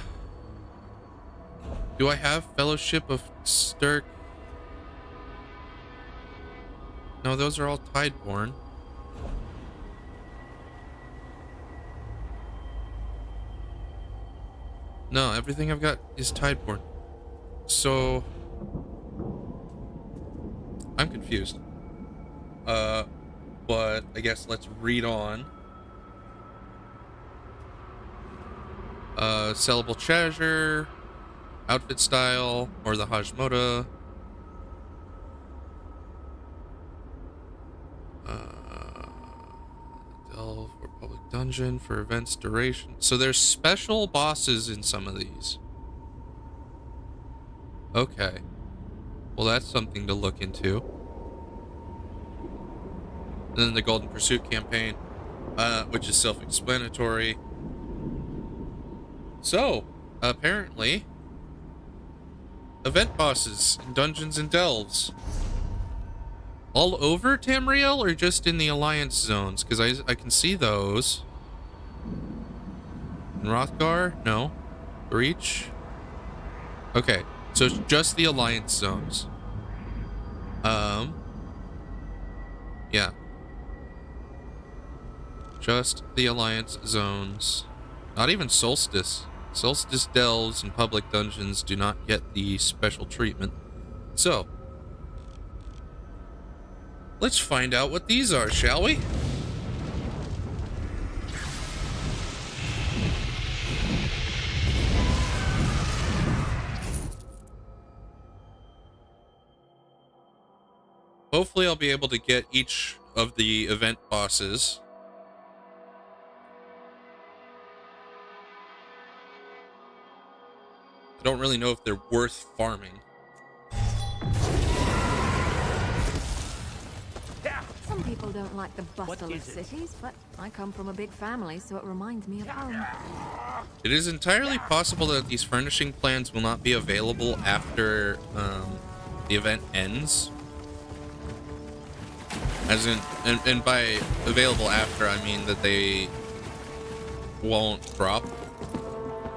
I have Fellowship of Stirk? No, those are all Tideborn. No, everything I've got is Tideborn. So I'm confused. But I guess let's read on. Sellable treasure, outfit style, or the Hajmoda. Delve or public dungeon for events duration. So there's special bosses in some of these. Okay. Well, that's something to look into. And then the Golden Pursuit campaign, which is self-explanatory. So, apparently, event bosses in dungeons and delves. All over Tamriel or just in the Alliance zones? Because I can see those. In Hrothgar? No. Breach? Okay, so it's just the Alliance zones. Yeah. Just the Alliance zones. Not even Solstice. Solstice delves and public dungeons do not get the special treatment. So, let's find out what these are, shall we? Hopefully I'll be able to get each of the event bosses. I don't really know if they're worth farming. Some people don't like the bustle of cities, but I come from a big family, so it reminds me of home. It is entirely possible that these furnishing plans will not be available after the event ends. As in, and by available after, I mean that they won't drop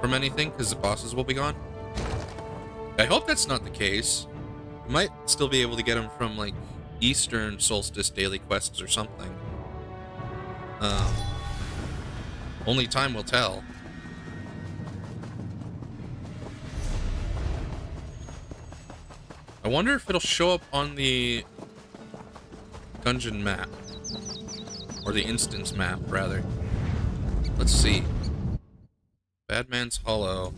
from anything because the bosses will be gone. I hope that's not the case. You might still be able to get them from like Eastern Solstice daily quests or something. Only time will tell. I wonder if it'll show up on the dungeon map, or the instance map rather. Let's see. Badman's Hollow.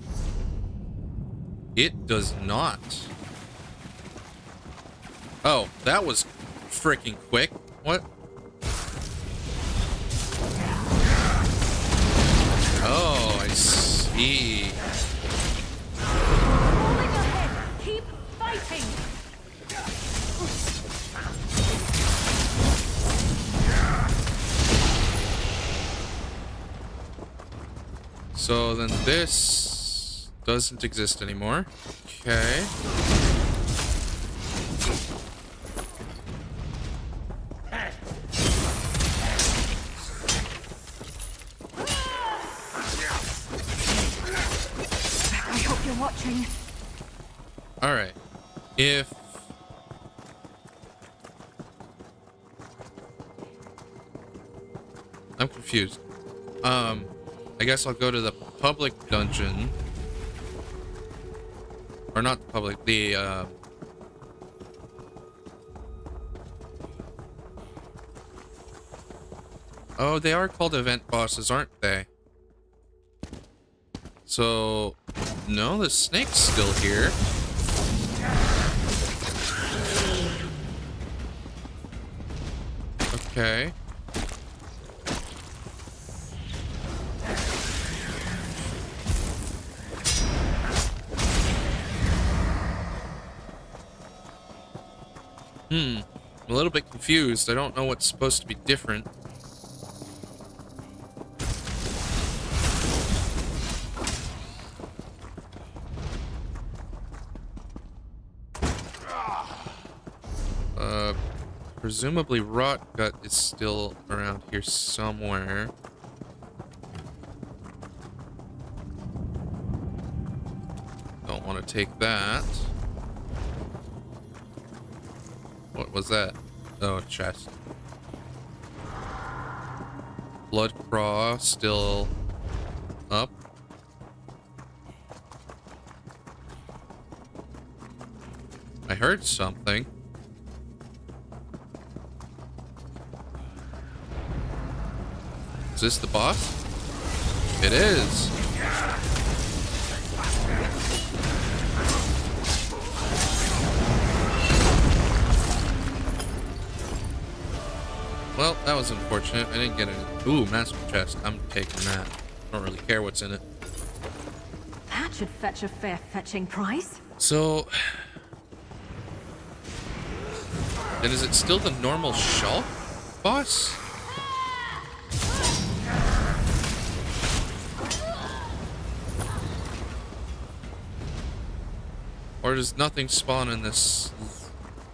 It does not. Oh, that was freaking quick. What? Oh, I see. Keep fighting! So then this doesn't exist anymore. Okay. I hope you're watching. All right. If I'm confused. I guess I'll go to the public dungeon. Or not the public, the oh, they are called event bosses, aren't they? So, no, the snake's still here. Okay. I'm a little bit confused. I don't know what's supposed to be different. Presumably Rotgut is still around here somewhere. Don't want to take that. What was that? Oh, a chest. Bloodcraw still up. I heard something. Is this the boss? It is. Well, that was unfortunate. I didn't get it. Ooh, master chest. I'm taking that. I don't really care what's in it. That should fetch a fair fetching price. So, then is it still the normal Shulk boss? Or does nothing spawn in this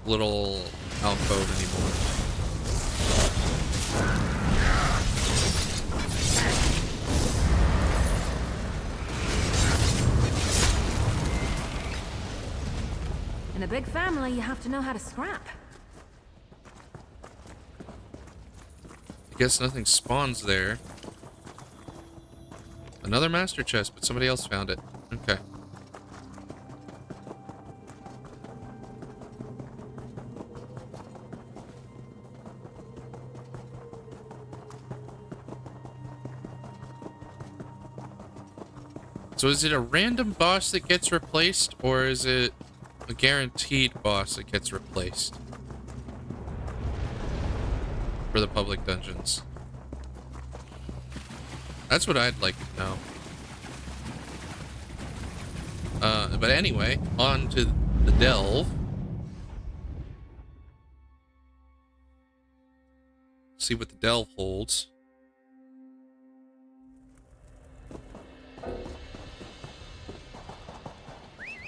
little alcove anymore? In a big family, you have to know how to scrap. I guess nothing spawns there. Another master chest, but somebody else found it. Okay. So is it a random boss that gets replaced, or is it a guaranteed boss that gets replaced for the public dungeons? That's what I'd like to know. But anyway, on to the delve. See what the delve holds.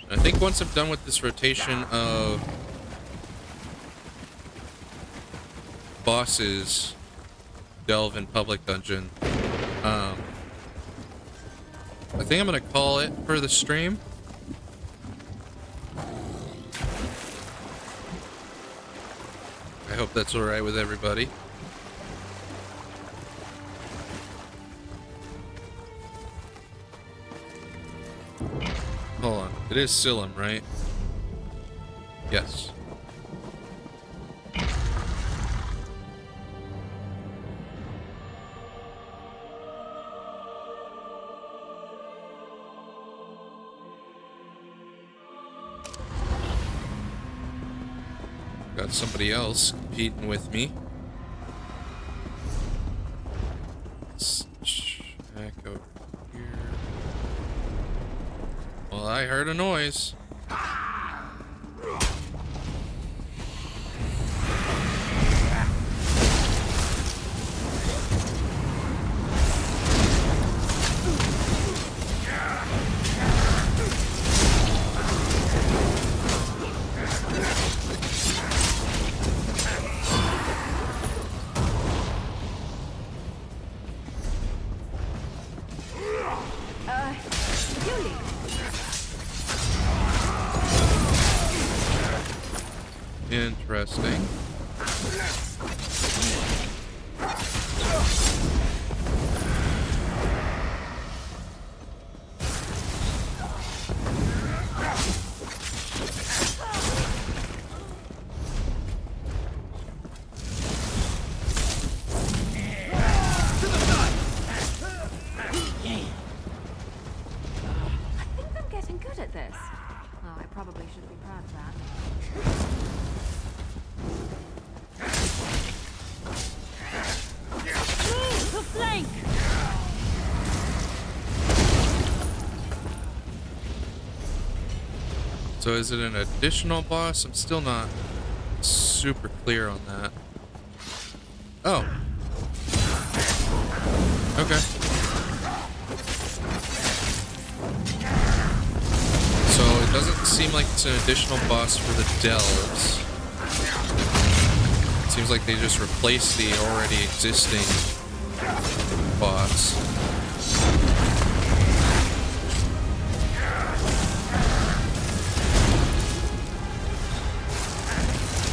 I think once I'm done with this rotation of bosses, delve and public dungeon, I think I'm gonna call it for the stream. I hope that's alright with everybody. Hold on. It is Silum, right? Yes. Got somebody else competing with me. Let's check over here. Well, I heard a noise. Interesting. I think I'm getting good at this. Oh, I probably should be proud of that. Flank! So is it an additional boss? I'm still not super clear on that. Oh. Okay. So it doesn't seem like it's an additional boss for the delves. It seems like they just replaced the already existing boss.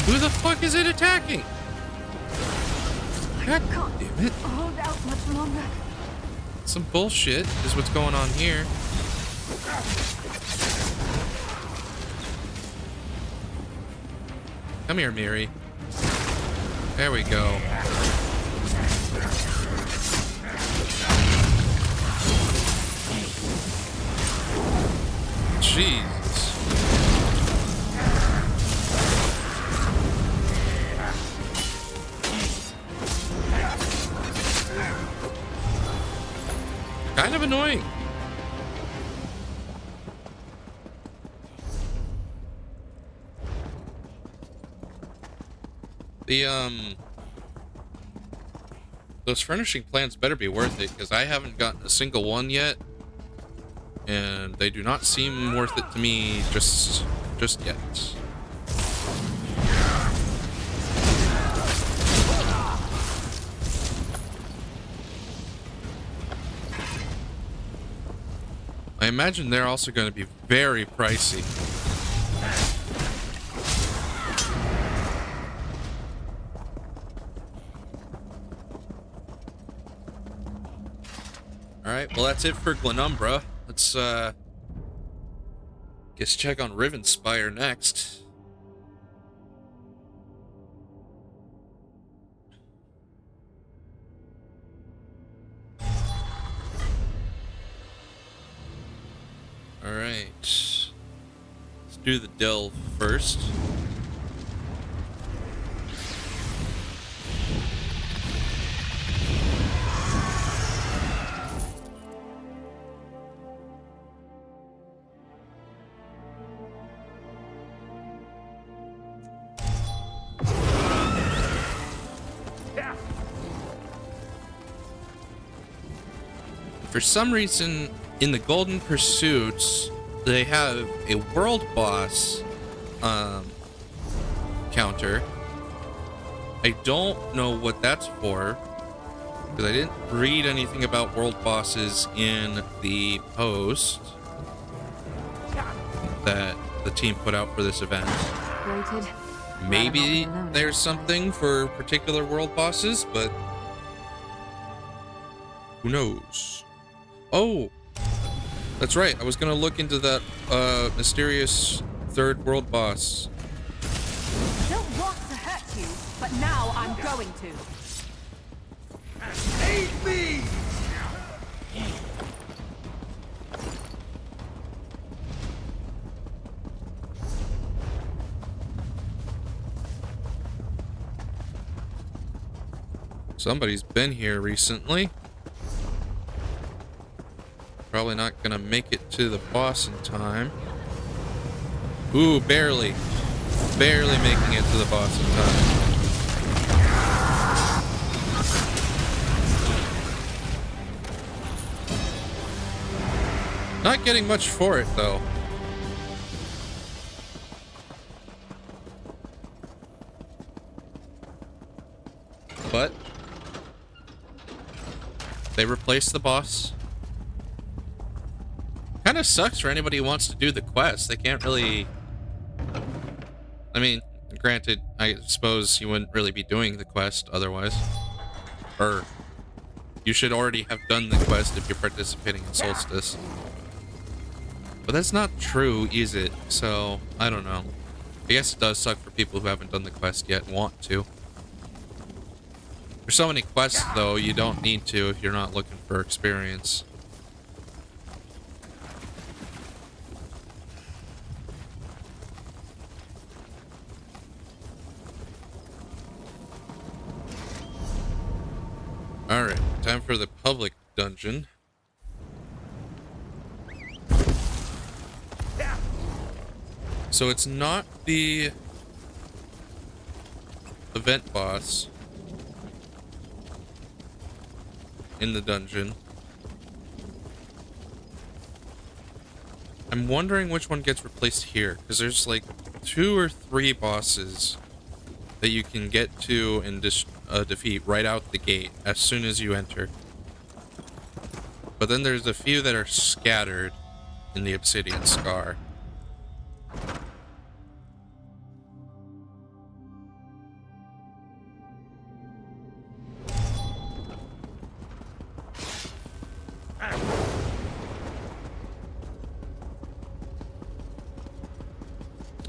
Who the fuck is it attacking? God damn it. Hold out much longer. Some bullshit is what's going on here. Come here, Miri. There we go. Jesus. Kind of annoying. Those furnishing plans better be worth it, because I haven't gotten a single one yet, and they do not seem worth it to me just yet. I imagine they're also going to be very pricey. Alright, well that's it for Glenumbra. Let's guess check on Rivenspire next. Alright. Let's do the delve first. For some reason, in the Golden Pursuits, they have a world boss counter. I don't know what that's for, because I didn't read anything about world bosses in the post that the team put out for this event. Rated. Maybe there's something for particular world bosses, but who knows? Oh, that's right. I was gonna look into that mysterious third world boss. Don't want to hurt you, but now I'm going to. Aid me! Somebody's been here recently. Probably not gonna make it to the boss in time. Ooh, barely. Barely making it to the boss in time. Not getting much for it, though. But they replaced the boss. Kind of sucks for anybody who wants to do the quest. They can't really... I mean, granted, I suppose you wouldn't really be doing the quest otherwise. Or you should already have done the quest if you're participating in Solstice. But that's not true, is it? So, I don't know. I guess it does suck for people who haven't done the quest yet and want to. For so many quests, though, you don't need to if you're not looking for experience. Alright, time for the public dungeon. So it's not the event boss in the dungeon. I'm wondering which one gets replaced here, because there's like 2 or 3 bosses that you can get to and defeat right out the gate as soon as you enter. But then there's a few that are scattered in the Obsidian Scar.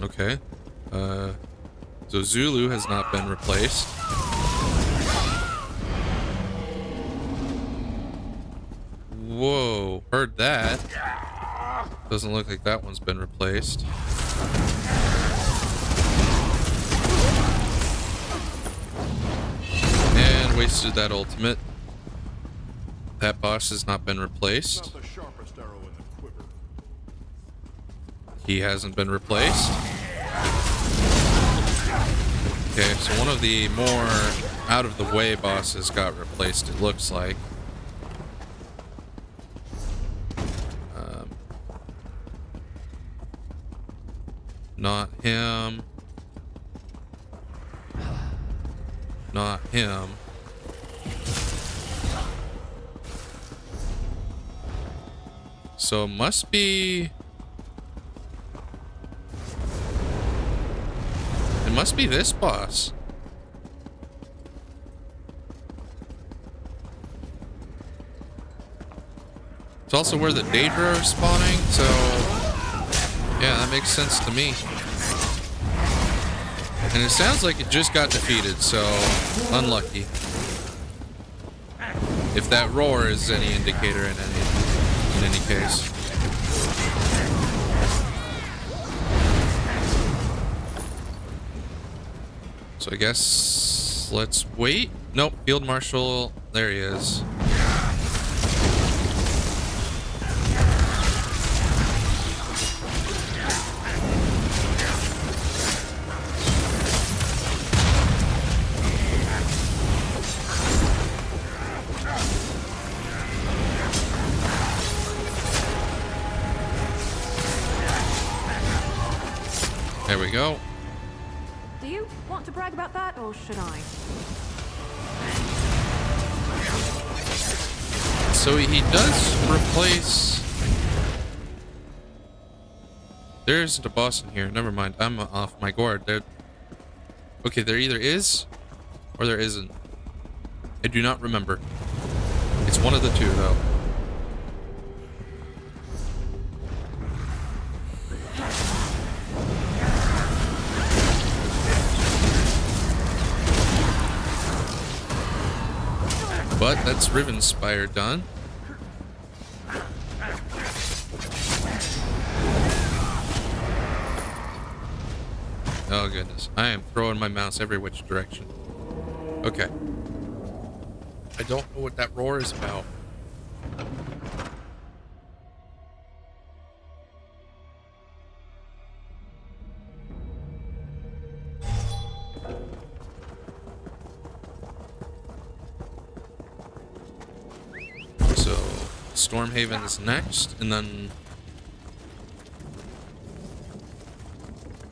Okay. So Zulu has not been replaced. Whoa, heard that. Doesn't look like that one's been replaced. And wasted that ultimate. That boss has not been replaced. He hasn't been replaced. Okay, so one of the more out-of-the-way bosses got replaced, it looks like. Not him. Not him. So it must be... It must be this boss. It's also where the Daedra are spawning, so yeah, that makes sense to me. And it sounds like it just got defeated, so unlucky. If that roar is any indicator in any case. So I guess let's wait. Nope, Field Marshal, there he is. There we go. Do you want to brag about that, or should I? So he does replace... There isn't a boss in here. Never mind. I'm off my guard. There... Okay, there either is or there isn't. I do not remember. It's one of the two, though. But that's Rivenspire done. Oh goodness, I am throwing my mouse every which direction. Okay. I don't know what that roar is about. So, Stormhaven is next, and then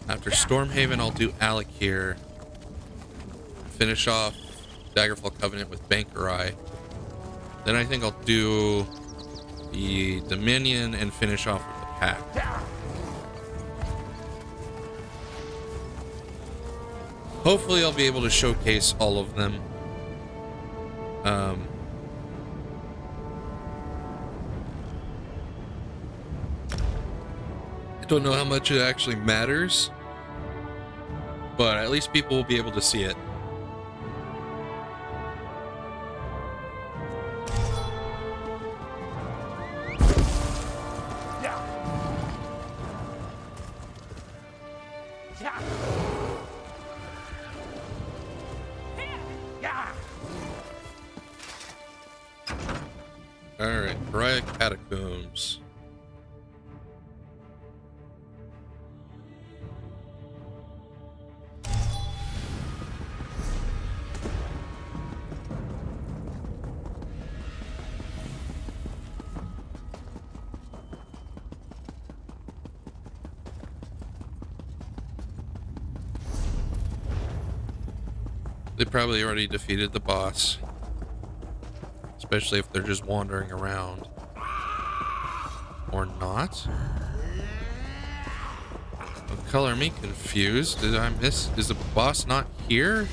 after Stormhaven, I'll do Alakir. Finish off Daggerfall Covenant with Bankerai. Then I think I'll do the Dominion and finish off with the Pact. Hopefully I'll be able to showcase all of them. I don't know how much it actually matters, but at least people will be able to see it. Alright, Pariah Catacombs. They probably already defeated the boss. Especially if they're just wandering around. Or not. Don't color me confused. Did I miss? Is the boss not here?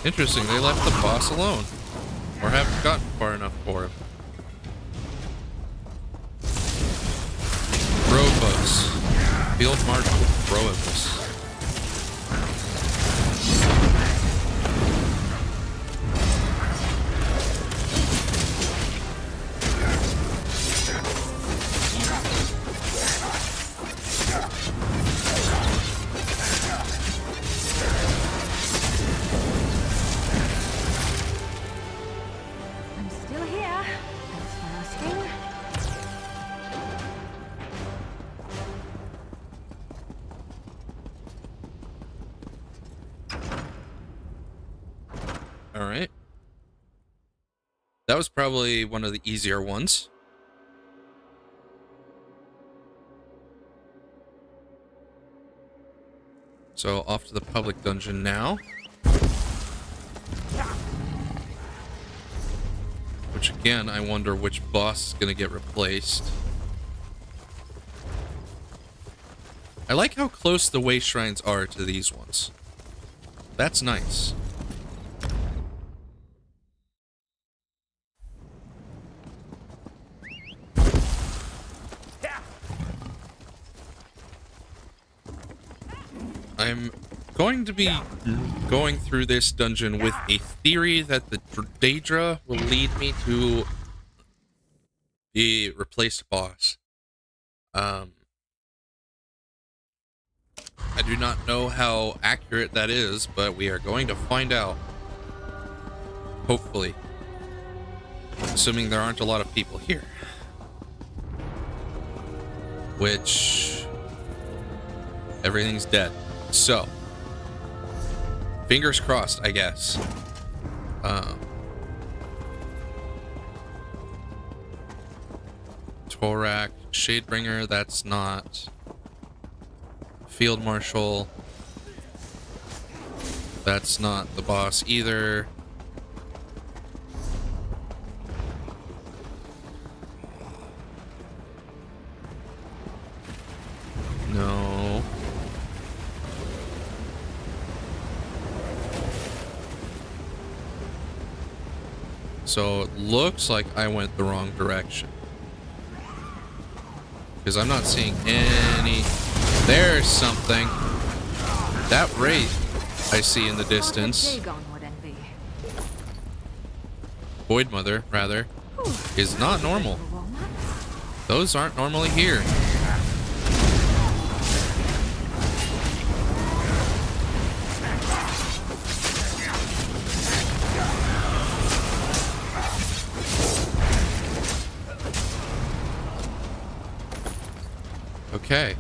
Interesting, they left the boss alone. Or haven't gotten far enough for him. Robus. Field Marshal Robus. Alright. That was probably one of the easier ones. So off to the public dungeon now. Which again, I wonder which boss is going to get replaced. I like how close the way shrines are to these ones. That's nice. I'm going to be going through this dungeon with a theory that the Daedra will lead me to the replaced boss. I do not know how accurate that is, but we are going to find out. Hopefully. Assuming there aren't a lot of people here. Which... everything's dead. So... fingers crossed, I guess. Torak, Shadebringer, that's not... Field Marshal. That's not the boss either. No. So it looks like I went the wrong direction. Because I'm not seeing any... There's something. That wraith I see in the distance. Void Mother, rather, is not normal. Those aren't normally here. Okay.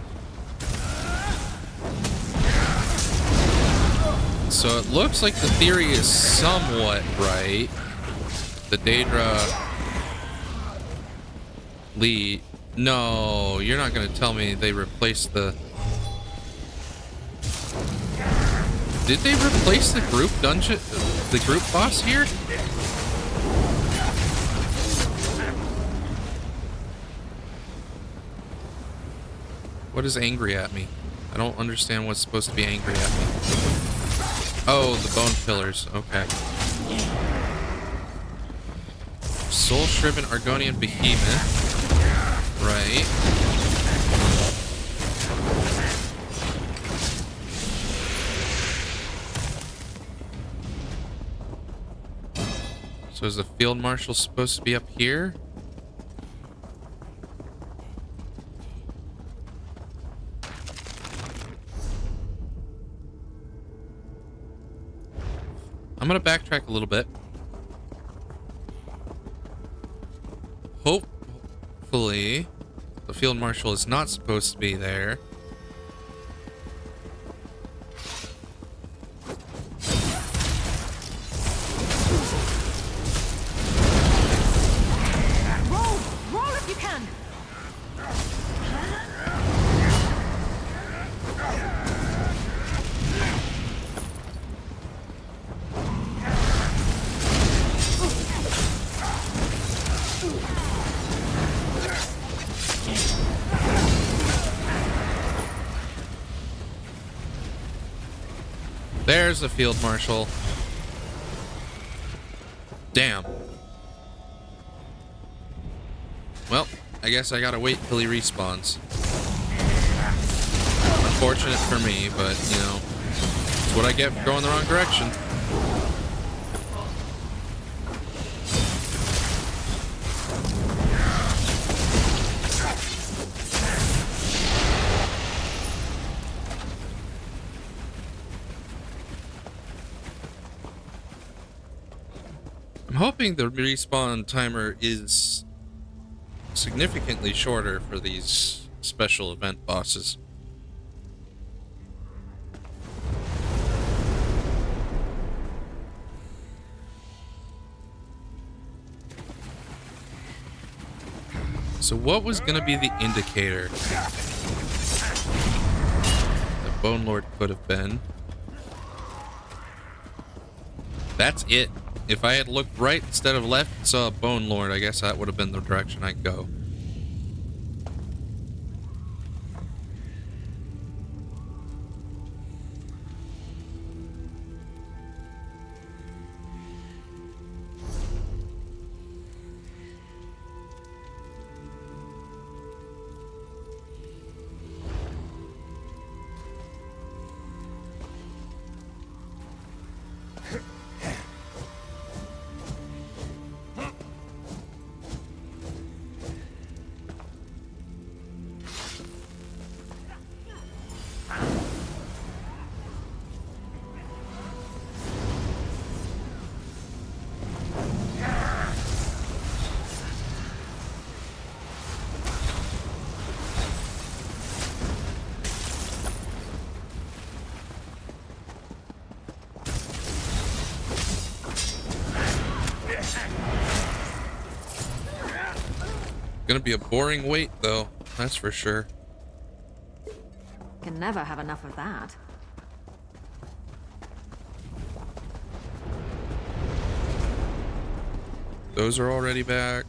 So it looks like the theory is somewhat right. The Daedra lead. No, you're not going to tell me they replaced the... Did they replace the group dungeon? The group boss here? What is angry at me? I don't understand what's supposed to be angry at me. Oh, the bone pillars. Okay. Soul-shriven Argonian behemoth. Right. So is the field marshal supposed to be up here? I'm gonna backtrack a little bit. Hopefully, the field marshal is not supposed to be there. Roll if you can. There's the field marshal. Damn. Well, I guess I gotta wait till he respawns. Unfortunate for me, but, you know, it's what I get for going the wrong direction. I'm hoping the respawn timer is significantly shorter for these special event bosses. So what was going to be the indicator? The Bone Lord could have been. That's it. If I had looked right instead of left and saw a Bone Lord, I guess that would have been the direction I'd go. Gonna be a boring wait, though. That's for sure. Can never have enough of that. Those are already back.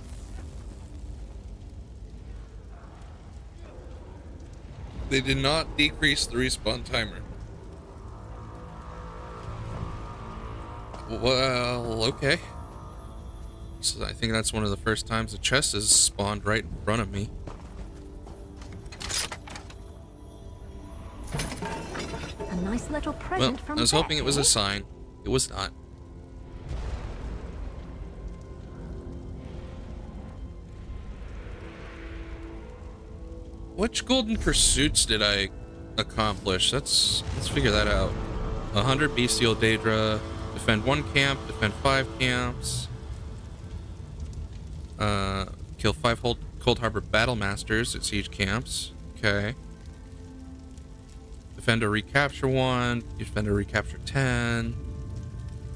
They did not decrease the respawn timer. Well, okay. So I think that's one of the first times a chest has spawned right in front of me. A nice little Well, present from I was hoping it was a Becky. sign. It was not. Which golden pursuits did I accomplish? Let's figure that out. 100 bestial Daedra, defend 1 camp, defend 5 camps, kill 5 Cold Harbor Battle Masters at siege camps. Okay. Defend or recapture 1, defend or recapture 10,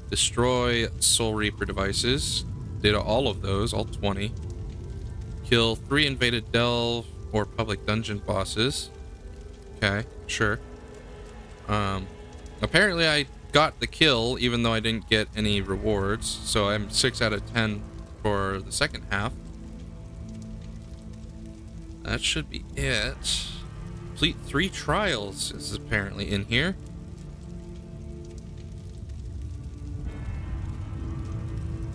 destroy Soul Reaper devices. Did all of those, all 20. Kill 3 invaded delve or public dungeon bosses. Okay, sure. Apparently I got the kill even though I didn't get any rewards, so I'm 6 out of 10 for the second half. That should be it. Complete 3 trials is apparently in here.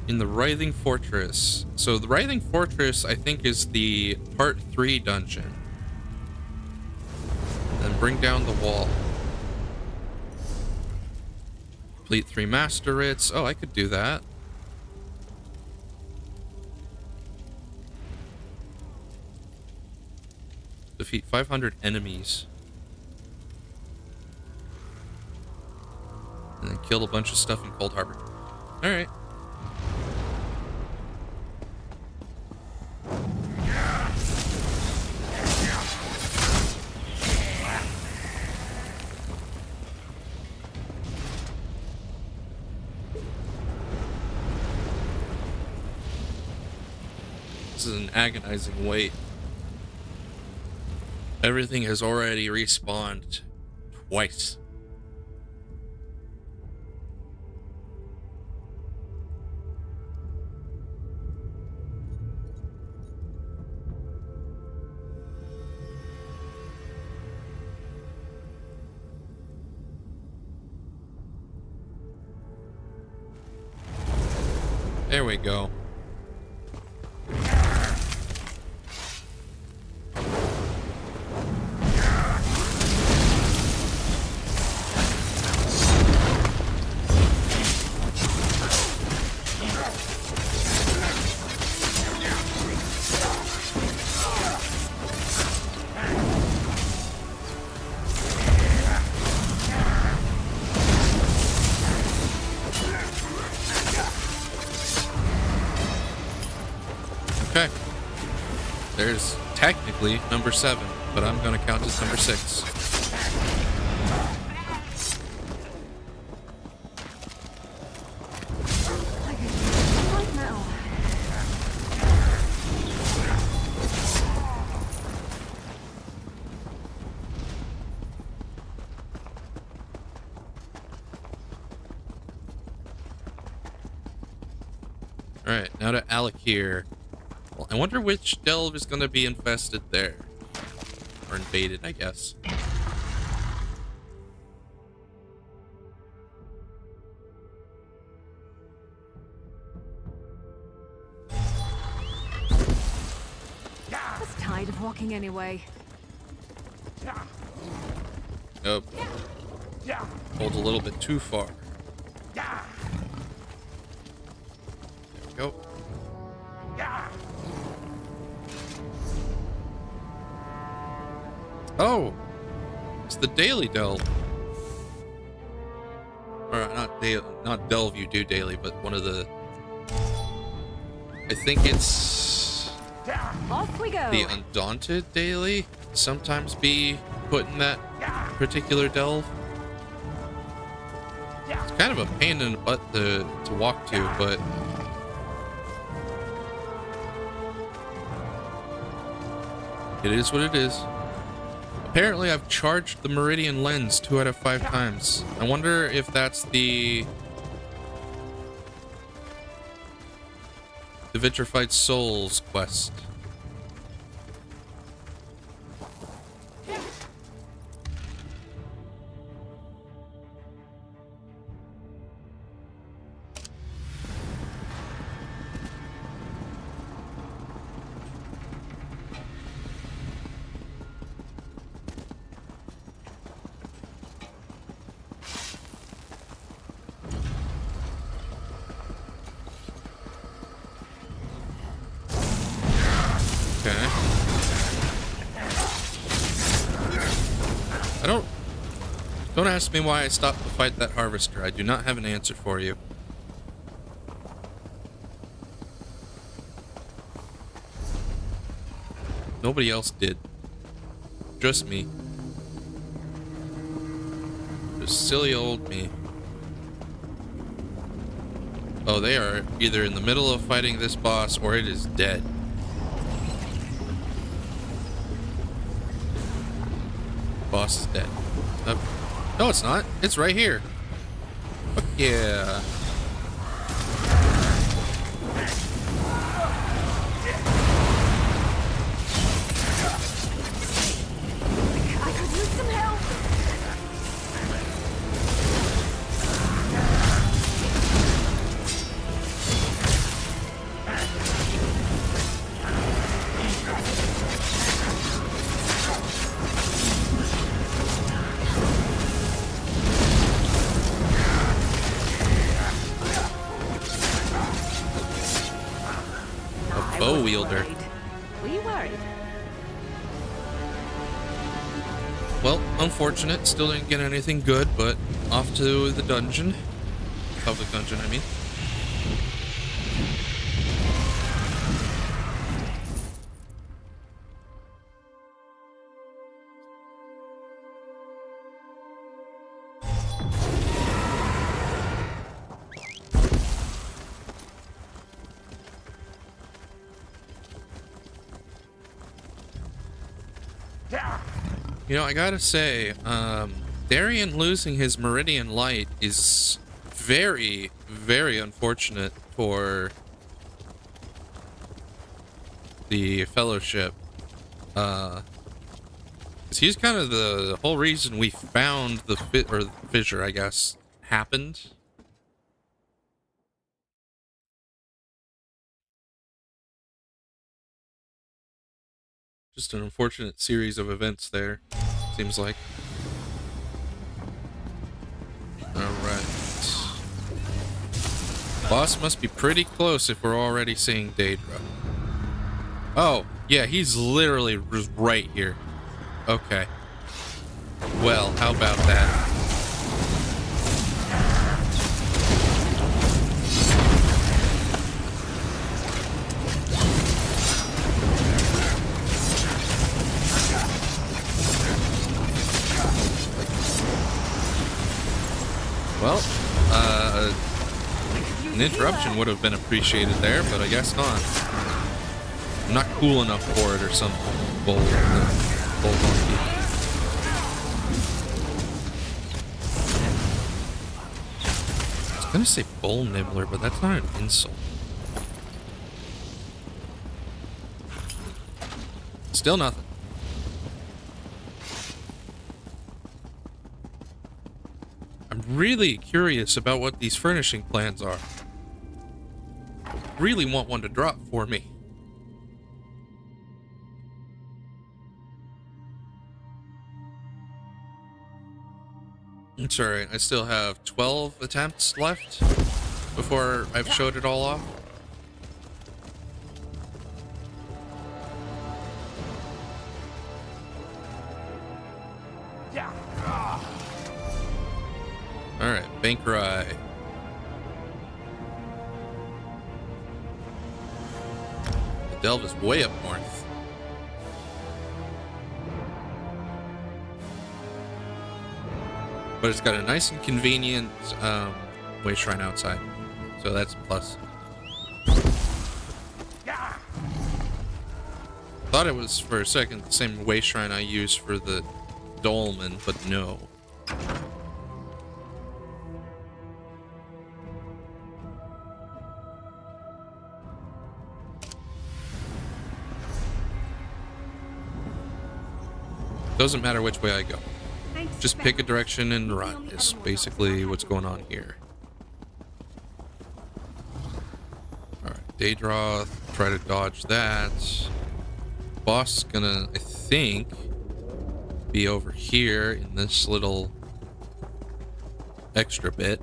In the Writhing Fortress. So the Writhing Fortress, I think, is the part 3 dungeon. Then bring down the wall. Complete 3 master writs. Oh, I could do that. Defeat 500 enemies. And then kill a bunch of stuff in Cold Harbor. Alright. This is an agonizing wait. Everything has already respawned twice. There we go. Okay. There's technically number 7, but I'm going to count as number 6. Right now. Alright, now to Alakir. Well, I wonder which delve is going to be infested there. Or invaded, I guess. I was tired of walking anyway. Nope. Pulled a little bit too far. There we go. Oh! It's the daily delve. Or not delve you do daily, but one of the... I think it's... Off we go. The Undaunted daily sometimes be put in that particular delve. It's kind of a pain in the butt to walk to, but it is what it is. Apparently I've charged the Meridian lens 2 out of 5 times. I wonder if that's the Vitrified Souls quest. Don't ask me why I stopped to fight that harvester. I do not have an answer for you. Nobody else did. Just me. Just silly old me. Oh, they are either in the middle of fighting this boss or it is dead. Boss is dead. No, it's not. It's right here. Fuck yeah. I could use some help. Bow wielder. Were you worried? Well, unfortunate. Still didn't get anything good, but off to the dungeon. Public dungeon, I mean. You know, I gotta say, Darien losing his Meridian Light is very, very unfortunate for the Fellowship. 'Cause he's kind of the whole reason we found the fissure, I guess, happened. Just an unfortunate series of events there, seems like. Alright. Boss must be pretty close if we're already seeing Daedra. Oh, yeah, he's literally right here. Okay. Well, how about that? Well, an interruption would have been appreciated there, but I guess not. I'm not cool enough for it or something. Bull monkey. I was gonna say bull nibbler, but that's not an insult. Still nothing. I'm really curious about what these furnishing plans are. I really want one to drop for me. It's alright, I still have 12 attempts left before I've showed it all off. Alright, Bankrai. The delve is way up north. But it's got a nice and convenient way shrine outside. So that's a plus. Thought it was for a second the same way shrine I used for the dolmen, but no. Doesn't matter which way I go. Just pick a direction and run is basically what's going on here. Alright, Daedroth, try to dodge that. Boss is gonna, I think, be over here in this little extra bit.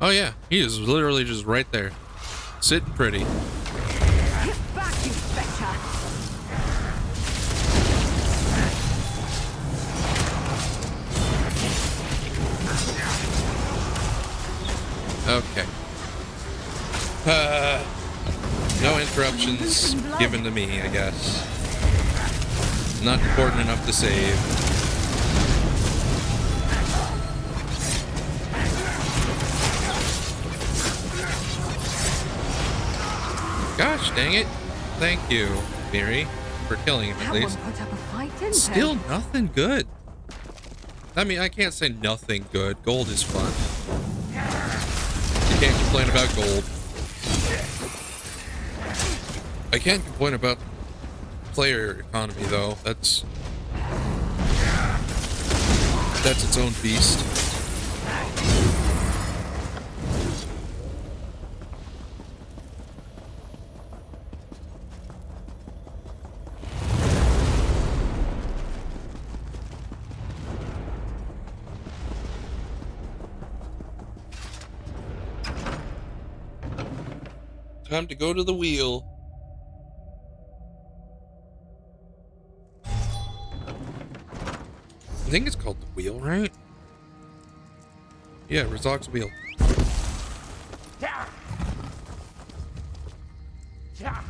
Oh yeah, he is literally just right there. Sitting pretty. Okay. No interruptions given to me, I guess. Not important enough to save. Gosh dang it. Thank you, Miri, for killing him at least. Still nothing good. I mean, I can't say nothing good. Gold is fun. Can't complain about gold. I can't complain about player economy though. That's its own beast. Time to go to the wheel. I think it's called the wheel, right? Yeah, Rizog's wheel. Yeah. Yeah.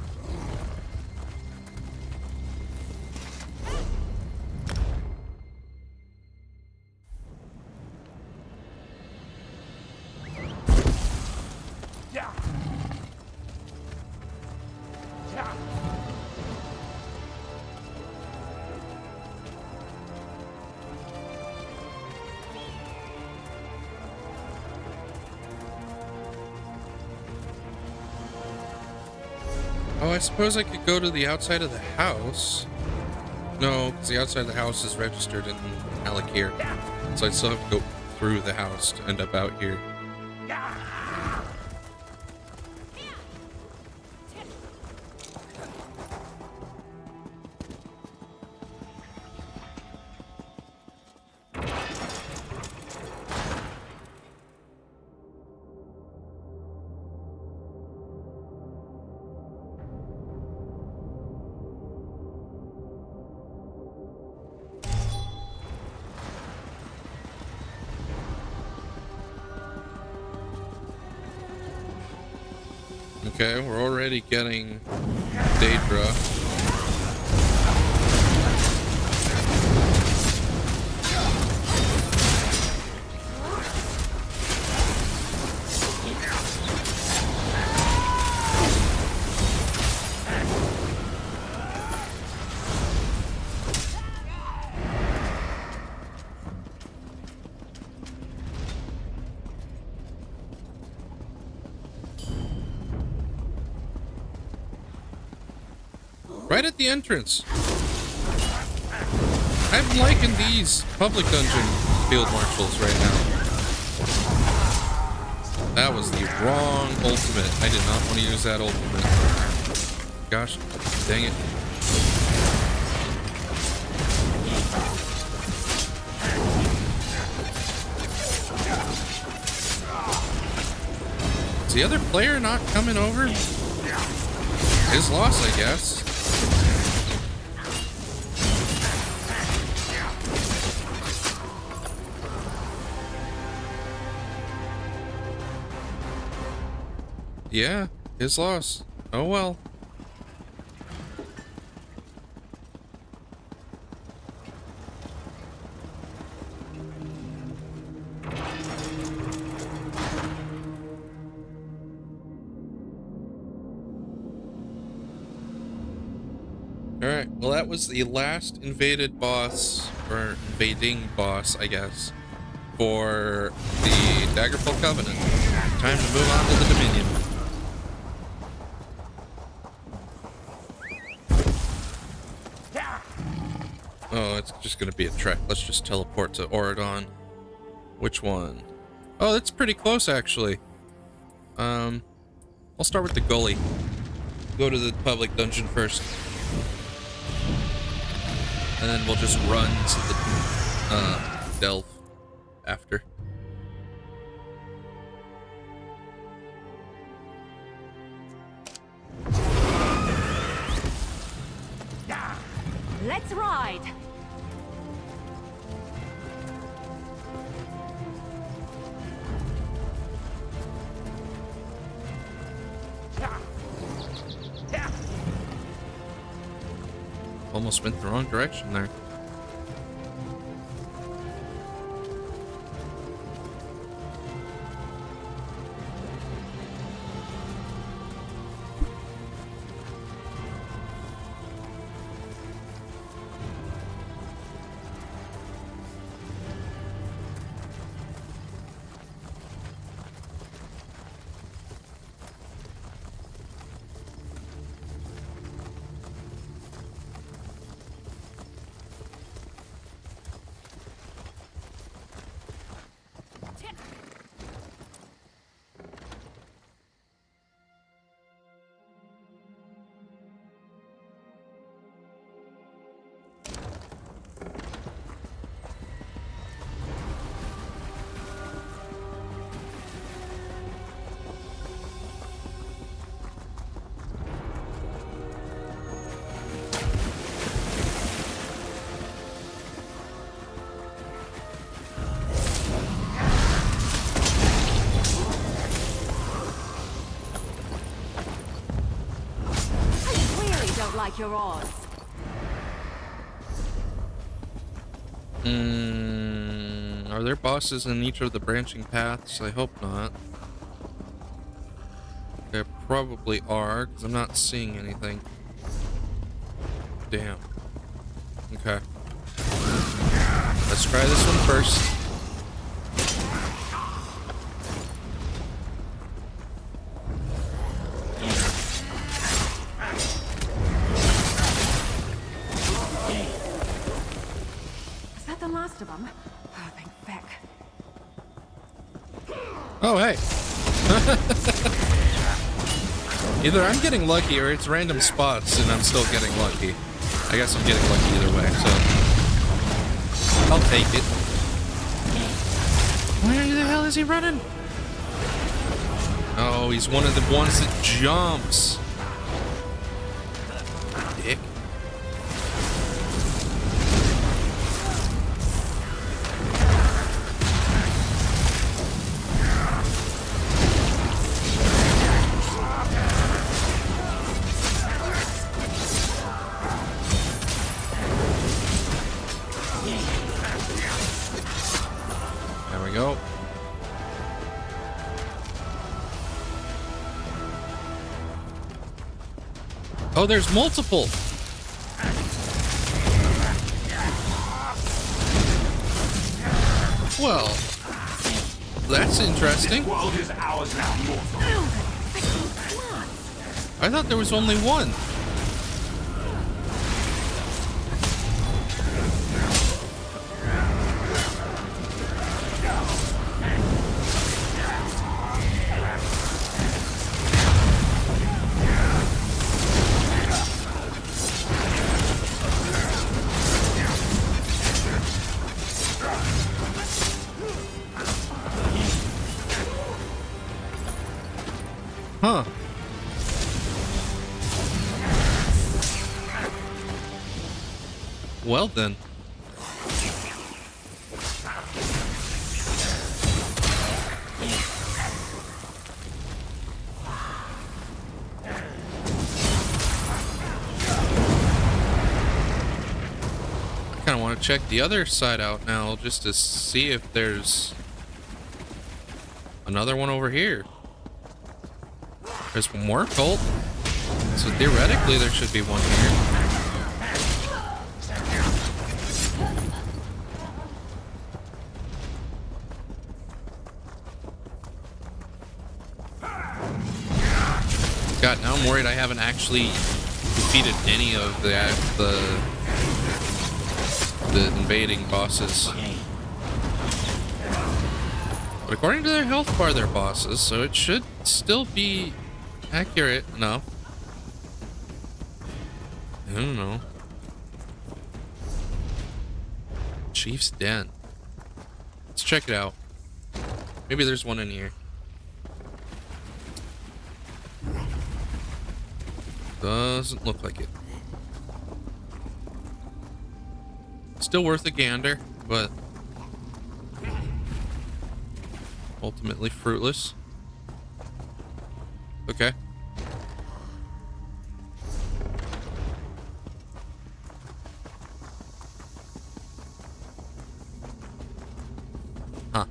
Oh, I suppose I could go to the outside of the house. No, because the outside of the house is registered in Alakir. So I still have to go through the house to end up out here. Okay, we're already getting Daedra. Right at the entrance. I'm liking these public dungeon field marshals right now. That was the wrong ultimate. I did not want to use that ultimate. Gosh, dang it. Is the other player not coming over? His loss, I guess. Yeah, his loss. Oh well. Alright, well that was the last invaded boss, or invading boss, I guess, for the Daggerfall Covenant. Time to move on to the Dominion. Oh, it's just gonna be a trek. Let's just teleport to Oridon. Which one? Oh, that's pretty close actually. I'll start with the gully. Go to the public dungeon first. And then we'll just run to the delve after. Let's ride! Almost went the wrong direction there. Like your odds. Are there bosses in each of the branching paths? I hope not. There probably are, because I'm not seeing anything. Damn. Okay. Let's try this one first. Of them. Oh, thank feck. Oh, hey. Either I'm getting lucky or it's random spots and I'm still getting lucky. I guess I'm getting lucky either way, so I'll take it. Where the hell is he running? Oh, he's one of the ones that jumps. Dick. Go. Oh, there's multiple. Well, that's interesting. I thought there was only one. Huh. Well then. I kind of want to check the other side out now just to see if there's another one over here. There's one more cult, so theoretically there should be one here. God, now I'm worried I haven't actually defeated any of the invading bosses. But according to their health bar, they're bosses, so it should still be accurate enough. I don't know. Chief's Den. Let's check it out. Maybe there's one in here. Doesn't look like it. Still worth a gander, but ultimately fruitless. Okay. Huh.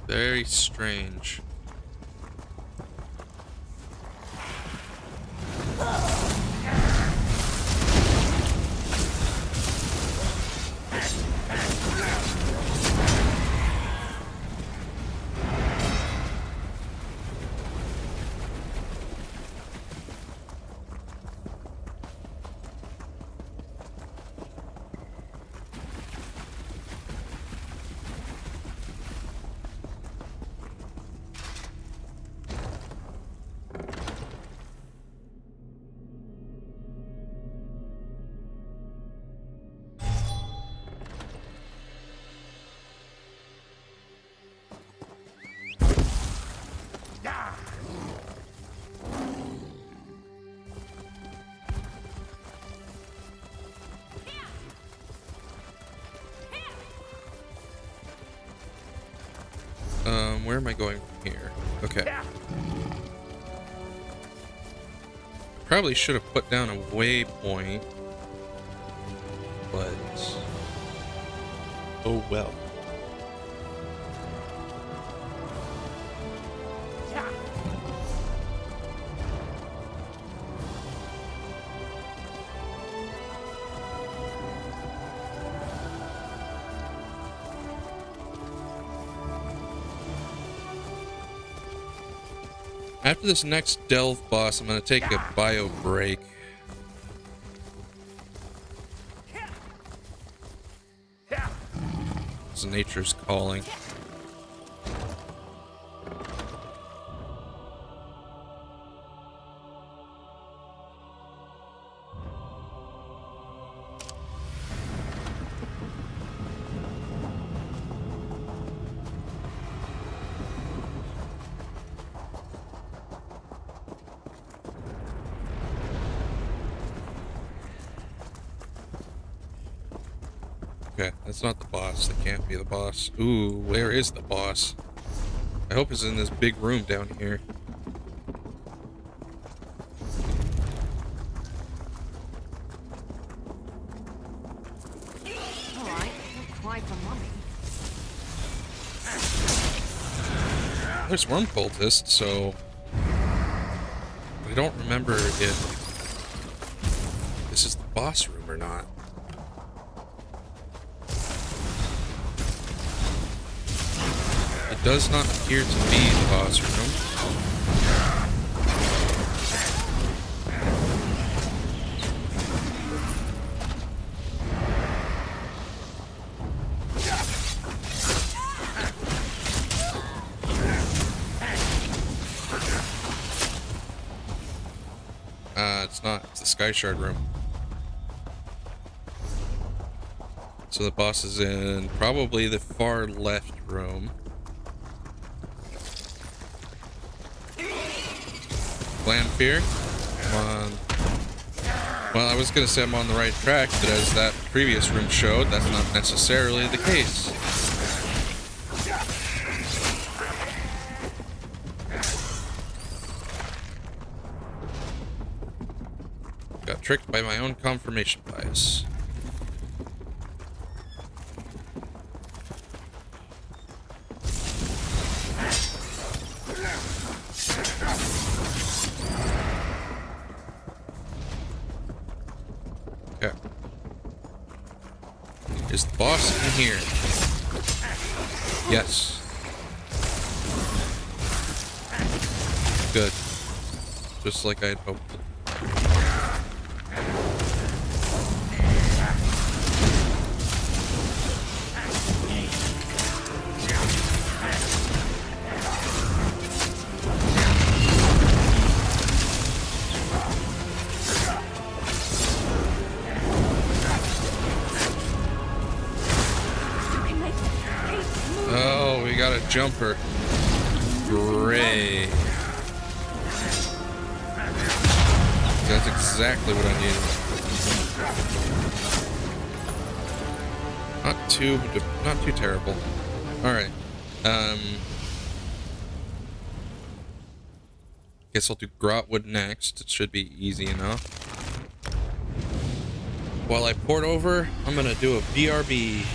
Very strange. Where am I going from here? Okay. Probably should have put down a waypoint, but oh well. After this next delve boss, I'm going to take a bio break. So nature's calling. Okay, that's not the boss. That can't be the boss. Ooh, where is the boss? I hope it's in this big room down here. Alright, don't cry for mummy. There's worm cultists, so I don't remember if this is the boss room or not. It does not appear to be the boss room. It's not. It's the Sky Shard room. So the boss is in probably the far left room. Glanfear, come on. Well, I was gonna say I'm on the right track, but as that previous room showed, that's not necessarily the case. Got tricked by my own confirmation bias. Okay. Is the boss in here? Yes. Good. Just like I had hoped. Oh, we got a jumper. Great. That's exactly what I needed. Not too terrible. All right. Guess I'll do Grotwood next. It should be easy enough. While I port over, I'm gonna do a BRB.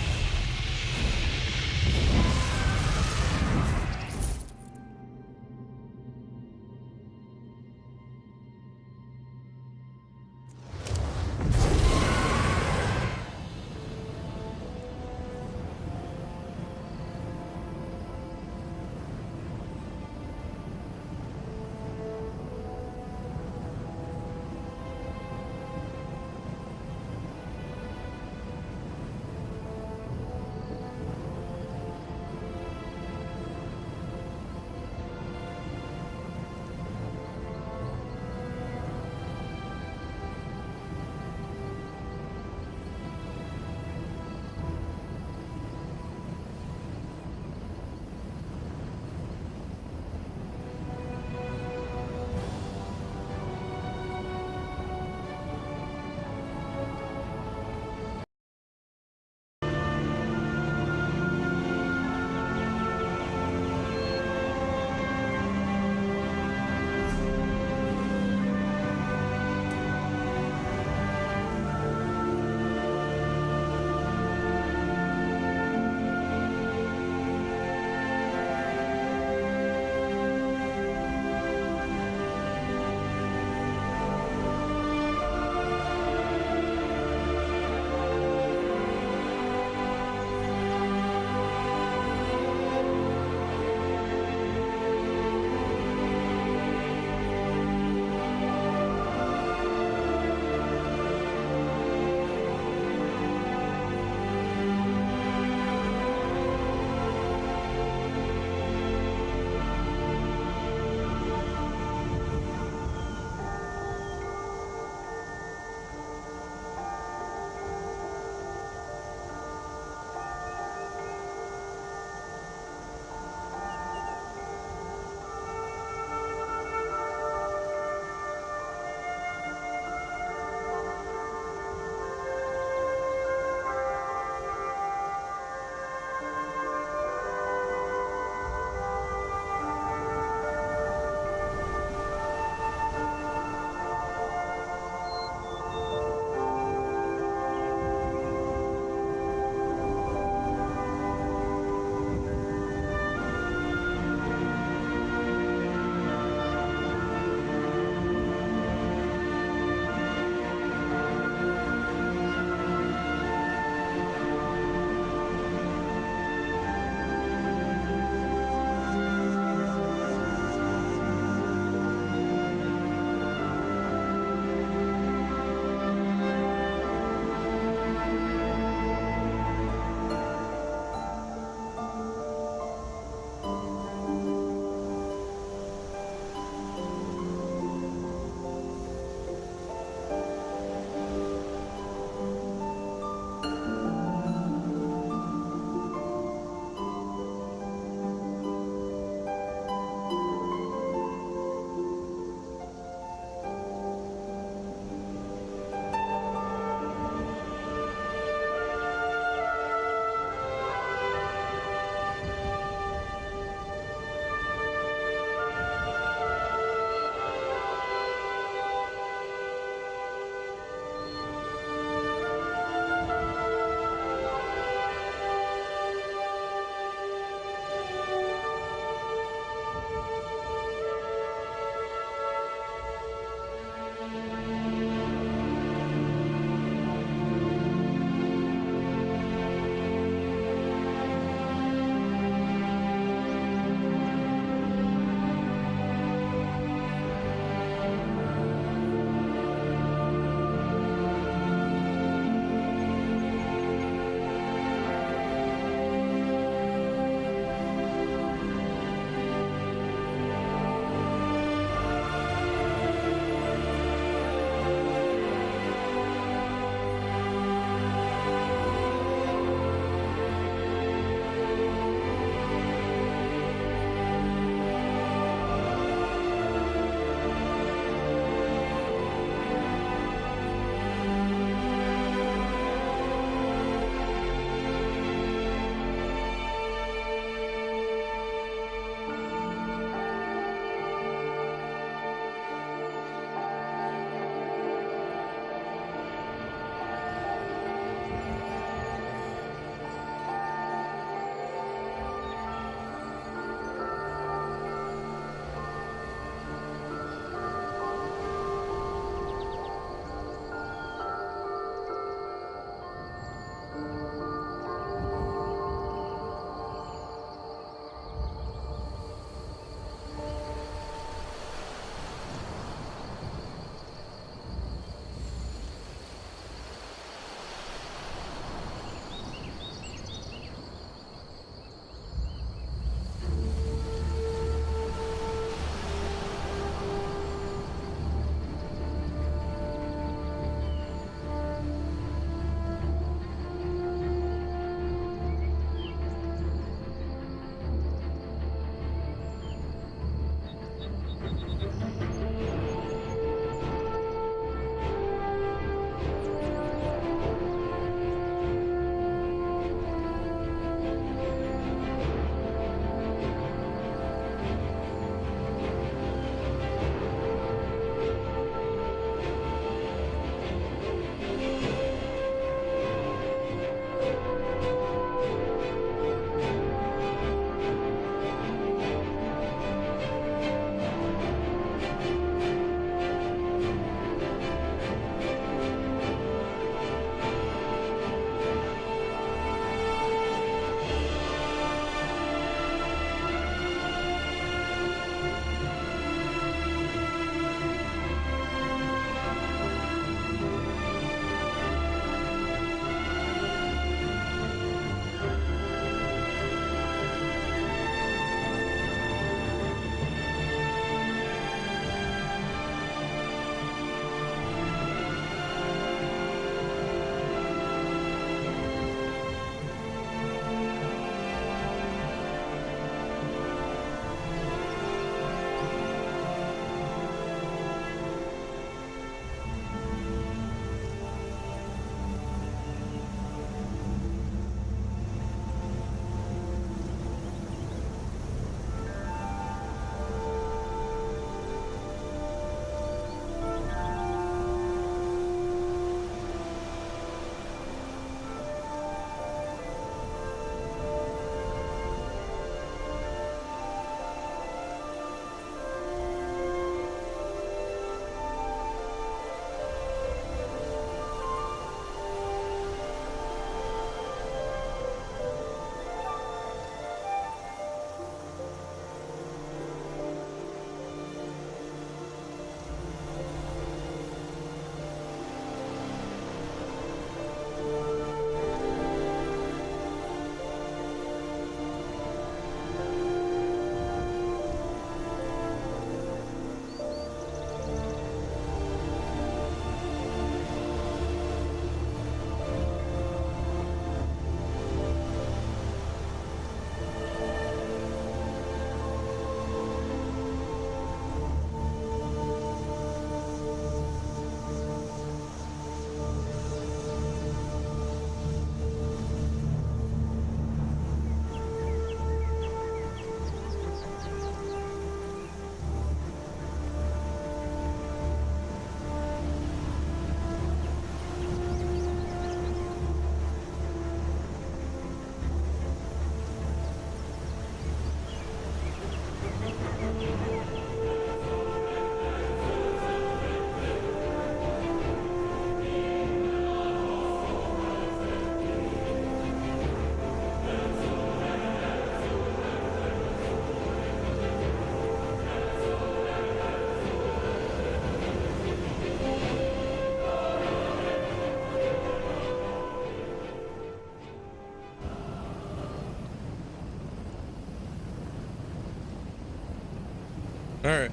Alright.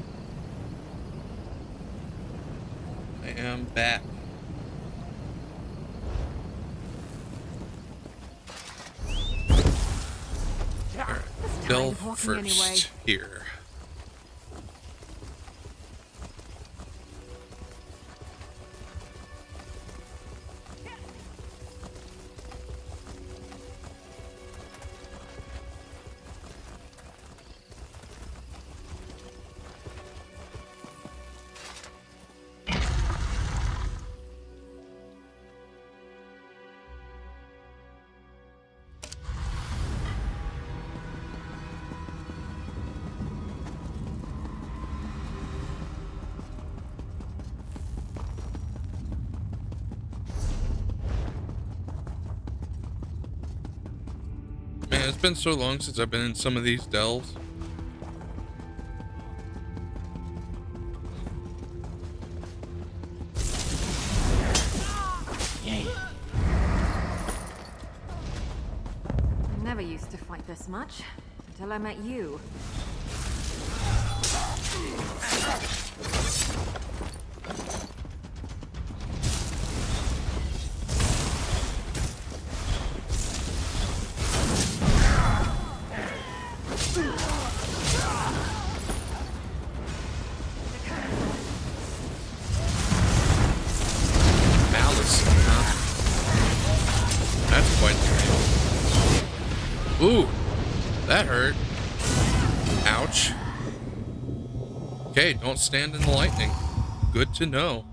I am back. Alright. Delve first here. Man, it's been so long since I've been in some of these delves. I never used to fight this much until I met you. Ooh, that hurt. Ouch. Okay, don't stand in the lightning. Good to know.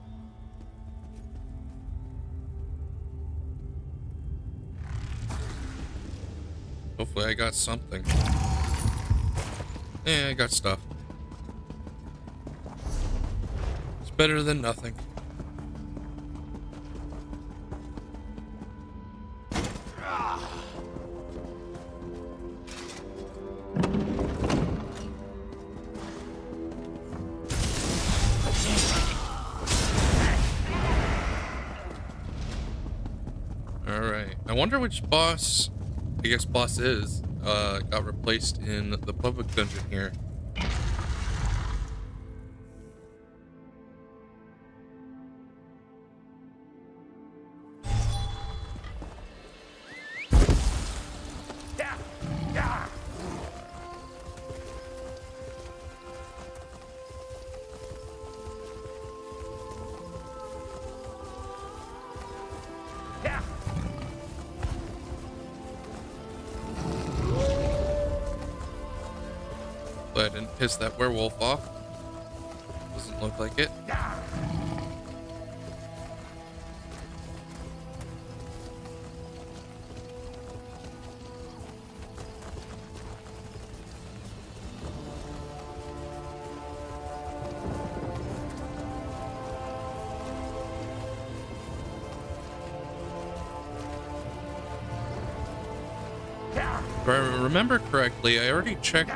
Hopefully I got something. Yeah, I got stuff. It's better than nothing. I wonder which boss, I guess boss is, got replaced in the public dungeon here. But I didn't piss that werewolf off. Doesn't look like it. If I remember correctly, I already checked.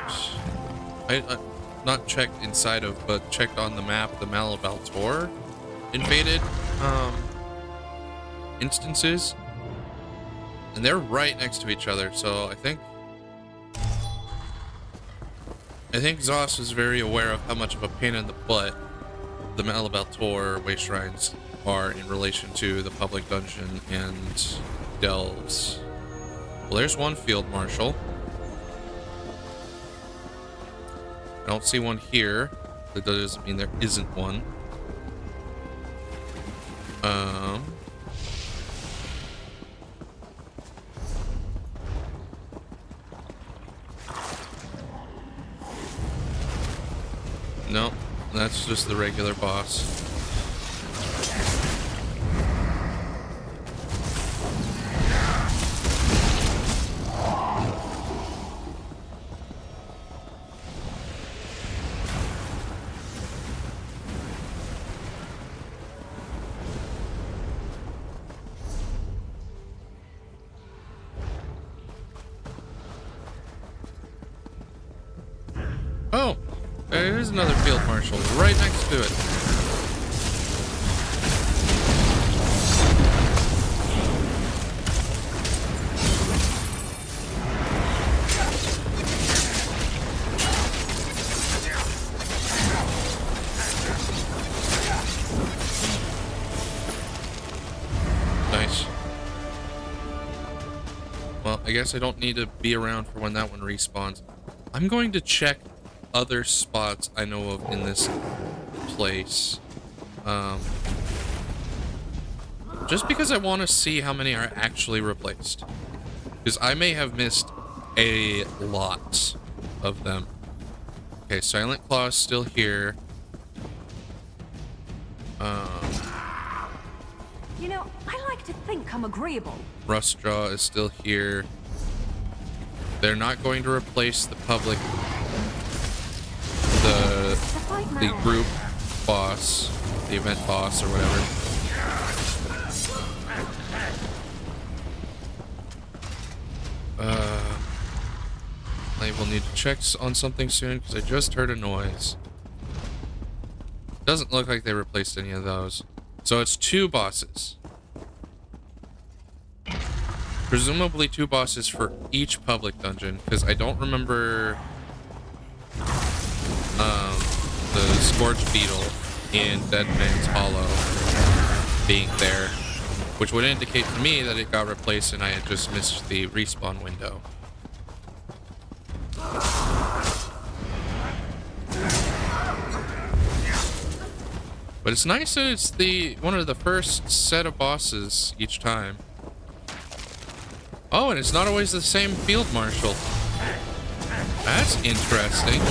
I not checked inside of, but checked on the map the Malaval Tor invaded instances, and they're right next to each other. So I think Zos is very aware of how much of a pain in the butt the Malaval Tor Way Shrines are in relation to the public dungeon and delves. Well, there's one field marshal. I don't see one here. That doesn't mean there isn't one. No, that's just the regular boss. Oh, there's another field marshal right next to it. Well, I guess I don't need to be around for when that one respawns. I'm going to check other spots I know of in this place. Just because I want to see how many are actually replaced. Because I may have missed a lot of them. Okay, Silent Claw is still here. You know, I like to think I'm agreeable. Rustjaw is still here. They're not going to replace the public, the group boss, the event boss or whatever. I will need to check on something soon because I just heard a noise. Doesn't look like they replaced any of those. So it's 2 bosses. Presumably 2 bosses for each public dungeon, because I don't remember the Scorched Beetle in Dead Man's Hollow being there, which would indicate to me that it got replaced and I had just missed the respawn window. But it's nice that it's one of the first set of bosses each time. Oh, and it's not always the same field marshal. That's interesting.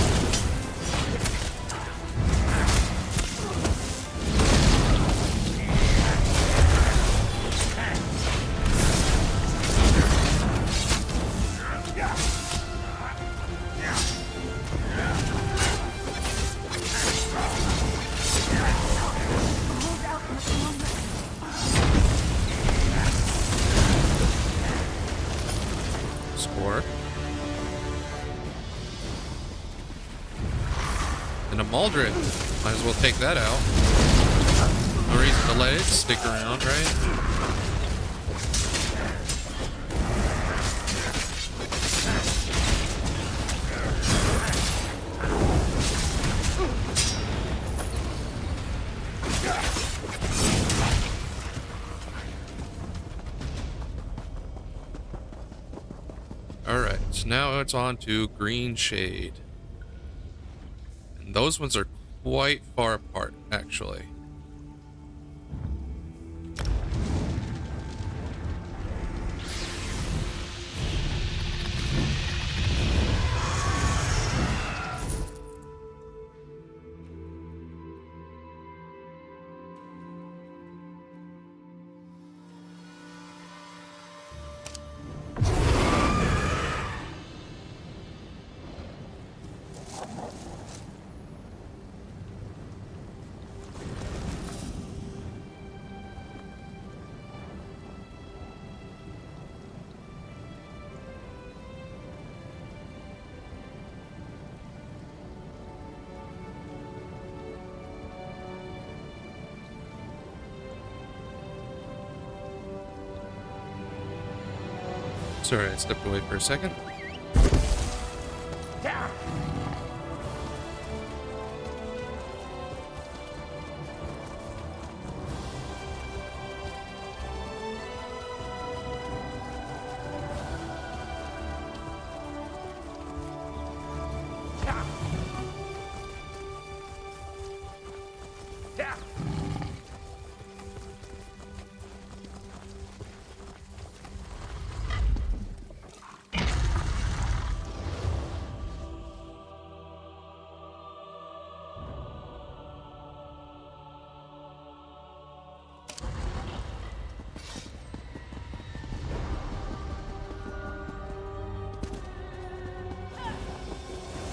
And a Maldred. Might as well take that out. No reason to let it stick around, right? Alright, so now it's on to Green Shade. And those ones are quite far apart, actually. Sorry, I stepped away for a second.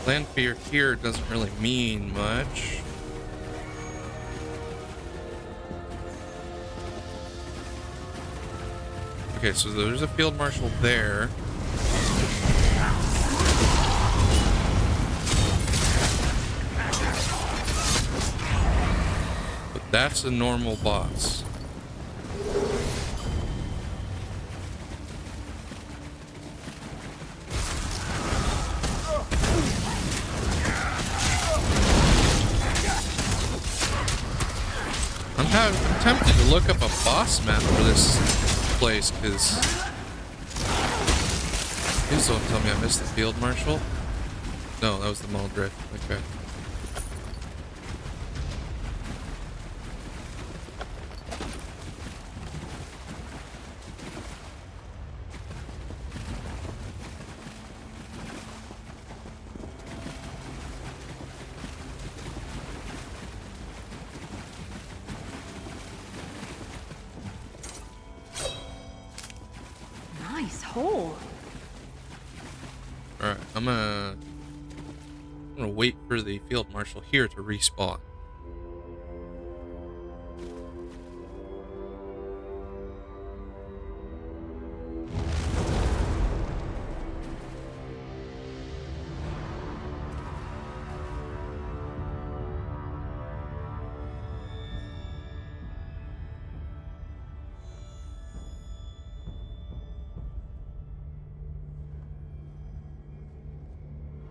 Landfear here doesn't really mean much. Okay, so there's a field marshal there. But that's a normal boss. I'm tempted to look up a boss map for this place, because Please don't tell me I missed the field marshal. No, that was the Muldrift. Okay. Nice hole. Alright, I'm gonna wait for the field marshal here to respawn.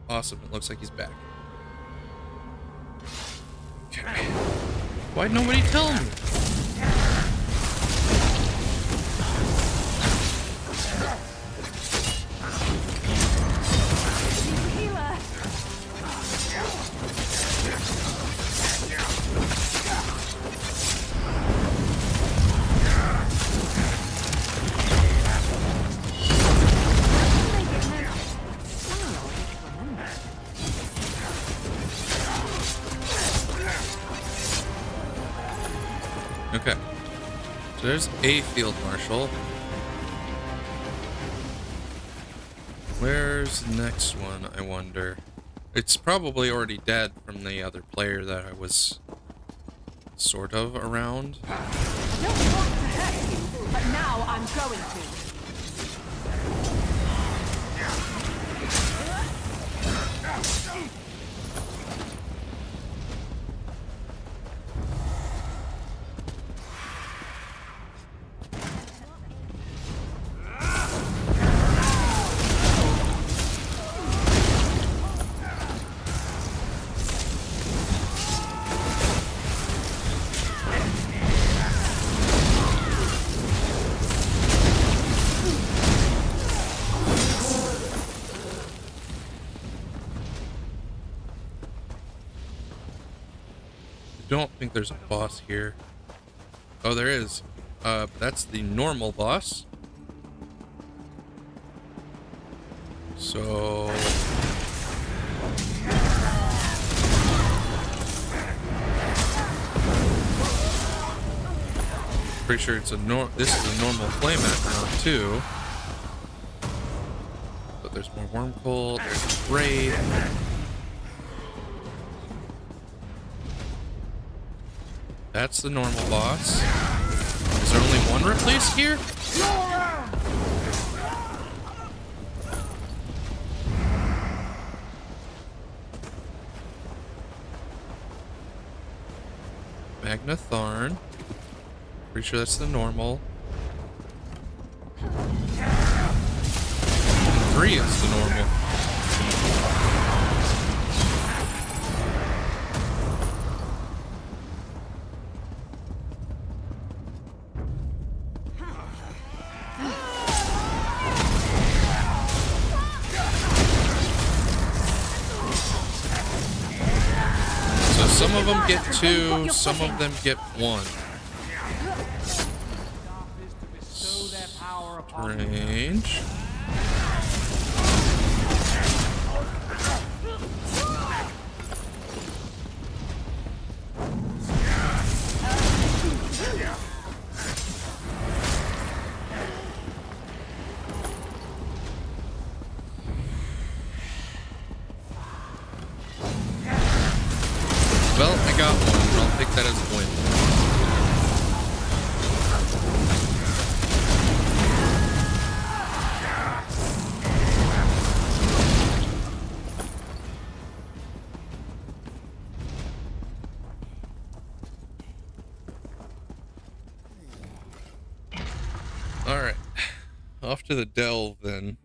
Awesome, it looks like he's back. Okay. Why'd nobody tell me? Okay, so there's a field marshal. Where's the next one, I wonder? It's probably already dead from the other player that I was sort of around. I don't want to hurt you, but now I'm going to. I don't think there's a boss here. Oh, there is. That's the normal boss. So pretty sure it's this is a normal playmat now too. But there's more worm coal, there's raid. That's the normal boss. Is there only one replace here? Magna Tharn. Pretty sure that's the normal. And 3 is the normal. Some of them get 2, some of them get 1. Strange. Well, I got one. I'll take that as a win. Alright. Off to the delve then.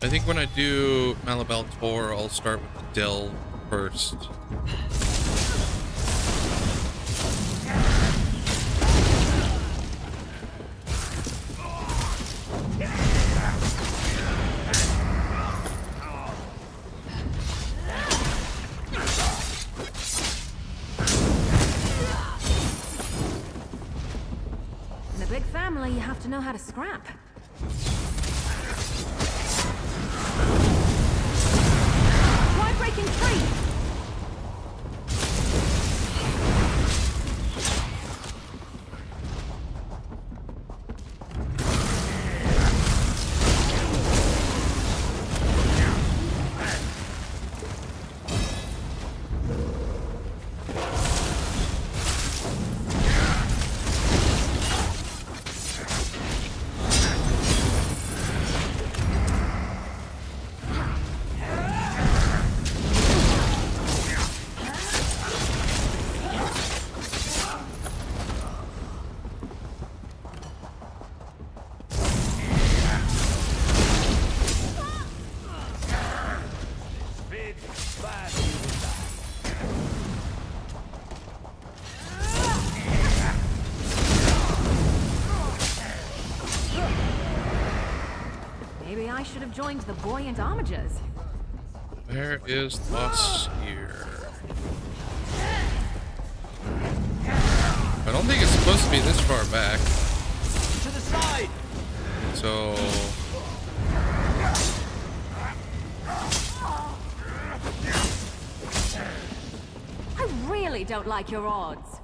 I think when I do Malabal Tor, I'll start with the Dell first. In a big family, you have to know how to scrap. Try breaking free! Maybe I should have joined the buoyant armigers. There is Lost here. I don't think it's supposed to be this far back. To the side! So... I really don't like your odds.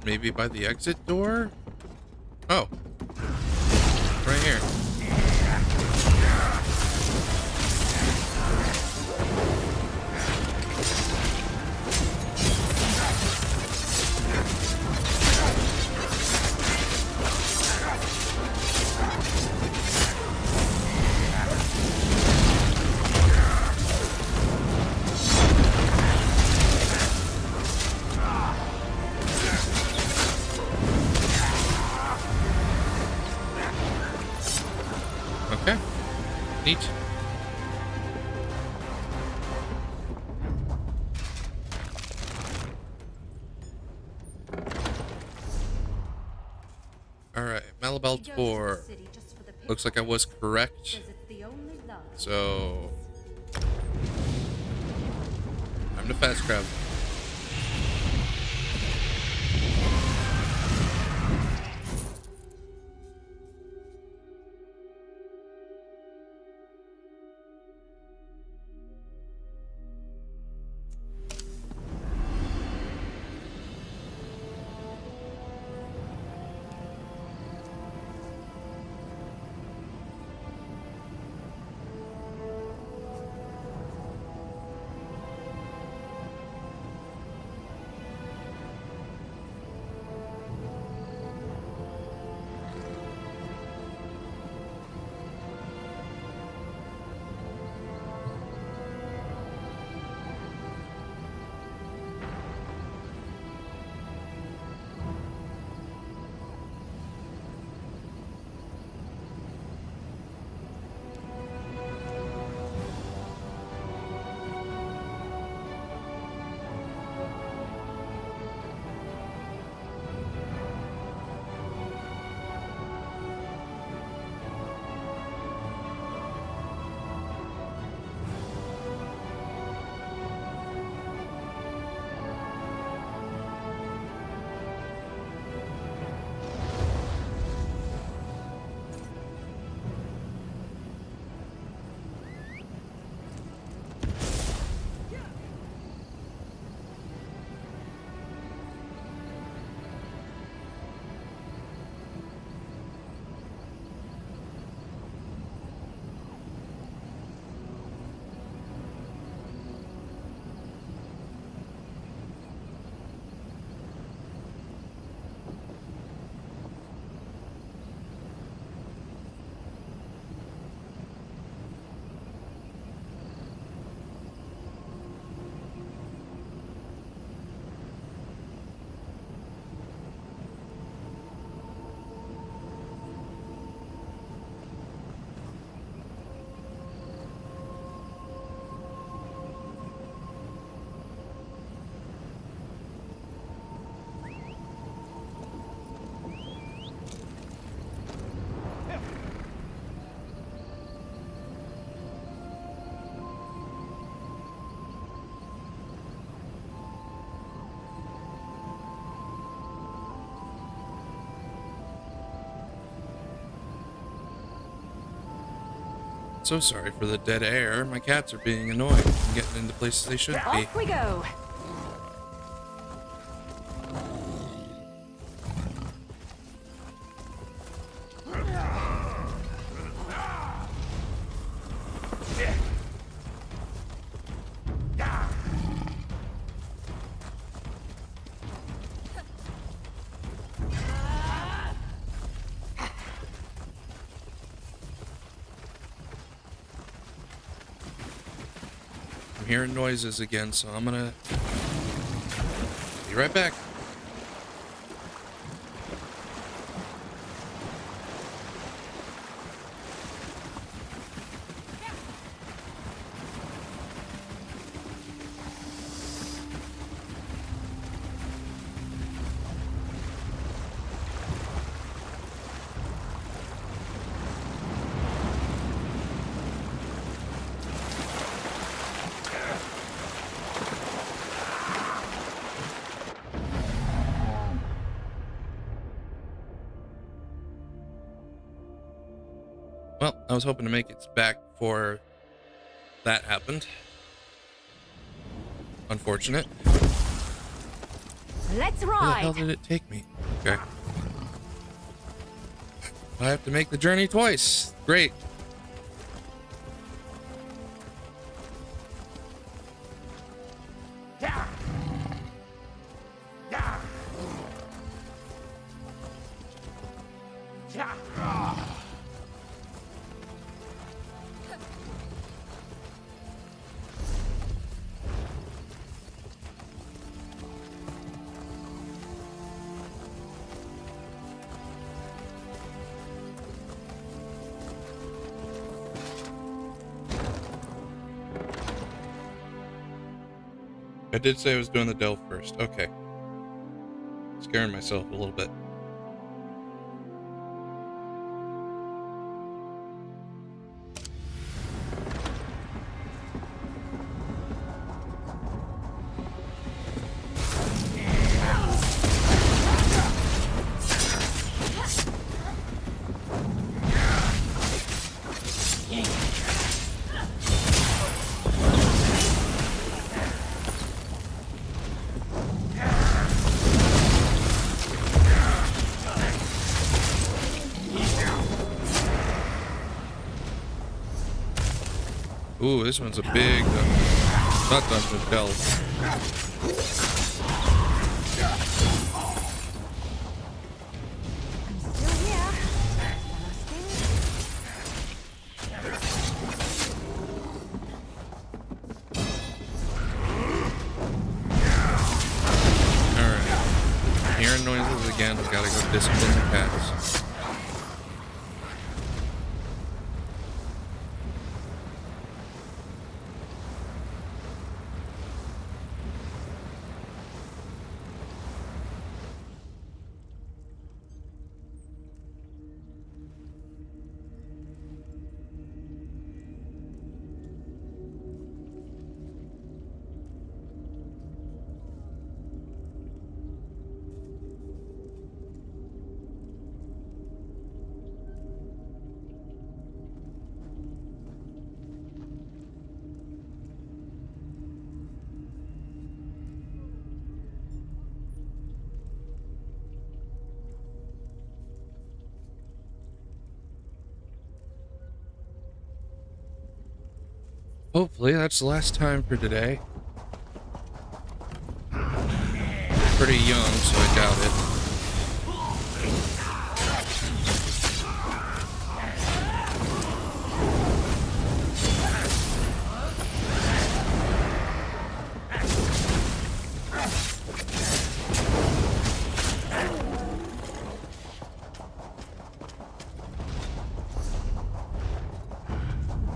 maybe by the exit door? Oh. Right here. Okay. Neat. Alright, Malabel 4. Looks like I was correct. So... I'm the fast crab. So sorry for the dead air. My cats are being annoying and getting into places they shouldn't be. Off we go. I'm hearing noises again, so I'm gonna be right back. Well, I was hoping to make it back before that happened. Unfortunate. Let's Where the hell ride. did it take me? Okay. I have to make the journey twice. Great. I did say I was doing the delve first. Okay. Scaring myself a little bit. Ooh, this one's a big, not dungeon, delve. Alright. Hearing noises again, we gotta go discipline the cats. Hopefully that's the last time for today. Pretty young, so I doubt it.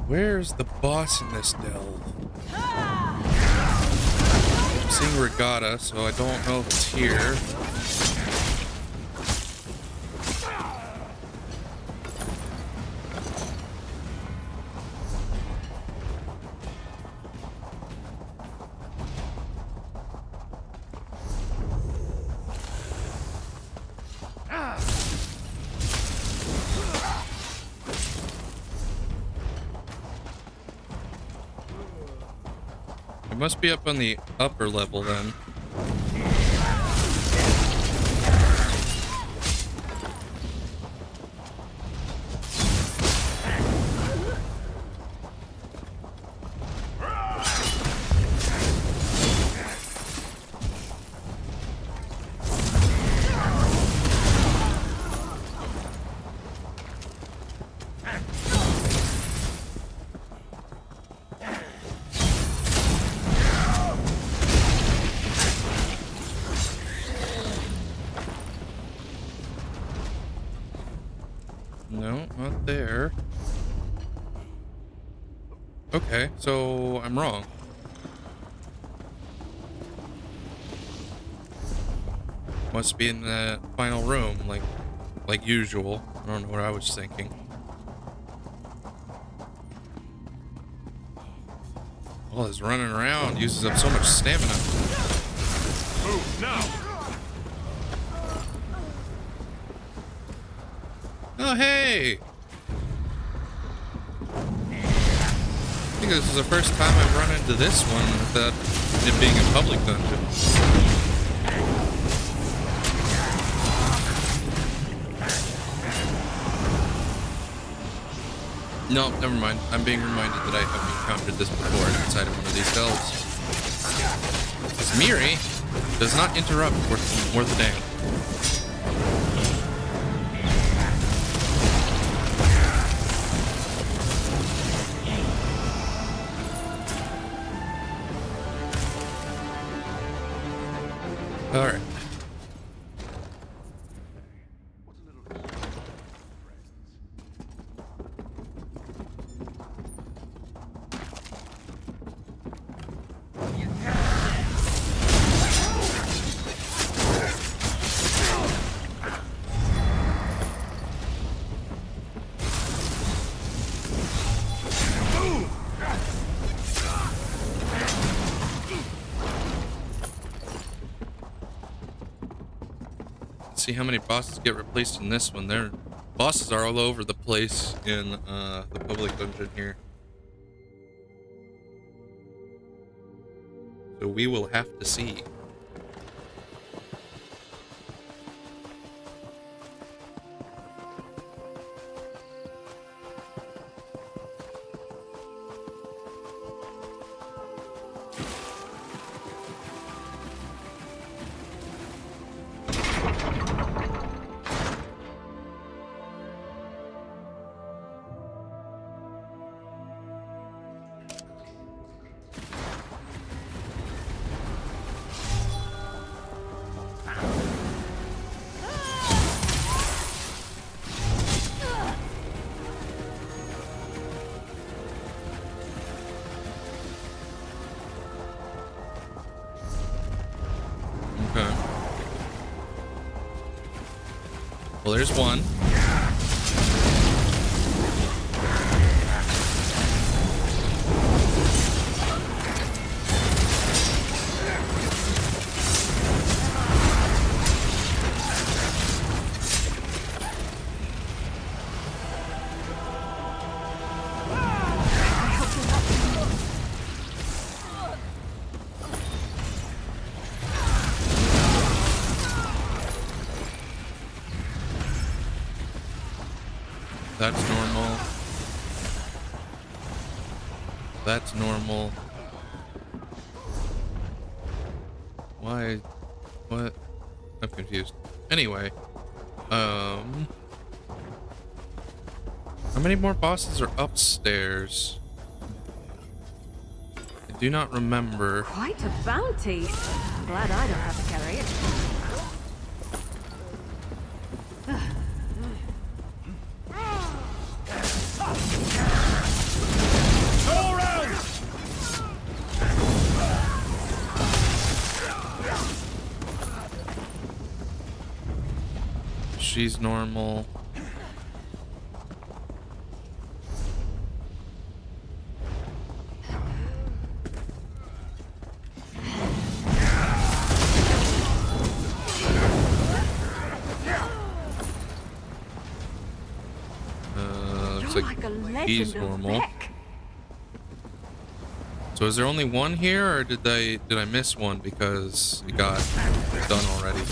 Where's the boss in this delve? I'm seeing Regatta, so I don't know if it's here. must be up on the upper level then. No, not there. Okay, so I'm wrong. Must be in the final room, like usual. I don't know what I was thinking. All this running around uses up so much stamina. Move now! Oh, hey! I think this is the first time I've run into this one without it being a public dungeon. No, never mind. I'm being reminded that I have encountered this before inside of one of these cells. This Miri does not interrupt worth a damn. All right. See how many bosses get replaced in this one. Their bosses are all over the place in the public dungeon here. So we will have to see. Okay. Well, there's one. That's normal. That's normal. Why? What? I'm confused. Anyway, how many more bosses are upstairs? I do not remember. Quite a bounty. I'm glad I don't have to carry it. She's normal. Looks like he's normal. So is there only one here, or did I miss one because it got done already?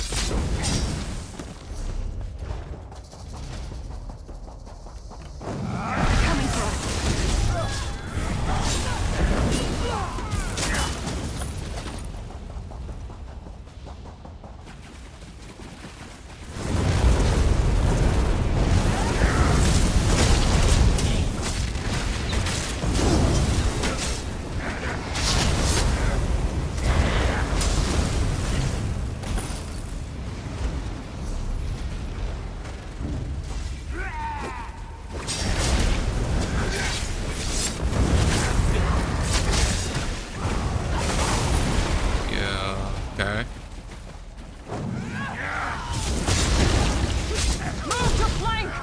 Okay.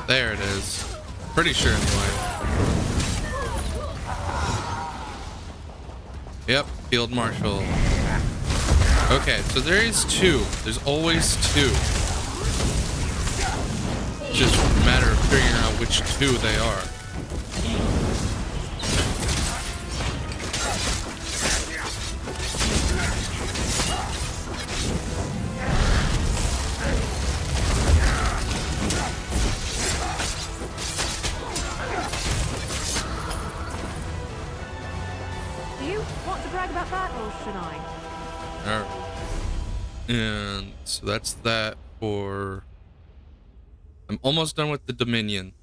There it is. Pretty sure anyway. Yep, Field Marshal. Okay, so there is two. There's always two. It's just a matter of figuring out which two they are. About that, or should I? Alright. And so that's that for... I'm almost done with the Dominion.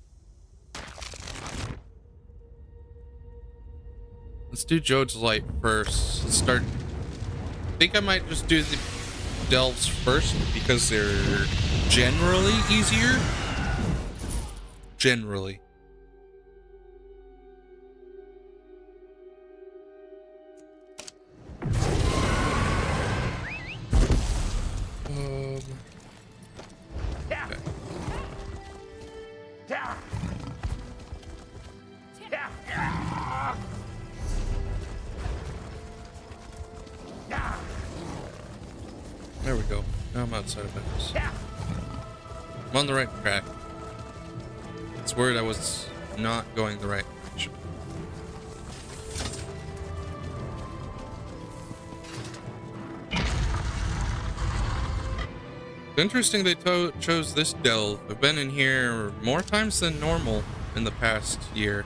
Let's do Jode's Light first. Let's start... I think I might just do the Delves first because they're generally easier. Generally. There we go. Now I'm outside of bounds. I'm on the right track. It's worried I was not going the right direction. It's interesting they chose this delve. I've been in here more times than normal in the past year.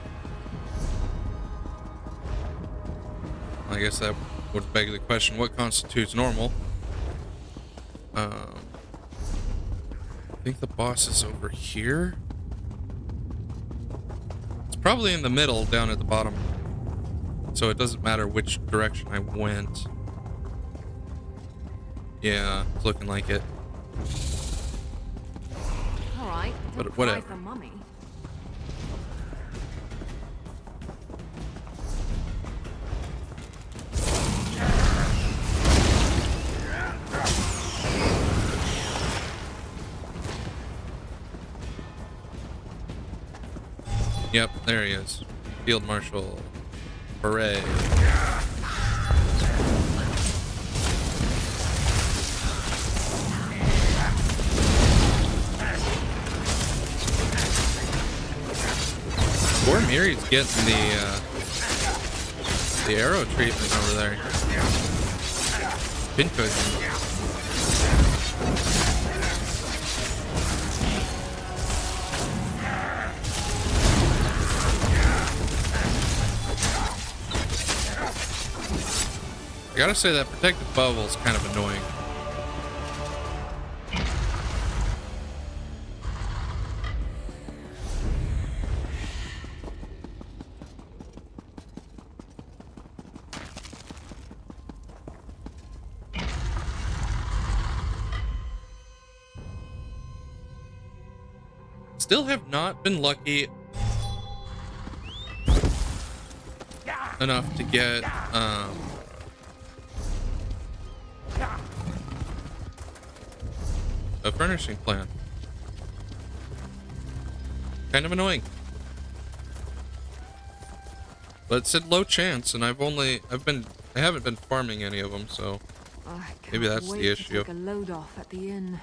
I guess that would beg the question, what constitutes normal? I think the boss is over here. It's probably in the middle, down at the bottom. So it doesn't matter which direction I went. Yeah, it's looking like it. All right, But whatever. For mummy. Yep, there he is. Field Marshal. Hooray. Poor Miri's getting the arrow treatment over there. Pincushion. I gotta say that protective bubble is kind of annoying. Still have not been lucky enough to get a furnishing plan. Kind of annoying. But it said low chance, and I haven't been farming any of them, so maybe that's the issue. Take a load off at the inn.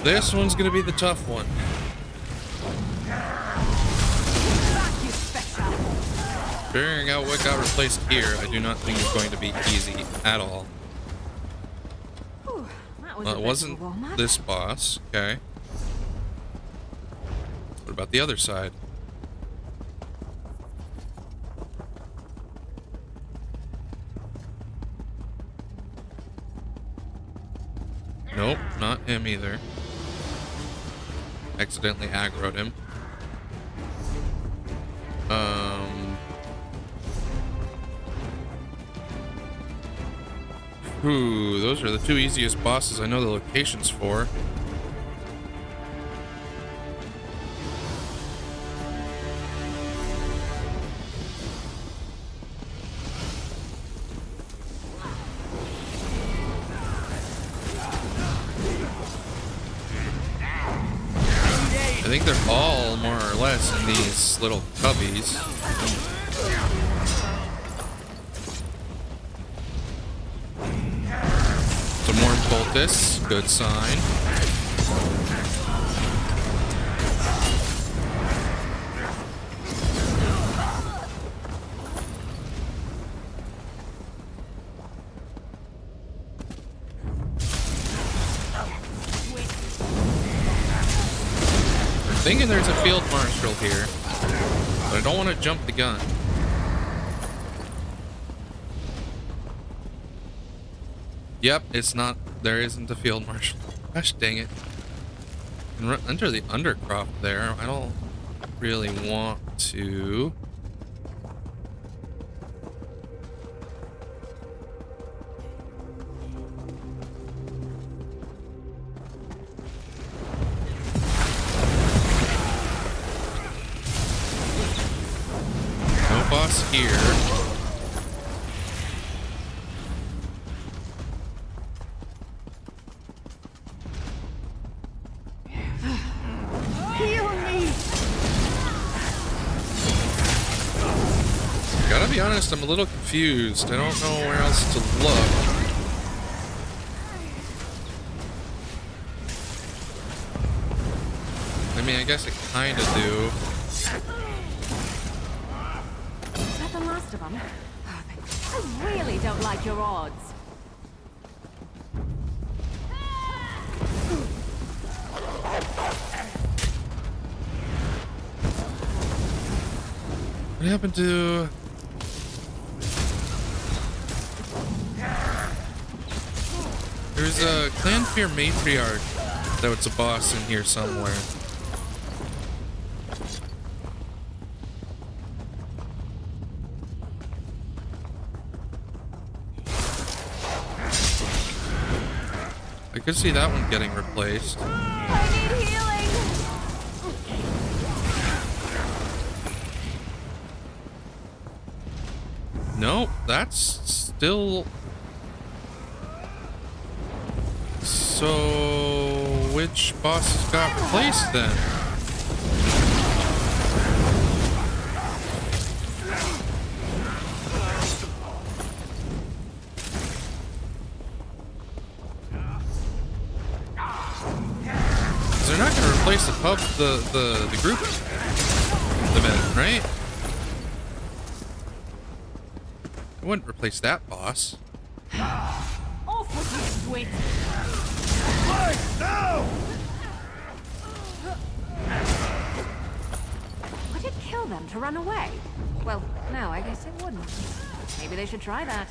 this one's gonna be the tough one. Figuring out what got replaced here, I do not think is going to be easy at all. Well, it wasn't this boss. Okay. What about the other side? Nope, not him either. Accidentally aggroed him. Ooh, those are the two easiest bosses I know the locations for. I think they're all more or less in these little cubbies. Some more cultists, good sign. I'm thinking there's a field marshal here, but I don't want to jump the gun. Yep, it's not. There isn't a field marshal. Gosh dang it. And under the undercrop there, I don't really want to. No boss here. Gotta be honest, I'm a little confused. I don't know where else to look. I mean, I guess I kinda do. Is that the last of them? I really don't like your odds. What happened to... There's a Clan Fear Matriarch that was a boss in here somewhere. I could see that one getting replaced. I need healing. Nope, that's still... So, which bosses got replaced then? They're not going to replace the group event, right? I wouldn't replace that boss. Off with you, sweet. No! Would it kill them to run away? Well, no, I guess it wouldn't. Maybe they should try that.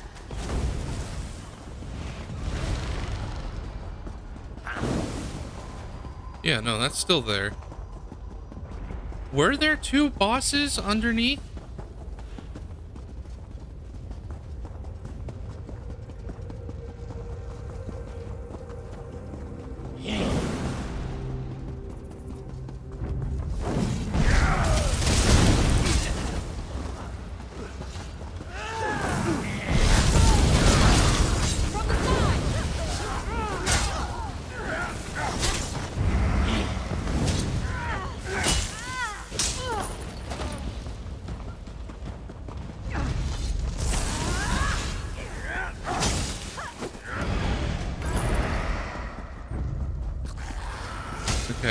Yeah, no, that's still there. Were there two bosses underneath?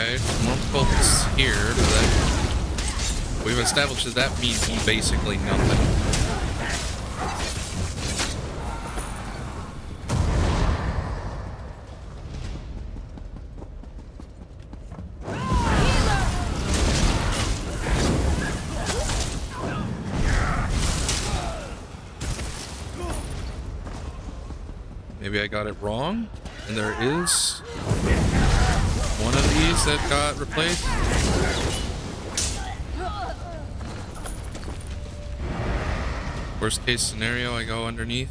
Okay, more cultists here. We've established that that means basically nothing. Maybe I got it wrong, and there is one of these that got replaced. Worst case scenario, I go underneath.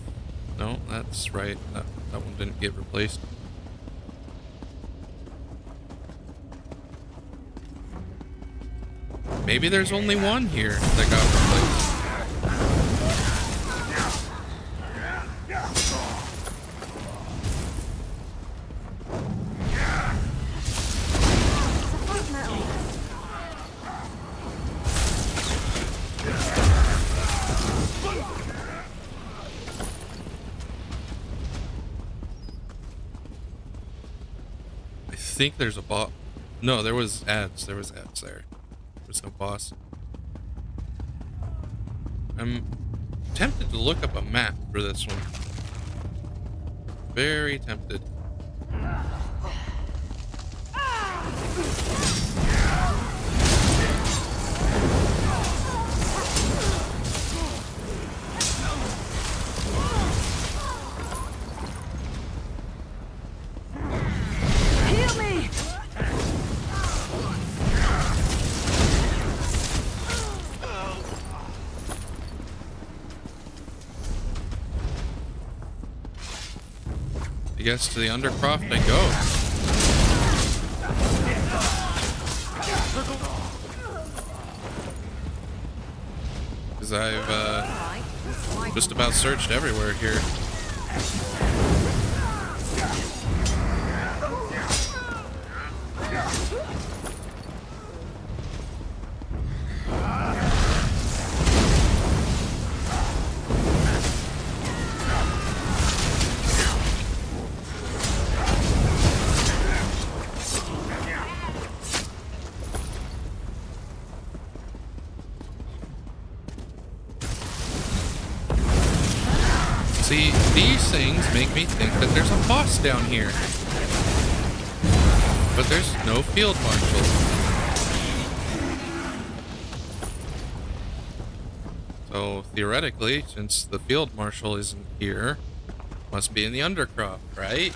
No, that's right. That one didn't get replaced. Maybe there's only one here that got replaced. I think there's a boss. No, there was ads. There was ads there. There was no boss. I'm tempted to look up a map for this one. Very tempted. Heal me! I guess to the Undercroft I go. Because I've just about searched everywhere here. See, these things make me think that there's a boss down here. But there's no field marshal. So theoretically, since the field marshal isn't here, must be in the Undercroft, right?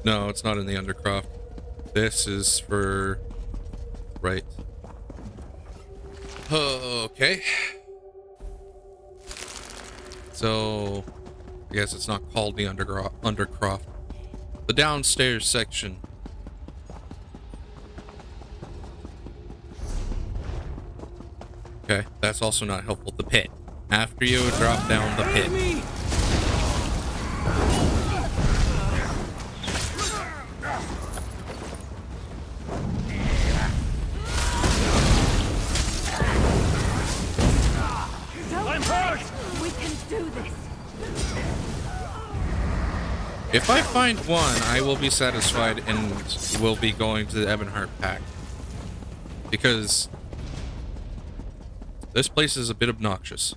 No, it's not in the Undercroft. This is for... right. Okay. So, I guess it's not called the Undercroft. The downstairs section. Okay, that's also not helpful. The pit. After you drop down the pit. If I find one, I will be satisfied and will be going to the Ebonheart Pact. Because this place is a bit obnoxious.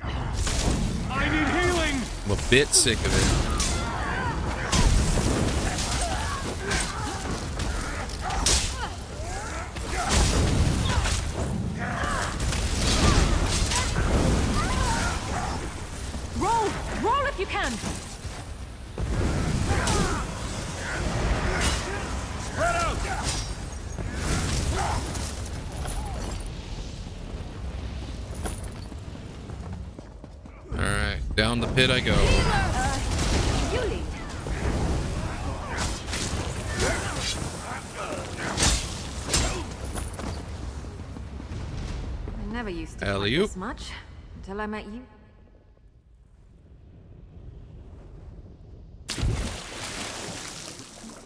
I need healing! I'm a bit sick of it. Roll if you can! Spread out! Alright, down the pit I go. You lead. I never used to fight Alley-oop. this much until I met you.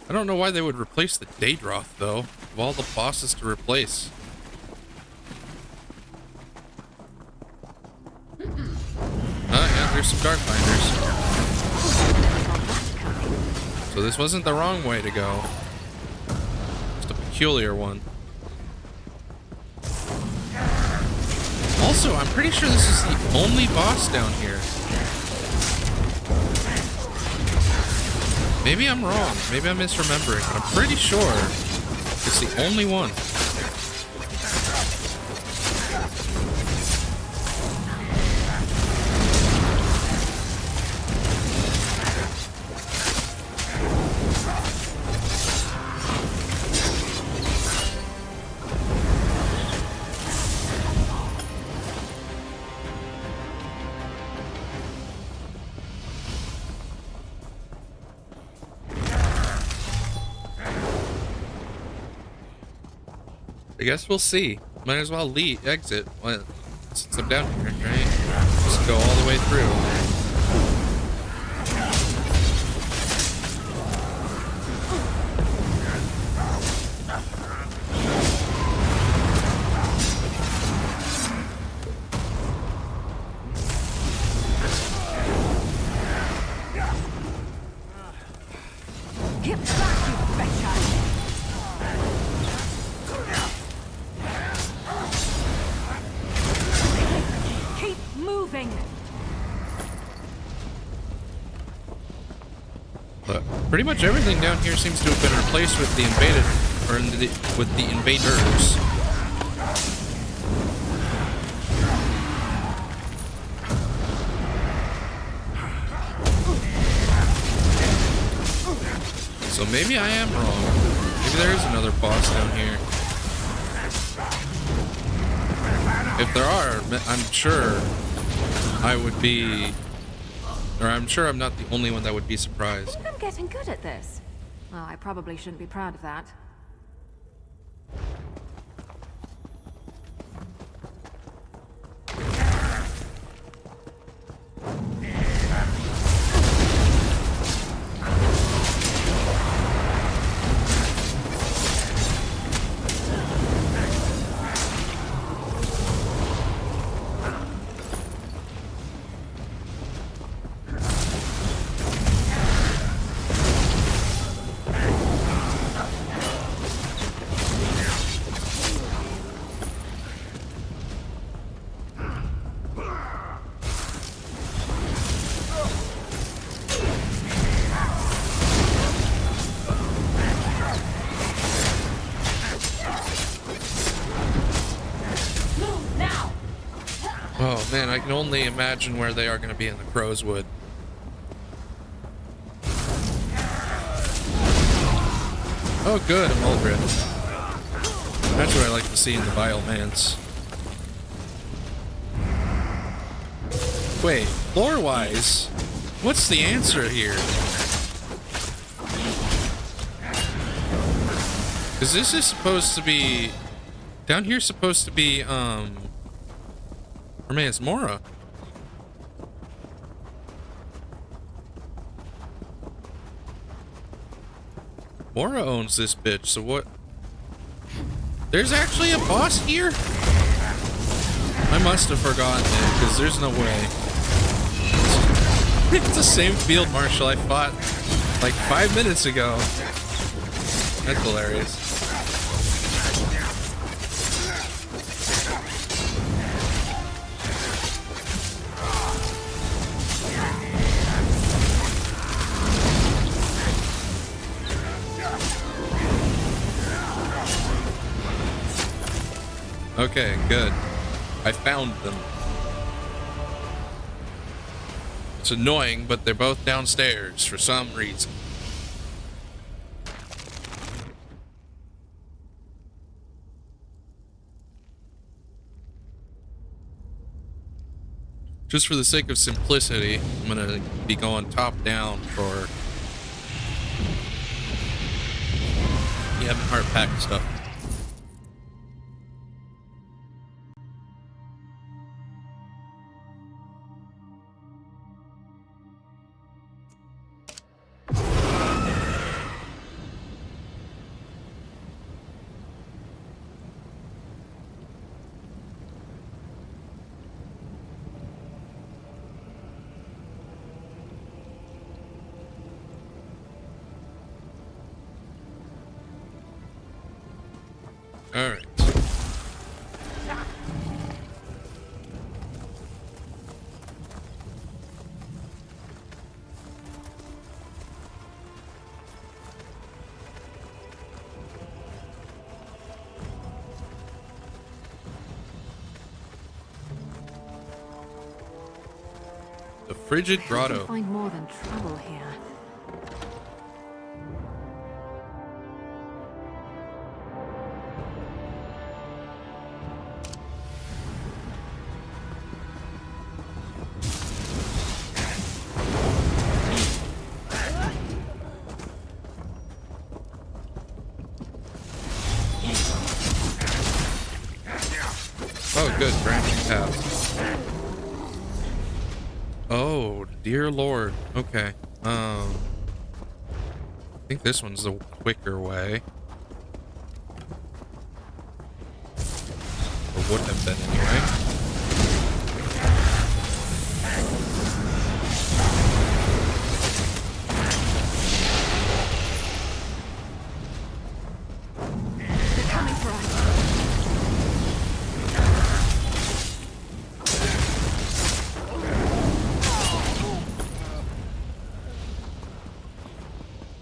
I don't know why they would replace the Daedroth, though, of all the bosses to replace. Oh, yeah, there's some Darkbinders. So this wasn't the wrong way to go. Just a peculiar one. Also, I'm pretty sure this is the only boss down here. Maybe I'm wrong. Maybe I'm misremembering, but I'm pretty sure it's the only one. I guess we'll see. Might as well exit since I'm down here, right? Just go all the way through. Get back, you betcha! Keep moving! But pretty much everything down here seems to have been replaced with the invaded, or with the invaders. So maybe I am wrong. Maybe there is another boss down here. If there are, I'm sure I would be, or I'm sure I'm not the only one that would be surprised. I think I'm getting good at this. Well, I probably shouldn't be proud of that. Oh man, I can only imagine where they are going to be in the Crow's Wood. Oh good, a Mulgrit. That's what I like to see in the Violmance. Wait, lore-wise, what's the answer here? Because this is supposed to be... Down here's supposed to be, or maybe it's Mora. Mora owns this bitch, so what? There's actually a boss here? I must have forgotten it, because there's no way. It's the same field marshal I fought like 5 minutes ago. That's hilarious. Okay, good. I found them. It's annoying, but they're both downstairs for some reason. Just for the sake of simplicity, I'm gonna be going top down for the Ebonheart Pact stuff. Frigid I Grotto. can find more than trouble here. Oh, good. Branching paths. Oh, dear lord. Okay. I think this one's the quicker way. Or would have been anyway. They're coming for us.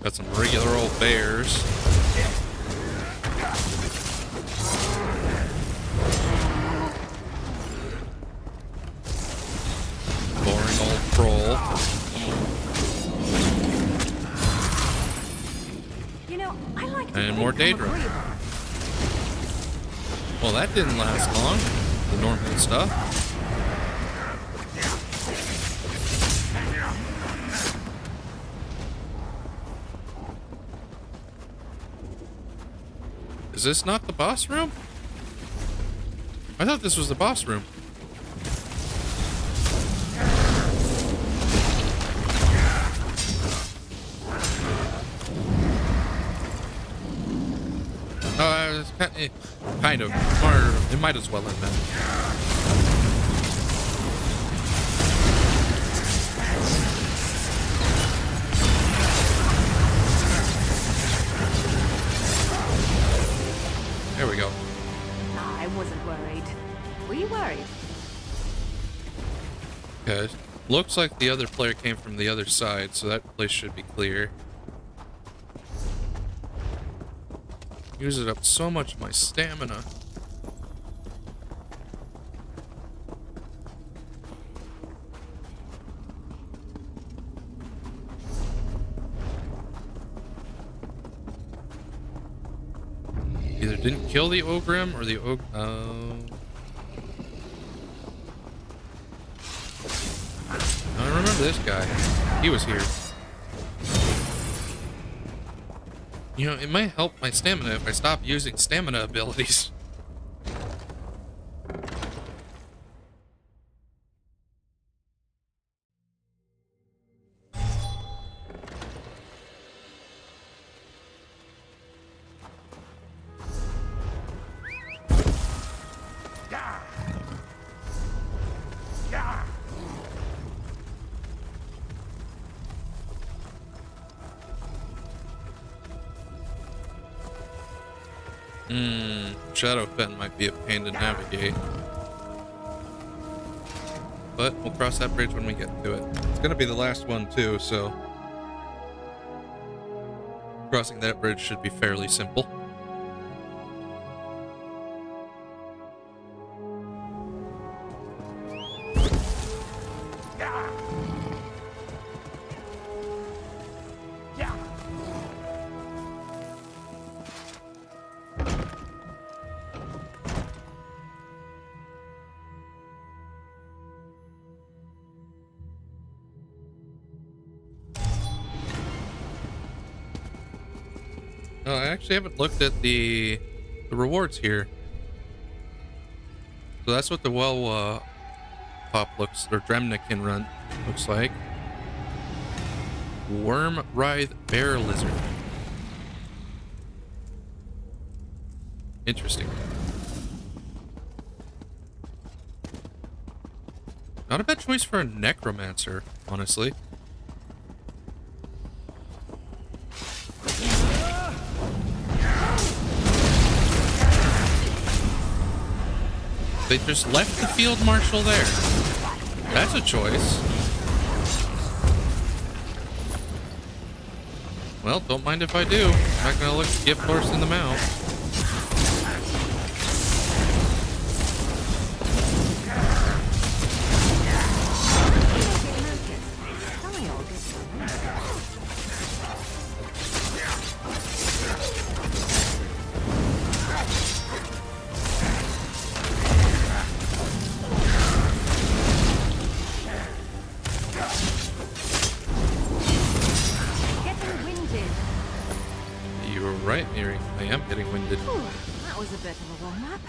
Got some regular old bears. Boring old troll. You know, I like And more Daedra. Well, that didn't last long. The normal stuff. Is this not the boss room? I thought this was the boss room. It's kind of. Or it might as well have been. There we go. I wasn't worried. Were you worried? Okay. Looks like the other player came from the other side, so that place should be clear. Uses up so much of my stamina. Either didn't kill the Ogrim or the I remember this guy. He was here. You know, it might help my stamina if I stop using stamina abilities. Shadowfen might be a pain to navigate. But we'll cross that bridge when we get to it. It's gonna be the last one too, so crossing that bridge should be fairly simple. Oh, I actually haven't looked at the rewards here. So that's what the well pop looks, or Dremnikin run looks like. Worm Writhe Bear Lizard. Interesting. Not a bad choice for a necromancer, honestly. They just left the field marshal there. That's a choice. Well, don't mind if I do. I'm not gonna look gift horse in the mouth. right, Miri. I am getting winded. Ooh, that was a bit of a warm-up.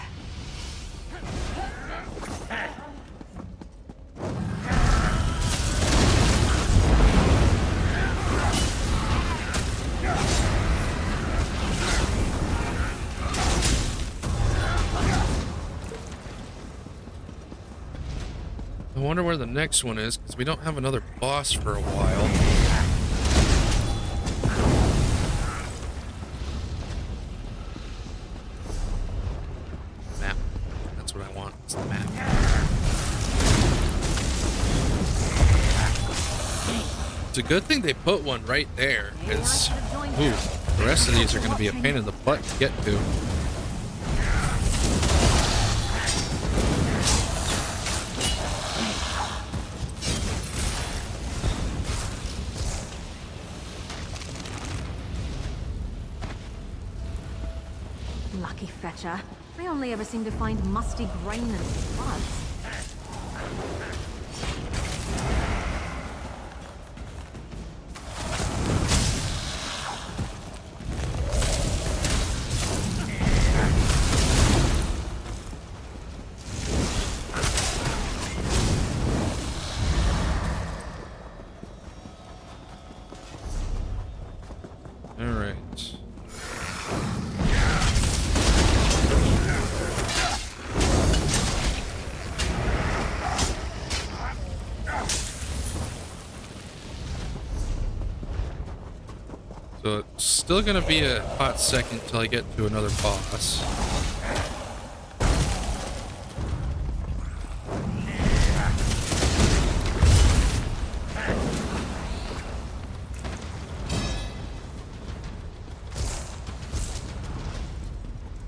I wonder where the next one is, because we don't have another boss for a while. Map. That's what I want. It's the map. It's a good thing they put one right there, because the rest of these are going to be a pain in the butt to get to. Lucky fetcher. I only ever seem to find musty grain and floods. So it's still gonna be a hot second till I get to another boss.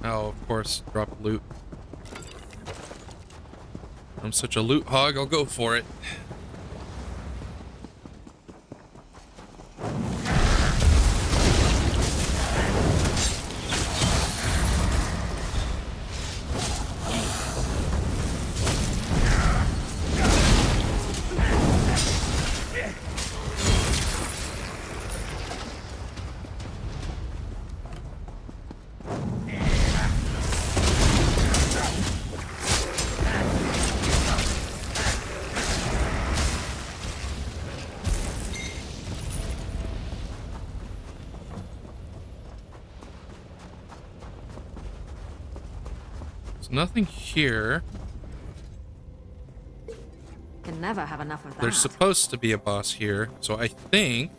Oh, of course, drop loot. I'm such a loot hog, I'll go for it. Nothing here. Can never have enough of that. There's supposed to be a boss here, so I think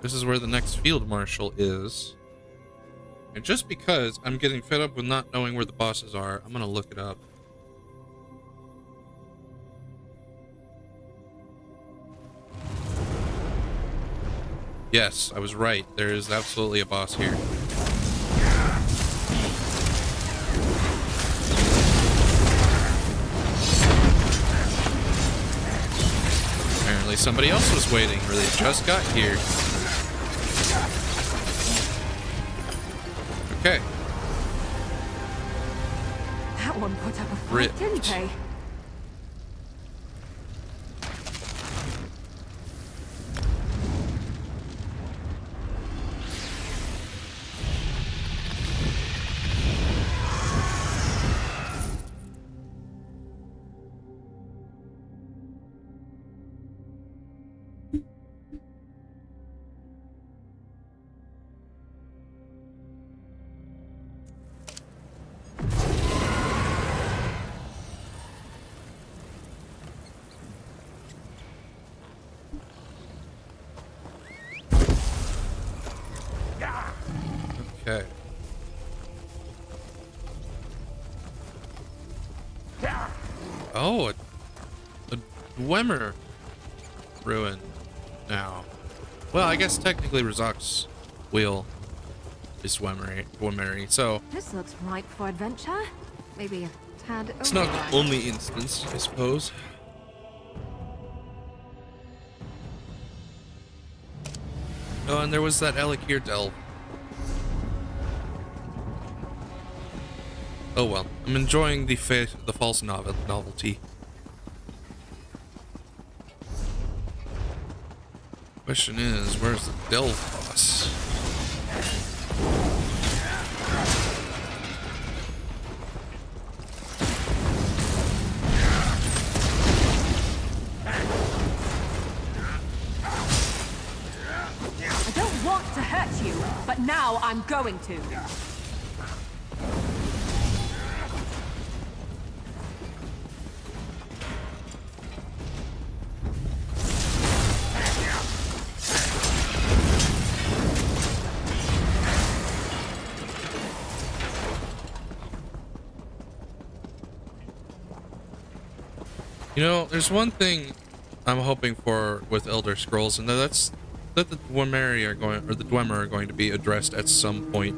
this is where the next field marshal is. And just because I'm getting fed up with not knowing where the bosses are, I'm gonna look it up. Yes, I was right. There is absolutely a boss here. Apparently somebody else was waiting, or they just got here. Okay. That one put up a fight, didn't they? Okay. Oh, a Dwemer ruin now. Well, I guess technically Razak's wheel is Dwemery, so This looks ripe for adventure. Maybe a tad. it's not the only instance, I suppose. Oh, and there was that Elekir delve. Oh well, I'm enjoying the false novelty. Question is, where's the delve boss? I don't want to hurt you, but now I'm going to. You know, there's one thing I'm hoping for with Elder Scrolls, and that's that the Dwemer are going to be addressed at some point.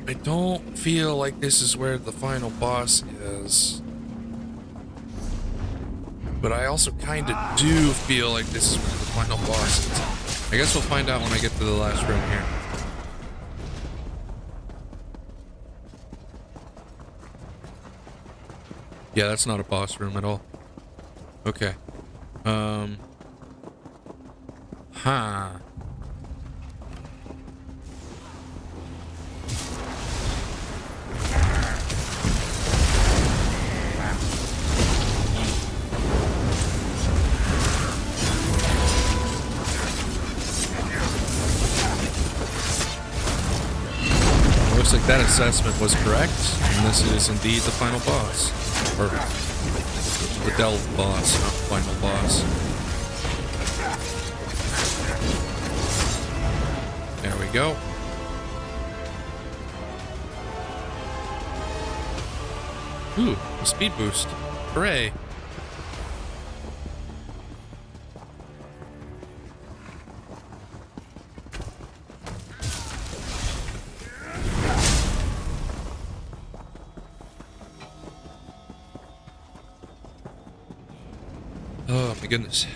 I don't feel like this is where the final boss is, but I also kind of do feel like this is where the final boss is. I guess we'll find out when I get to the last room here. Yeah, that's not a boss room at all. Okay. Looks like that assessment was correct, and this is indeed the final boss. Or the delve boss, not final boss. There we go. Ooh, a speed boost. Hooray. Oh my goodness.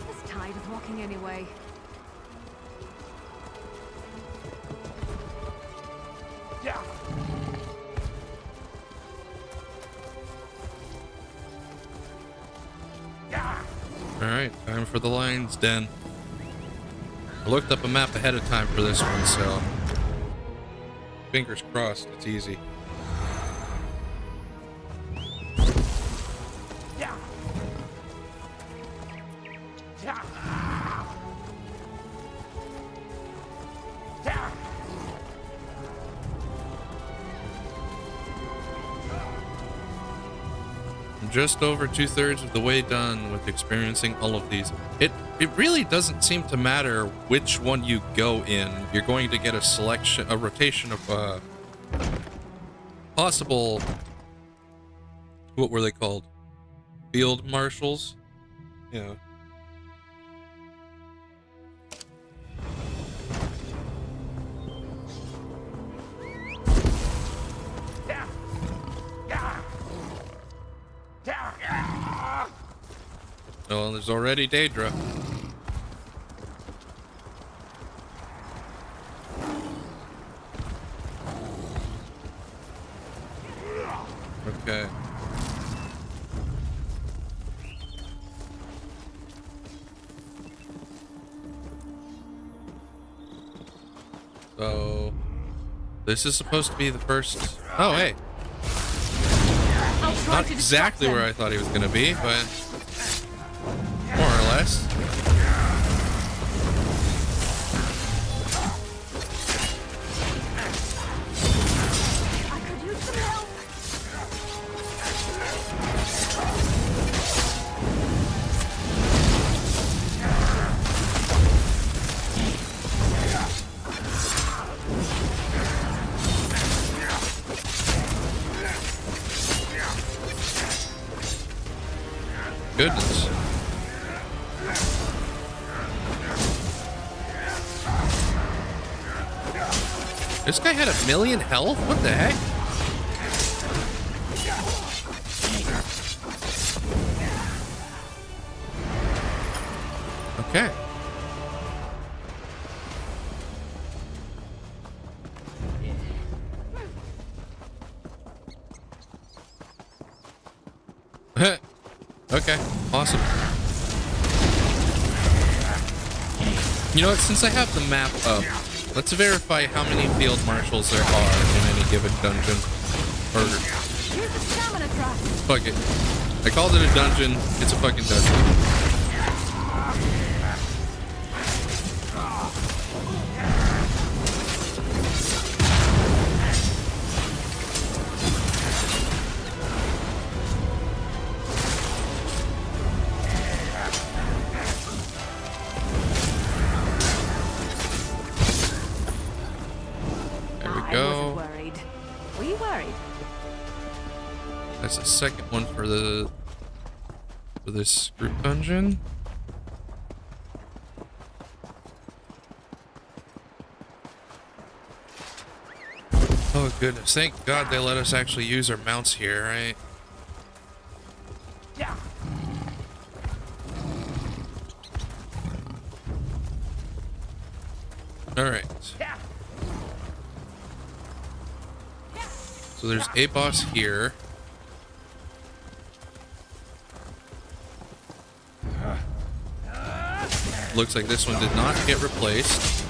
Just tired of walking anyway. Alright, time for the Lion's Den. I looked up a map ahead of time for this one, so fingers crossed it's easy. Just over 2/3 of the way done with experiencing all of these. It really doesn't seem to matter which one you go in. You're going to get a rotation of possible, what were they called? Field marshals? Yeah. Oh, there's already Daedra. Okay. So, this is supposed to be the first. Oh, hey. Not exactly where I thought he was going to be, but more or less. I could use some help. Goodness. This guy had 1,000,000 health? What the heck? Okay. Okay, awesome. You know what, since I have the map up, let's verify how many field marshals there are in any given dungeon. Or... fuck it. I called it a dungeon, it's a fucking dungeon. That's the second one for this group dungeon. Oh goodness, thank God they let us actually use our mounts here, right? Yeah. Alright. So there's a boss here. Looks like this one did not get replaced.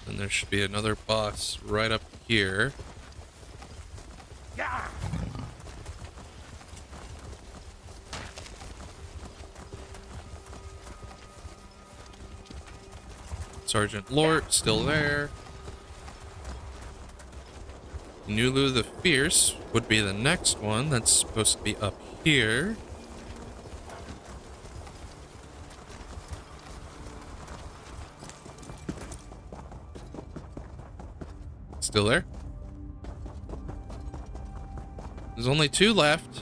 And there should be another boss right up here. Sergeant Lort still there. Nulu the Fierce would be the next one. That's supposed to be up here. Still there. There's only 2 left.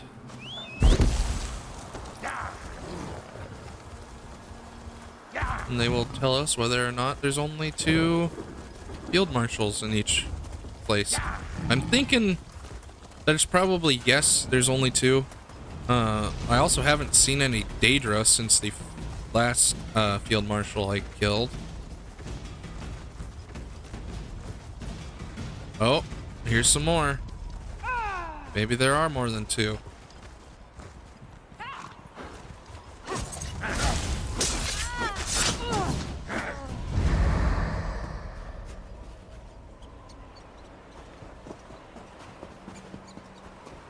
And they will tell us whether or not there's only 2 field marshals in each place. I'm thinking that it's probably yes, there's only 2. I also haven't seen any Daedra since the last field marshal I killed. Oh, here's some more. Maybe there are more than 2.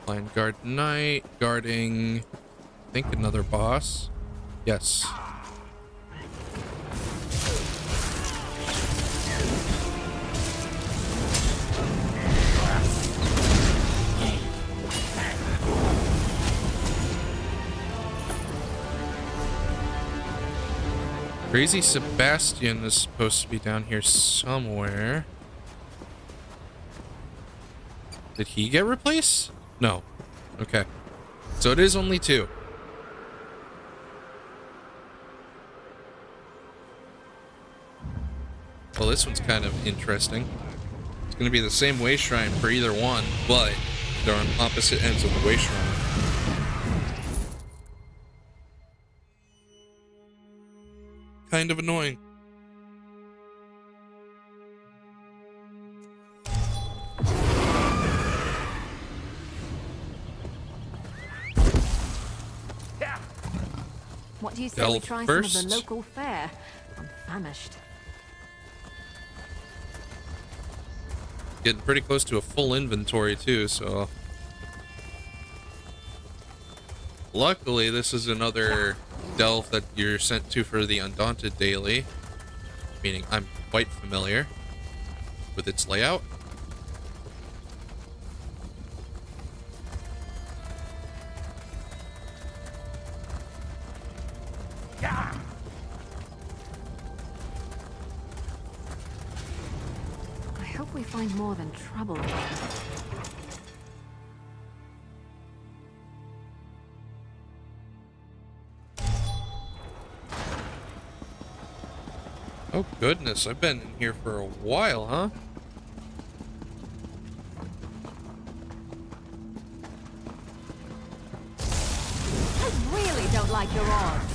Blind Guard Knight guarding, I think, another boss. Yes. Crazy Sebastian is supposed to be down here somewhere. Did he get replaced? No. Okay. So it is only 2. Well, this one's kind of interesting. It's going to be the same way shrine for either one, but they're on opposite ends of the way shrine. Kind of annoying. What do you say we try some of the local fare? I'm famished. Getting pretty close to a full inventory too, so luckily this is another delve that you're sent to for the Undaunted daily, meaning I'm quite familiar with its layout. I hope we find more than trouble here. Oh goodness, I've been in here for a while, huh? I really don't like your odds.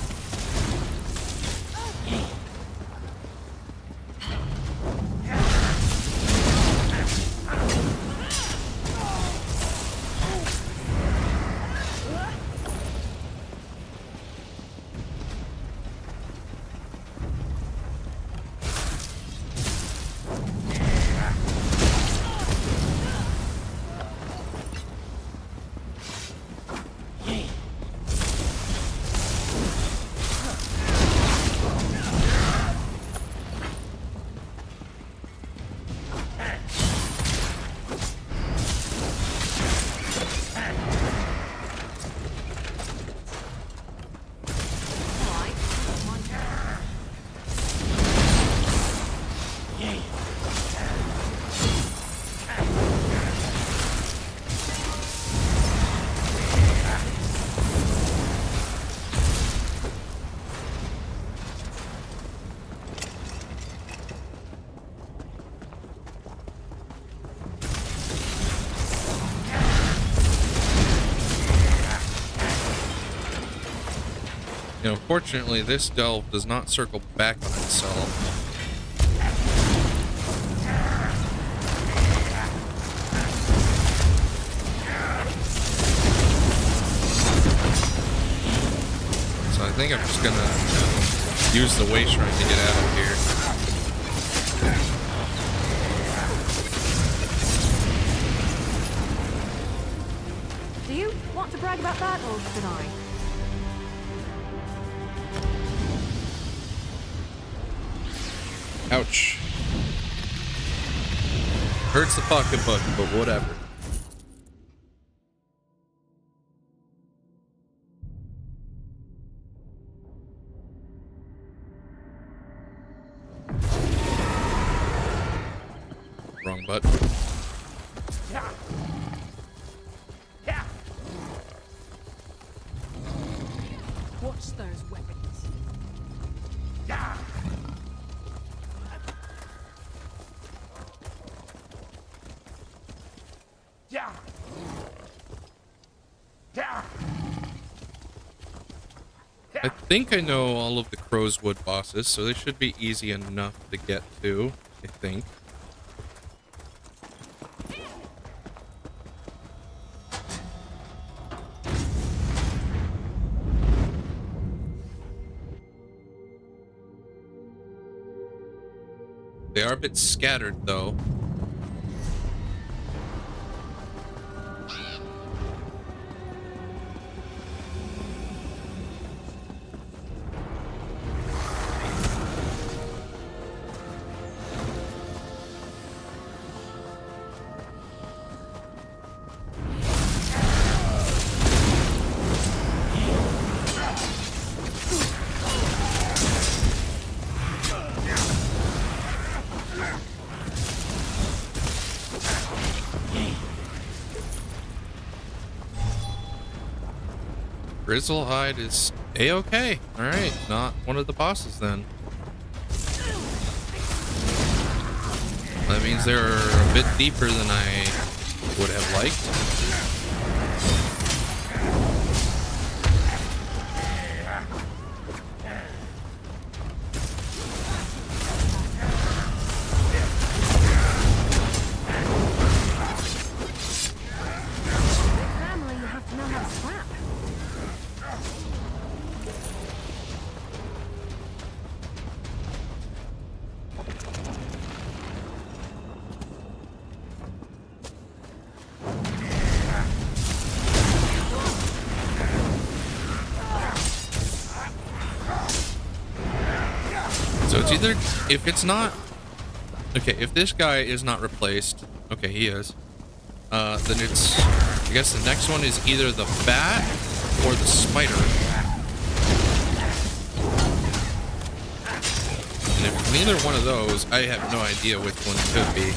You know, fortunately, this delve does not circle back on itself. So I think I'm just gonna use the way shrine to get out of here. Do you want to brag about that, or should I? Ouch. Hurts the pocketbook, but whatever. Wrong button. Watch those weapons. I think I know all of the Crowswood bosses, so they should be easy enough to get to, I think. They are a bit scattered, though. Grizzlehide is A-okay. Alright, not one of the bosses then. That means they're a bit deeper than I would have liked. Family, you have to know how to scrap. So it's either, if it's not, okay, if this guy is not replaced, okay, he is, then it's, I guess the next one is either the bat or the spider. And if it's neither one of those, I have no idea which one it could be.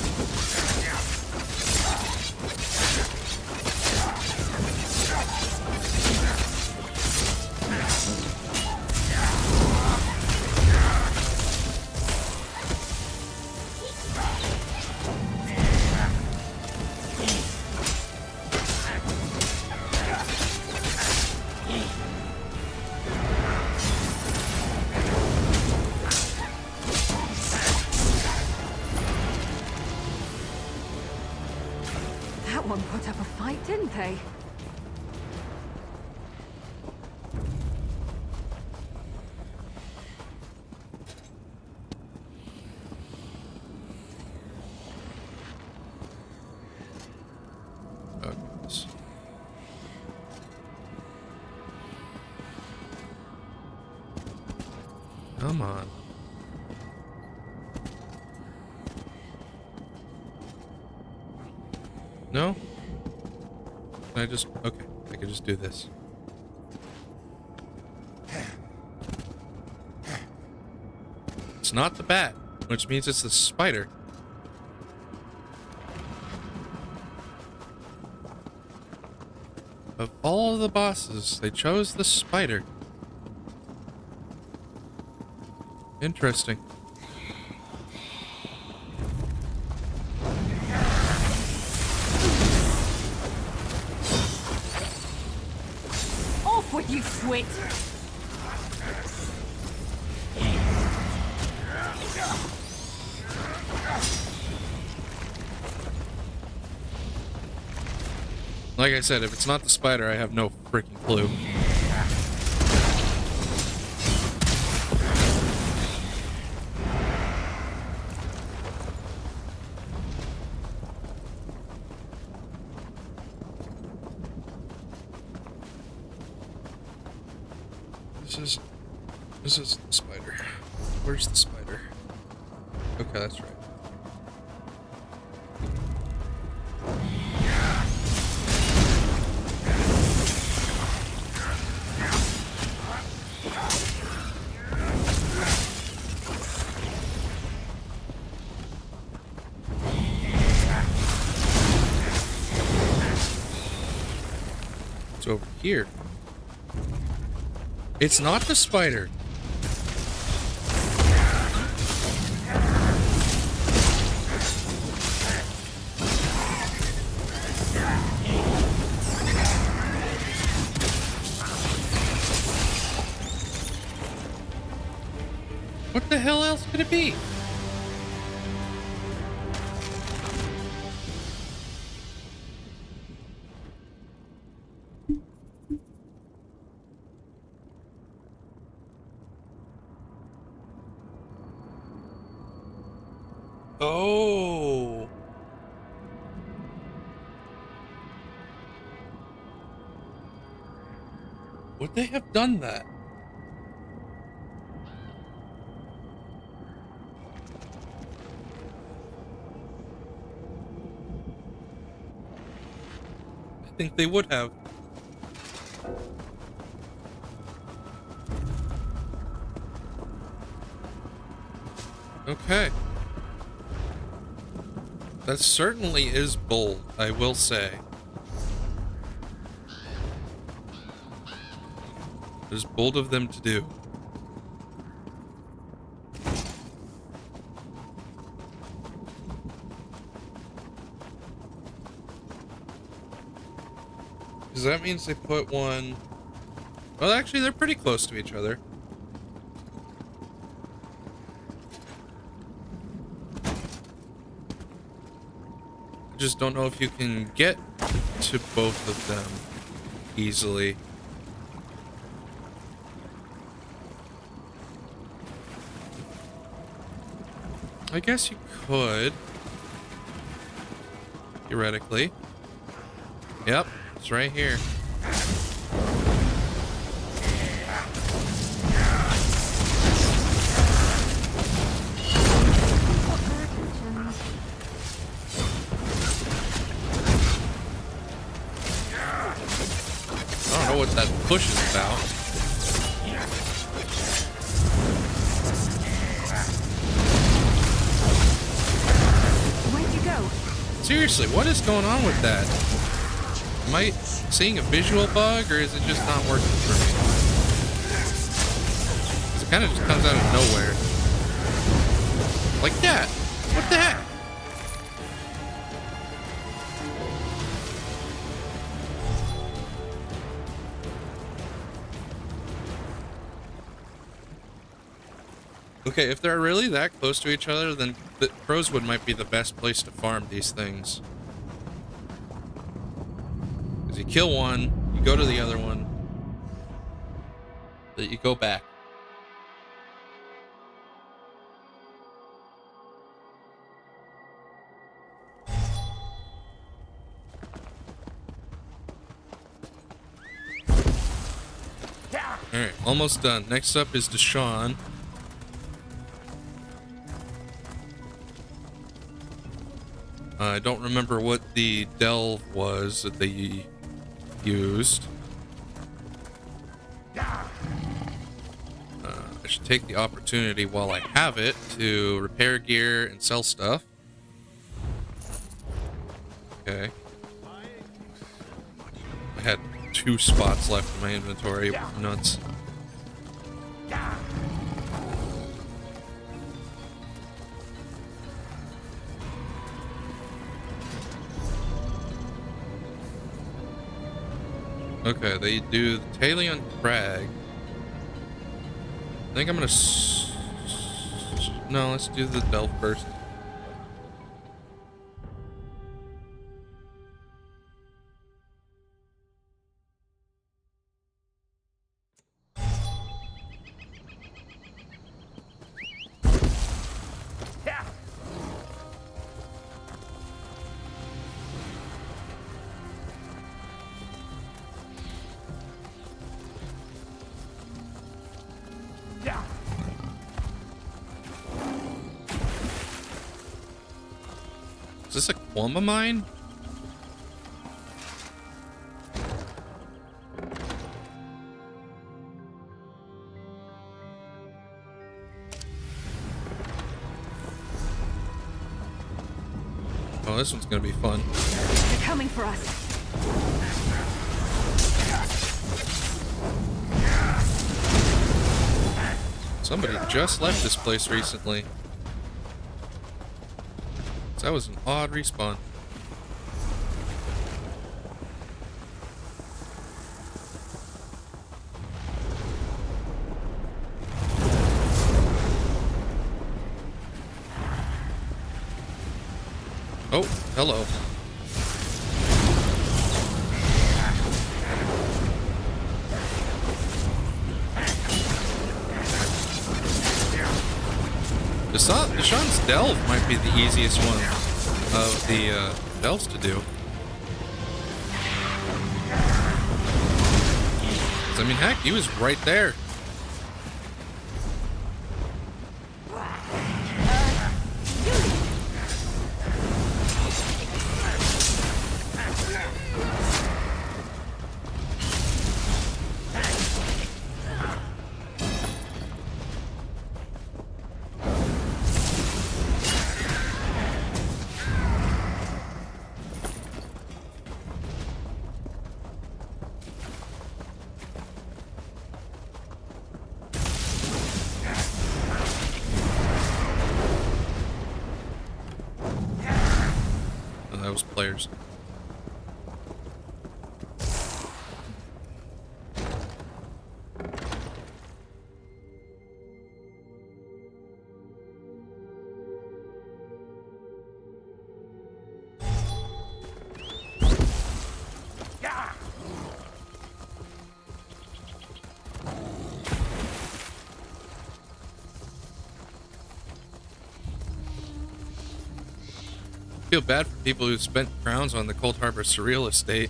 Everyone put up a fight, didn't they? Oh, goodness. Come on. No? Can I just... Okay, I can just do this. It's not the bat, which means it's the spider. Of all of the bosses, they chose the spider. Interesting. Off with you, Swit! Like I said, if it's not the spider, I have no freaking clue. This is the spider. Where's the spider? Okay, that's right. It's over here. It's not the spider. What the hell else could it be? Oh. Would they have done that? I think they would have. Okay. That certainly is bold, I will say. It is bold of them to do. Because that means they put one... Well, actually, they're pretty close to each other. I just don't know if you can get to both of them easily. I guess you could. Theoretically. Yep, it's right here. I don't know what that push is about. Where'd you go? Seriously, what is going on with that? Am I seeing a visual bug, or is it just not working for me? 'Cause it kind of just comes out of nowhere. Like that. What the heck? Okay, if they're really that close to each other, then the Rosewood might be the best place to farm these things. You kill one, you go to the other one, then you go back. Alright, almost done. Next up is Deshaun. I don't remember what the delve was that they used. I should take the opportunity while I have it to repair gear and sell stuff. Okay. I had 2 spots left in my inventory. It was nuts. Okay, they do the Talion Crag. I think I'm gonna no, let's do the delve first. Is this a Quoma mine? Oh, this one's gonna be fun. They're coming for us. Somebody just left this place recently. That was an odd respawn. Oh, hello. Deshaun's delve might be the easiest one of the delves to do. I mean, heck, he was right there. Players. I feel bad for people who spent crowns on the Cold Harbor Surreal Estate.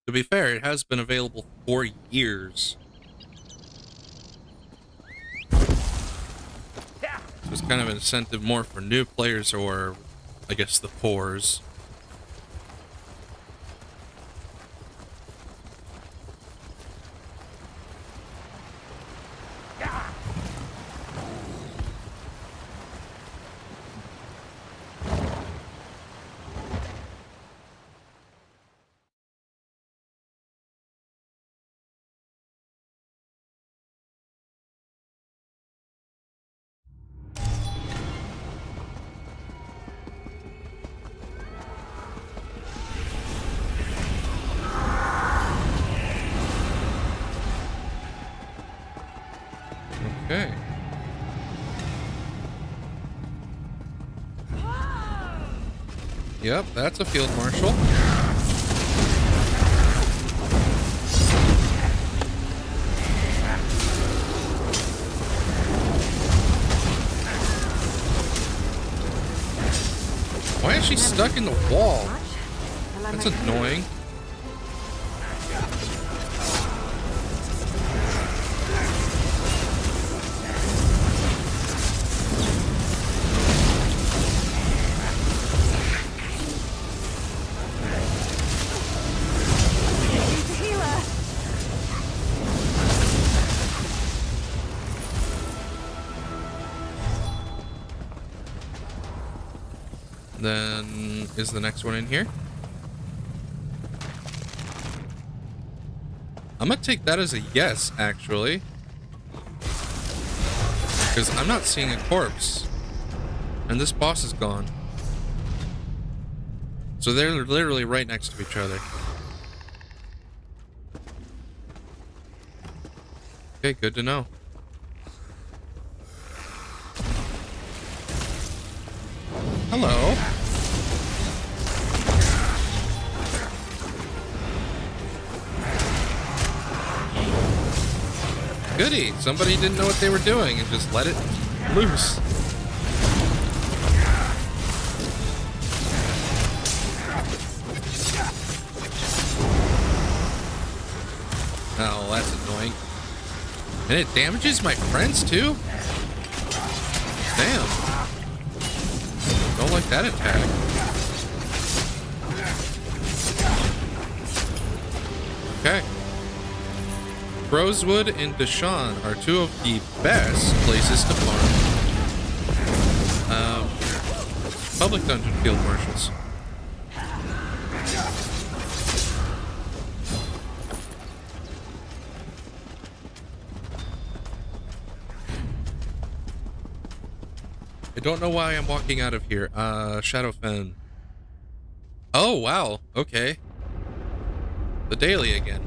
To be fair, it has been available for years. So it's kind of an incentive more for new players, or I guess the poors. Okay. Yep, that's a field marshal. Why is she stuck in the wall? That's annoying. Then is the next one in here? I'm gonna take that as a yes, actually. Because I'm not seeing a corpse. And this boss is gone. So they're literally right next to each other. Okay, good to know. Hello. Goody. Somebody didn't know what they were doing and just let it loose. Oh, that's annoying. And it damages my friends too? Damn. Don't like that attack. Okay. Rosewood and Deshawn are two of the best places to farm. Public dungeon field marshals. I don't know why I'm walking out of here. Shadowfen. Oh, wow. Okay. The daily again.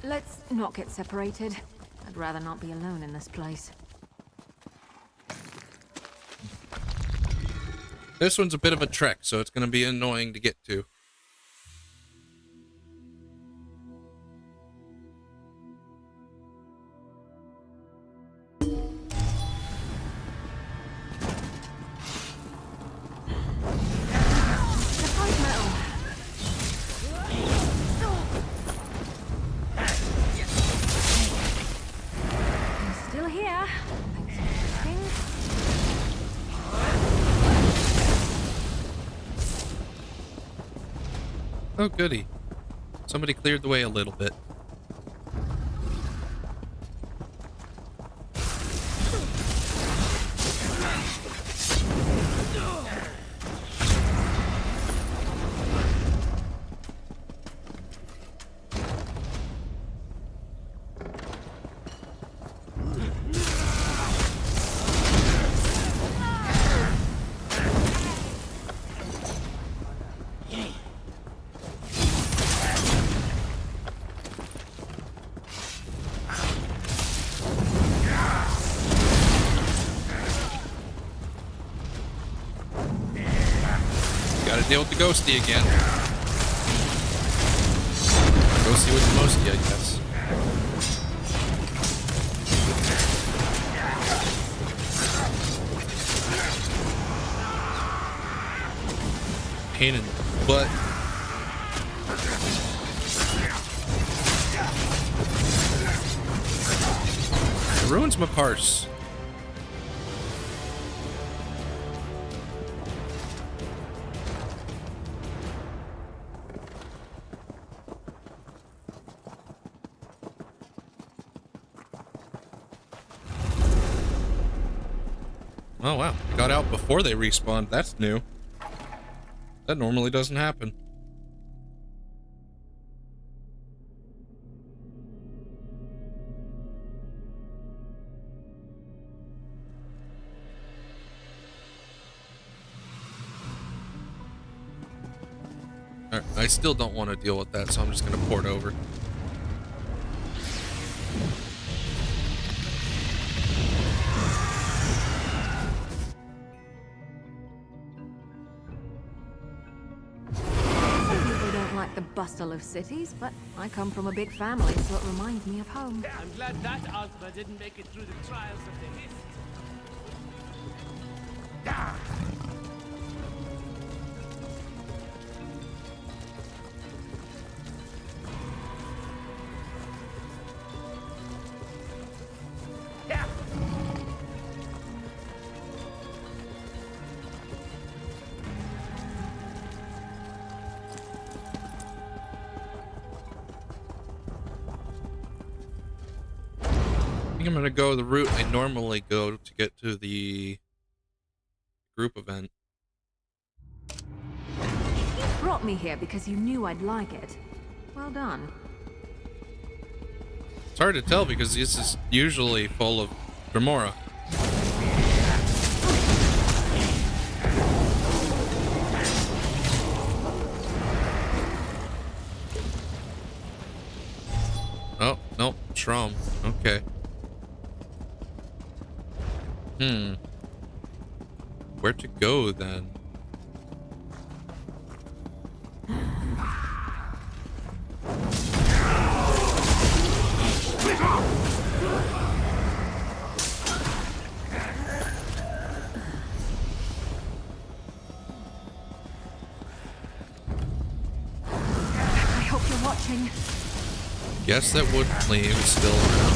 Let's not get separated. I'd rather not be alone in this place. This one's a bit of a trek, so it's going to be annoying to get to. Oh, goody. Somebody cleared the way a little bit. Gotta deal with the ghosty again. Go see what the most, I guess. Pain in the butt. It ruins my parse. Oh wow, got out before they respawned. That's new. That normally doesn't happen. Alright, I still don't want to deal with that, so I'm just going to port over. The bustle of cities, but I come from a big family, so it reminds me of home. I'm glad that Ozma didn't make it through the trials of the Hist. I think I'm gonna go the route I normally go to get to the group event. You brought me here because you knew I'd like it. Well done. It's hard to tell because this is usually full of Grimoire. Oh, nope, Shrom. Okay. Where to go then? I hope you're watching. Guess that wood cleave is still around.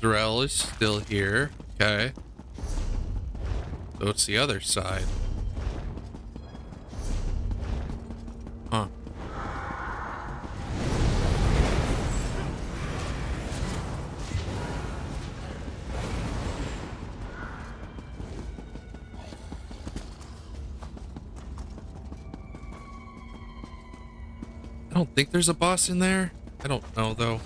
Drell is still here. Okay. So it's the other side. Huh. I don't think there's a boss in there. I don't know though.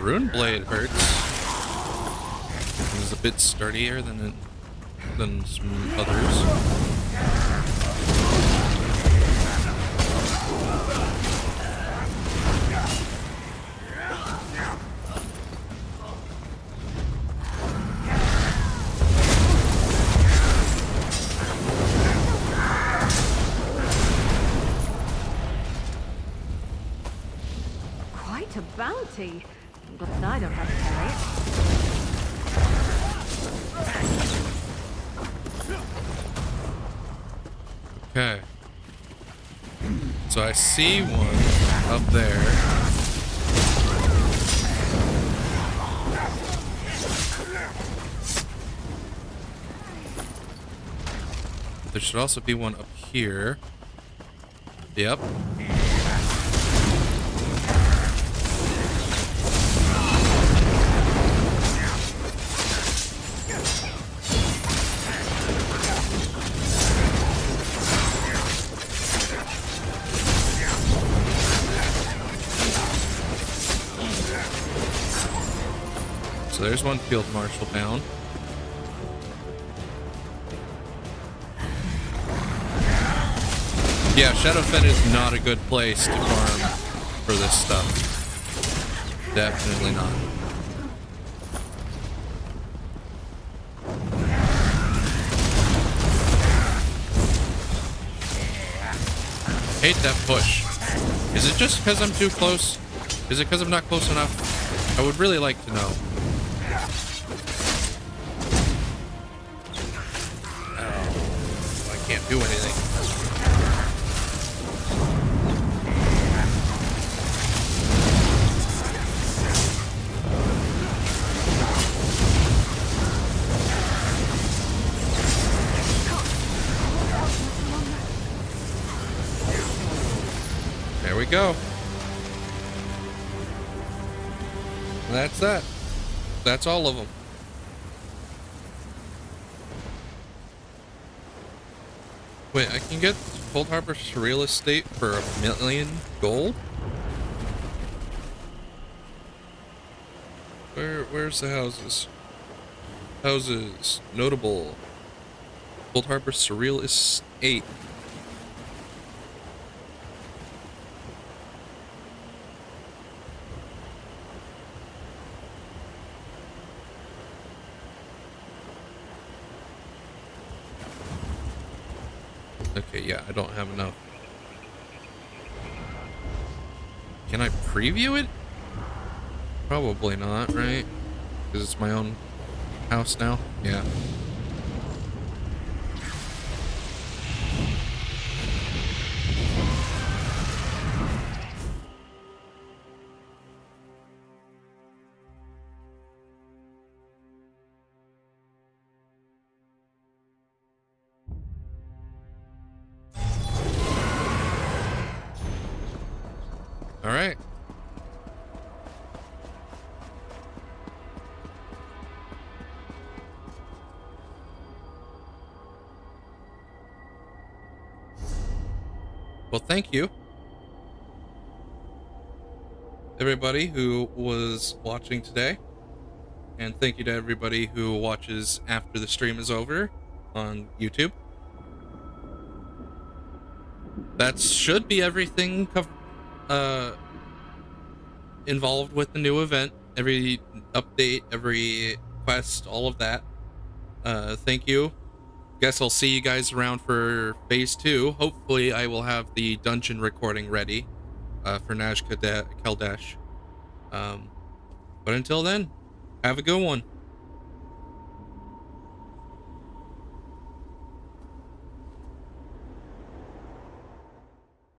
Rune Blade hurts. It's a bit sturdier than some others. Quite a bounty. But I don't have to carry it. Okay. So I see one up there. There should also be one up here. Yep. So there's one field marshal down. Yeah, Shadowfen is not a good place to farm for this stuff. Definitely not. Hate that push. Is it just because I'm too close? Is it because I'm not close enough? I would really like to know. Oh, I can't do anything. There we go. That's that. That's all of them. Wait, I can get Cold Harbor Surreal Estate for 1,000,000 gold? Where's the houses? Houses. Notable. Cold Harbor Surreal Estate. Okay, yeah, I don't have enough. Can I preview it? Probably not, right? Because it's my own house now? Yeah. All right. Well, thank you, everybody who was watching today. And thank you to everybody who watches after the stream is over on YouTube. That should be everything involved with the new event. Every update, every quest, all of that. Thank you. Guess I'll see you guys around for phase 2. Hopefully I will have the dungeon recording ready for Nash Kaldesh. But until then, have a good one.